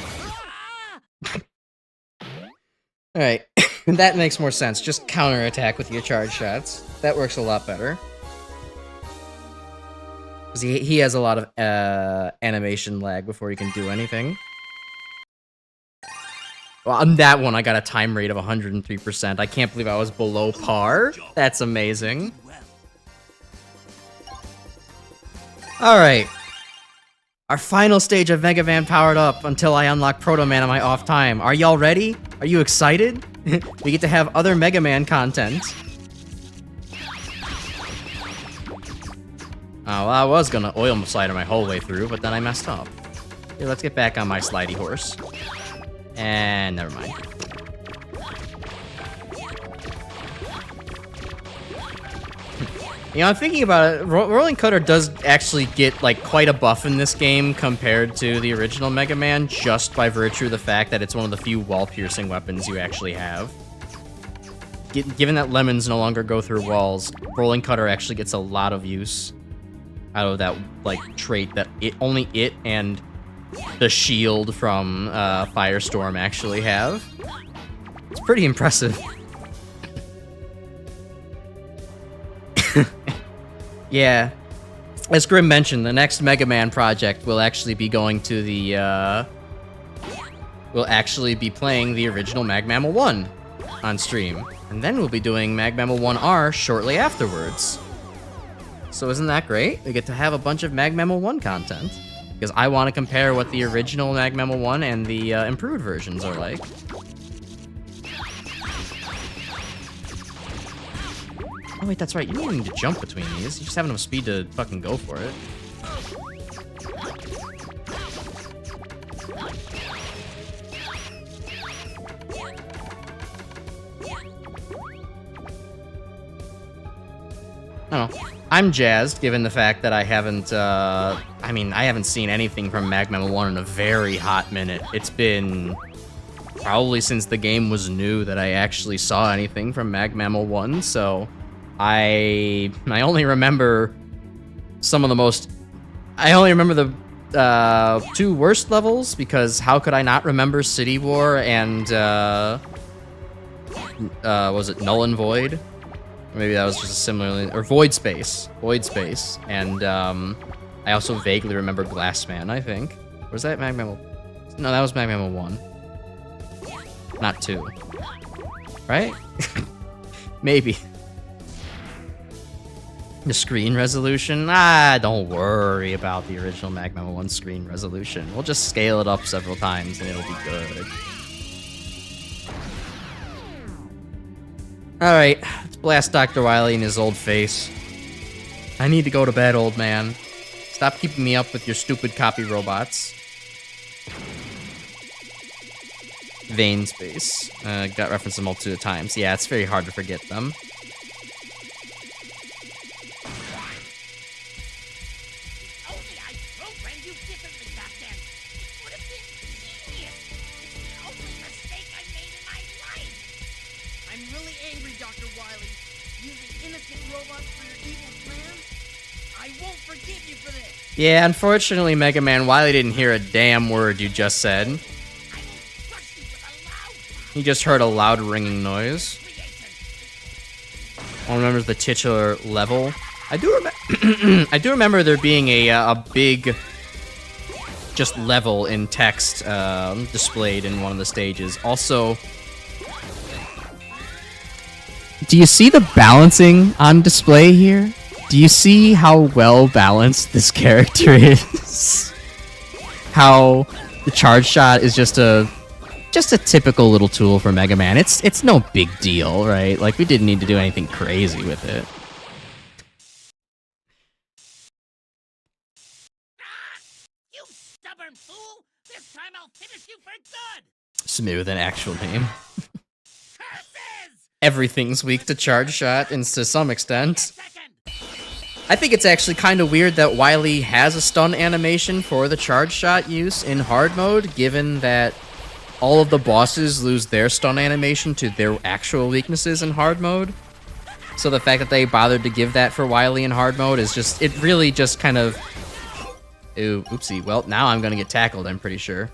Alright, that makes more sense. Just counterattack with your charge shots. That works a lot better. Because he has a lot of animation lag before he can do anything. Well, on that one, I got a time rate of 103%. I can't believe I was below par. That's amazing. Alright. Our final stage of Megaman powered up until I unlock Proto Man on my off time. Are y'all ready? Are you excited? We get to have other Megaman content. Oh, well, I was gonna oil slider my whole way through, but then I messed up. Okay, let's get back on my slidey horse. And never mind. You know, I'm thinking about it, Rolling Cutter does actually get, like, quite a buff in this game compared to the original Mega Man, just by virtue of the fact that it's one of the few wall-piercing weapons you actually have. Given that lemons no longer go through walls, Rolling Cutter actually gets a lot of use out of that, like, trait that only it and the shield from Firestorm actually have. It's pretty impressive. Yeah, as Grim mentioned, the next Mega Man project will actually be going to the, we'll actually be playing the original Mag Mammal 1 on stream. And then we'll be doing Mag Mammal 1R shortly afterwards. So isn't that great? We get to have a bunch of Mag Mammal 1 content. Because I want to compare what the original Mag Mammal 1 and the improved versions are like. Oh wait, that's right, you don't even need to jump between these. You just have enough speed to fucking go for it. I don't know. I'm jazzed, given the fact that I haven't, I haven't seen anything from Mag Mammal 1 in a very hot minute. It's been probably since the game was new that I actually saw anything from Mag Mammal 1, so I only remember some of the most... I only remember the two worst levels, because how could I not remember City War and, was it Null and Void? Or maybe that was just a similarly... Or Void Space. Void Space. And, I also vaguely remember Glassman, I think. Or was that Mag Mammal? No, that was Mag Mammal 1. Not 2. Right? Maybe. The screen resolution? Don't worry about the original Mag Mammal 1 screen resolution. We'll just scale it up several times and it'll be good. Alright, let's blast Dr. Wily in his old face. I need to go to bed, old man. Stop keeping me up with your stupid copy robots. Vein Space. Got referenced them multiple times. Yeah, it's very hard to forget them. Yeah, unfortunately, Mega Man, Wily didn't hear a damn word you just said. He just heard a loud ringing noise. All remembers the titular level. I do remember there being a big just level in text displayed in one of the stages. Also, do you see the balancing on display here? Do you see how well balanced this character is? How the charge shot is just a typical little tool for Mega Man. It's no big deal, right? Like, we didn't need to do anything crazy with it.
stubborn fool! This time I'll finish you for good!
Smooth, an actual name.
Curses!
Everything's weak to charge shot, and to some extent.
Second!
I think it's actually kind of weird that Wily has a stun animation for the charge shot use in hard mode, given that all of the bosses lose their stun animation to their actual weaknesses in hard mode. So the fact that they bothered to give that for Wily in hard mode is just, it really just kind of... Ooh, oopsie. Well, now I'm gonna get tackled, I'm pretty sure.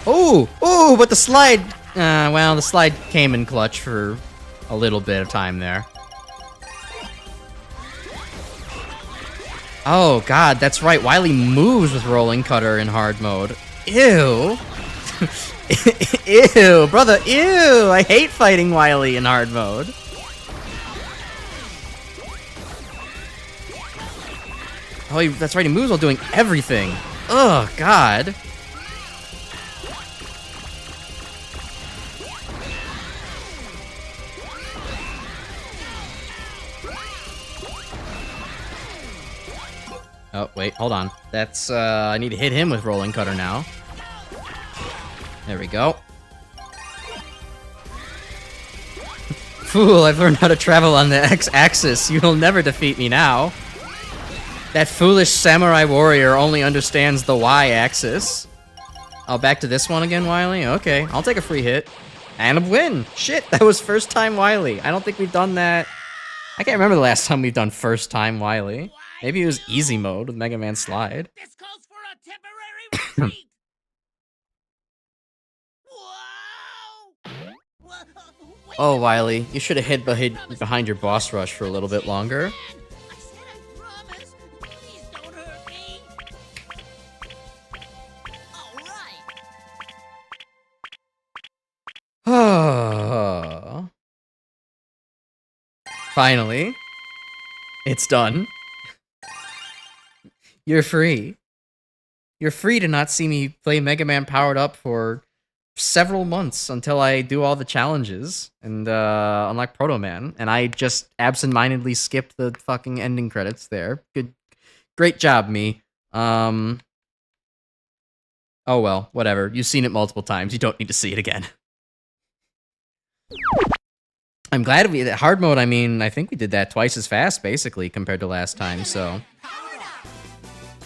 Oh, but the slide... well, the slide came in clutch for a little bit of time there. Oh, God, that's right. Wily moves with Rolling Cutter in hard mode. Ew. Ew, brother, ew. I hate fighting Wily in hard mode. Oh, that's right. He moves while doing everything. Oh, God. Oh, wait, hold on. That's, I need to hit him with Rolling Cutter now. There we go. Fool, I've learned how to travel on the X-axis. You'll never defeat me now. That foolish samurai warrior only understands the Y-axis. Oh, back to this one again, Wily? Okay, I'll take a free hit. And a win! Shit, that was first time Wily. I don't think we've done that. I can't remember the last time we've done first time Wily. Maybe it was easy mode with Mega Man Slide.
This calls for a temporary retreat! Whoa! Wait
Oh, Wily, you should have hid behind your boss rush for a little bit longer.
I said I promise. Please don't hurt me. All right.
Finally. It's done. You're free. You're free to not see me play Mega Man powered up for several months until I do all the challenges and unlock Proto Man. And I just absentmindedly skipped the fucking ending credits there. Good, great job, me. Oh well, whatever. You've seen it multiple times. You don't need to see it again. I'm glad we did hard mode. I mean, I think we did that twice as fast, basically, compared to last time. So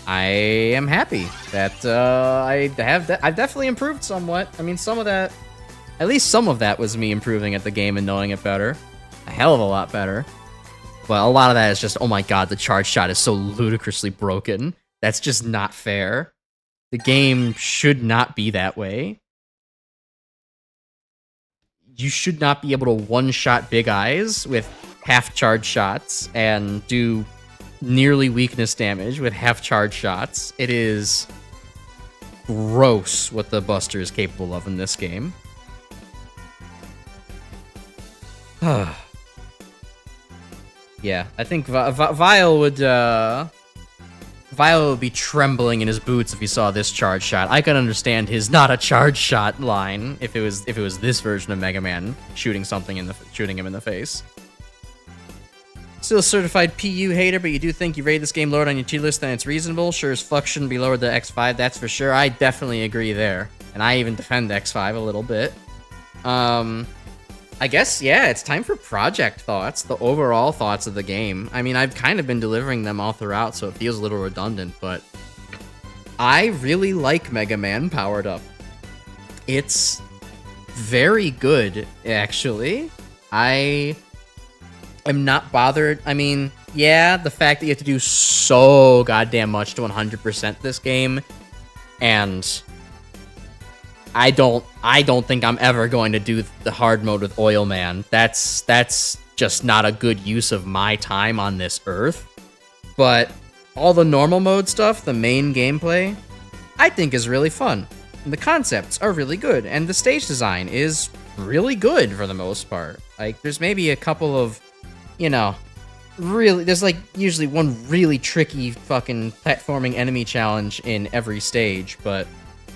I am happy that I've definitely improved somewhat. I mean, some of that, at least some of that was me improving at the game and knowing it better. A hell of a lot better. But a lot of that is just, oh my god, the charge shot is so ludicrously broken. That's just not fair. The game should not be that way. You should not be able to one-shot Big Eyes with half-charge shots and do nearly weakness damage with half-charge shots. It is gross what the Buster is capable of in this game. Yeah, I think Vile would be trembling in his boots if he saw this charge shot. I can understand his "not a charge shot" line if it was this version of Mega Man shooting him in the face. Still a certified PU hater, but you do think you rate this game lower on your tier list than it's reasonable. Sure as fuck shouldn't be lower than X5, that's for sure. I definitely agree there, and I even defend X5 a little bit. I guess, yeah, it's time for project thoughts, the overall thoughts of the game. I mean, I've kind of been delivering them all throughout, so it feels a little redundant, but I really like Mega Man powered up. It's very good, actually. I am not bothered. I mean, yeah, the fact that you have to do so goddamn much to 100% this game, and I don't think I'm ever going to do the hard mode with Oil Man. That's just not a good use of my time on this earth. But all the normal mode stuff, the main gameplay, I think is really fun. And the concepts are really good, and the stage design is really good for the most part. Like, there's maybe a couple of, you know, there's like usually one really tricky fucking platforming enemy challenge in every stage, but,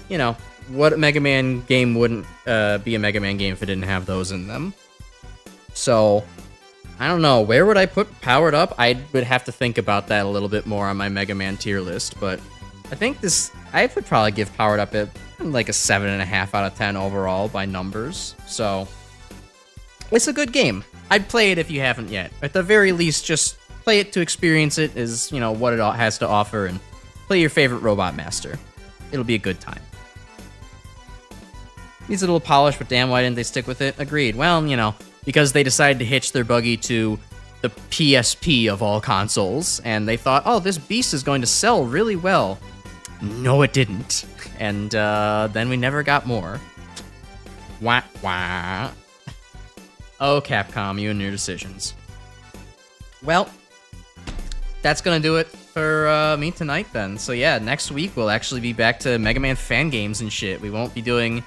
you know, what Mega Man game wouldn't be a Mega Man game if it didn't have those in them? So, I don't know. Where would I put Powered Up? I would have to think about that a little bit more on my Mega Man tier list, but I think I would probably give Powered Up like a 7.5 out of 10 overall by numbers. So, it's a good game. I'd play it if you haven't yet. At the very least, just play it to experience it as, what it all has to offer, and play your favorite Robot Master. It'll be a good time. Needs a little polish, but damn, why didn't they stick with it? Agreed. Well, because they decided to hitch their buggy to the PSP of all consoles, and they thought, oh, this beast is going to sell really well. No, it didn't. And then we never got more. Wah, wah. Oh, Capcom, you and your decisions. Well, that's going to do it for me tonight, then. So yeah, next week we'll actually be back to Mega Man fan games and shit. We won't be doing,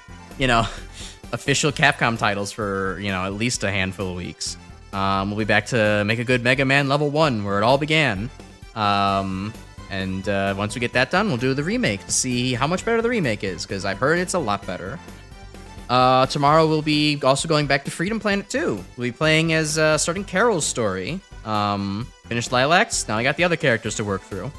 official Capcom titles for, at least a handful of weeks. We'll be back to Make a Good Mega Man Level 1, where it all began. And once we get that done, we'll do the remake to see how much better the remake is, because I've heard it's a lot better. Tomorrow we'll be also going back to Freedom Planet 2. We'll be playing as, starting Carol's story. Finished Lilacs, now I got the other characters to work through.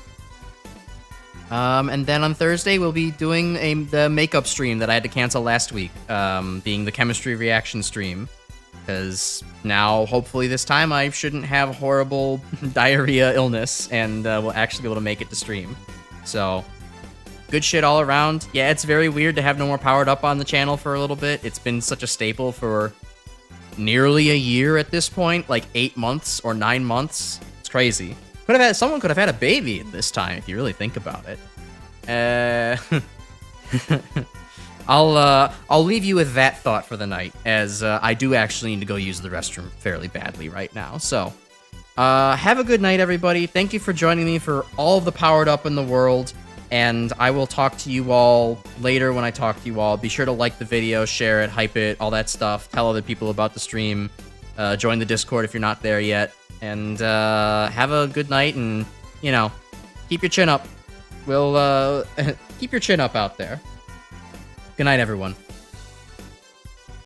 And then on Thursday, we'll be doing the makeup stream that I had to cancel last week, being the chemistry reaction stream. Because now, hopefully this time, I shouldn't have horrible diarrhea illness, and we'll actually be able to make it to stream. So, good shit all around. Yeah, it's very weird to have no more Powered Up on the channel for a little bit. It's been such a staple for nearly a year at this point, like 8 months or 9 months. It's crazy. Someone could have had a baby at this time if you really think about it. I'll leave you with that thought for the night, as I do actually need to go use the restroom fairly badly right now. So, have a good night, everybody. Thank you for joining me for all of the Powered Up in the world, and I will talk to you all later when I talk to you all. Be sure to like the video, share it, hype it, all that stuff. Tell other people about the stream. Join the Discord if you're not there yet. And have a good night, and, keep your chin up. We'll keep your chin up out there. Good night, everyone.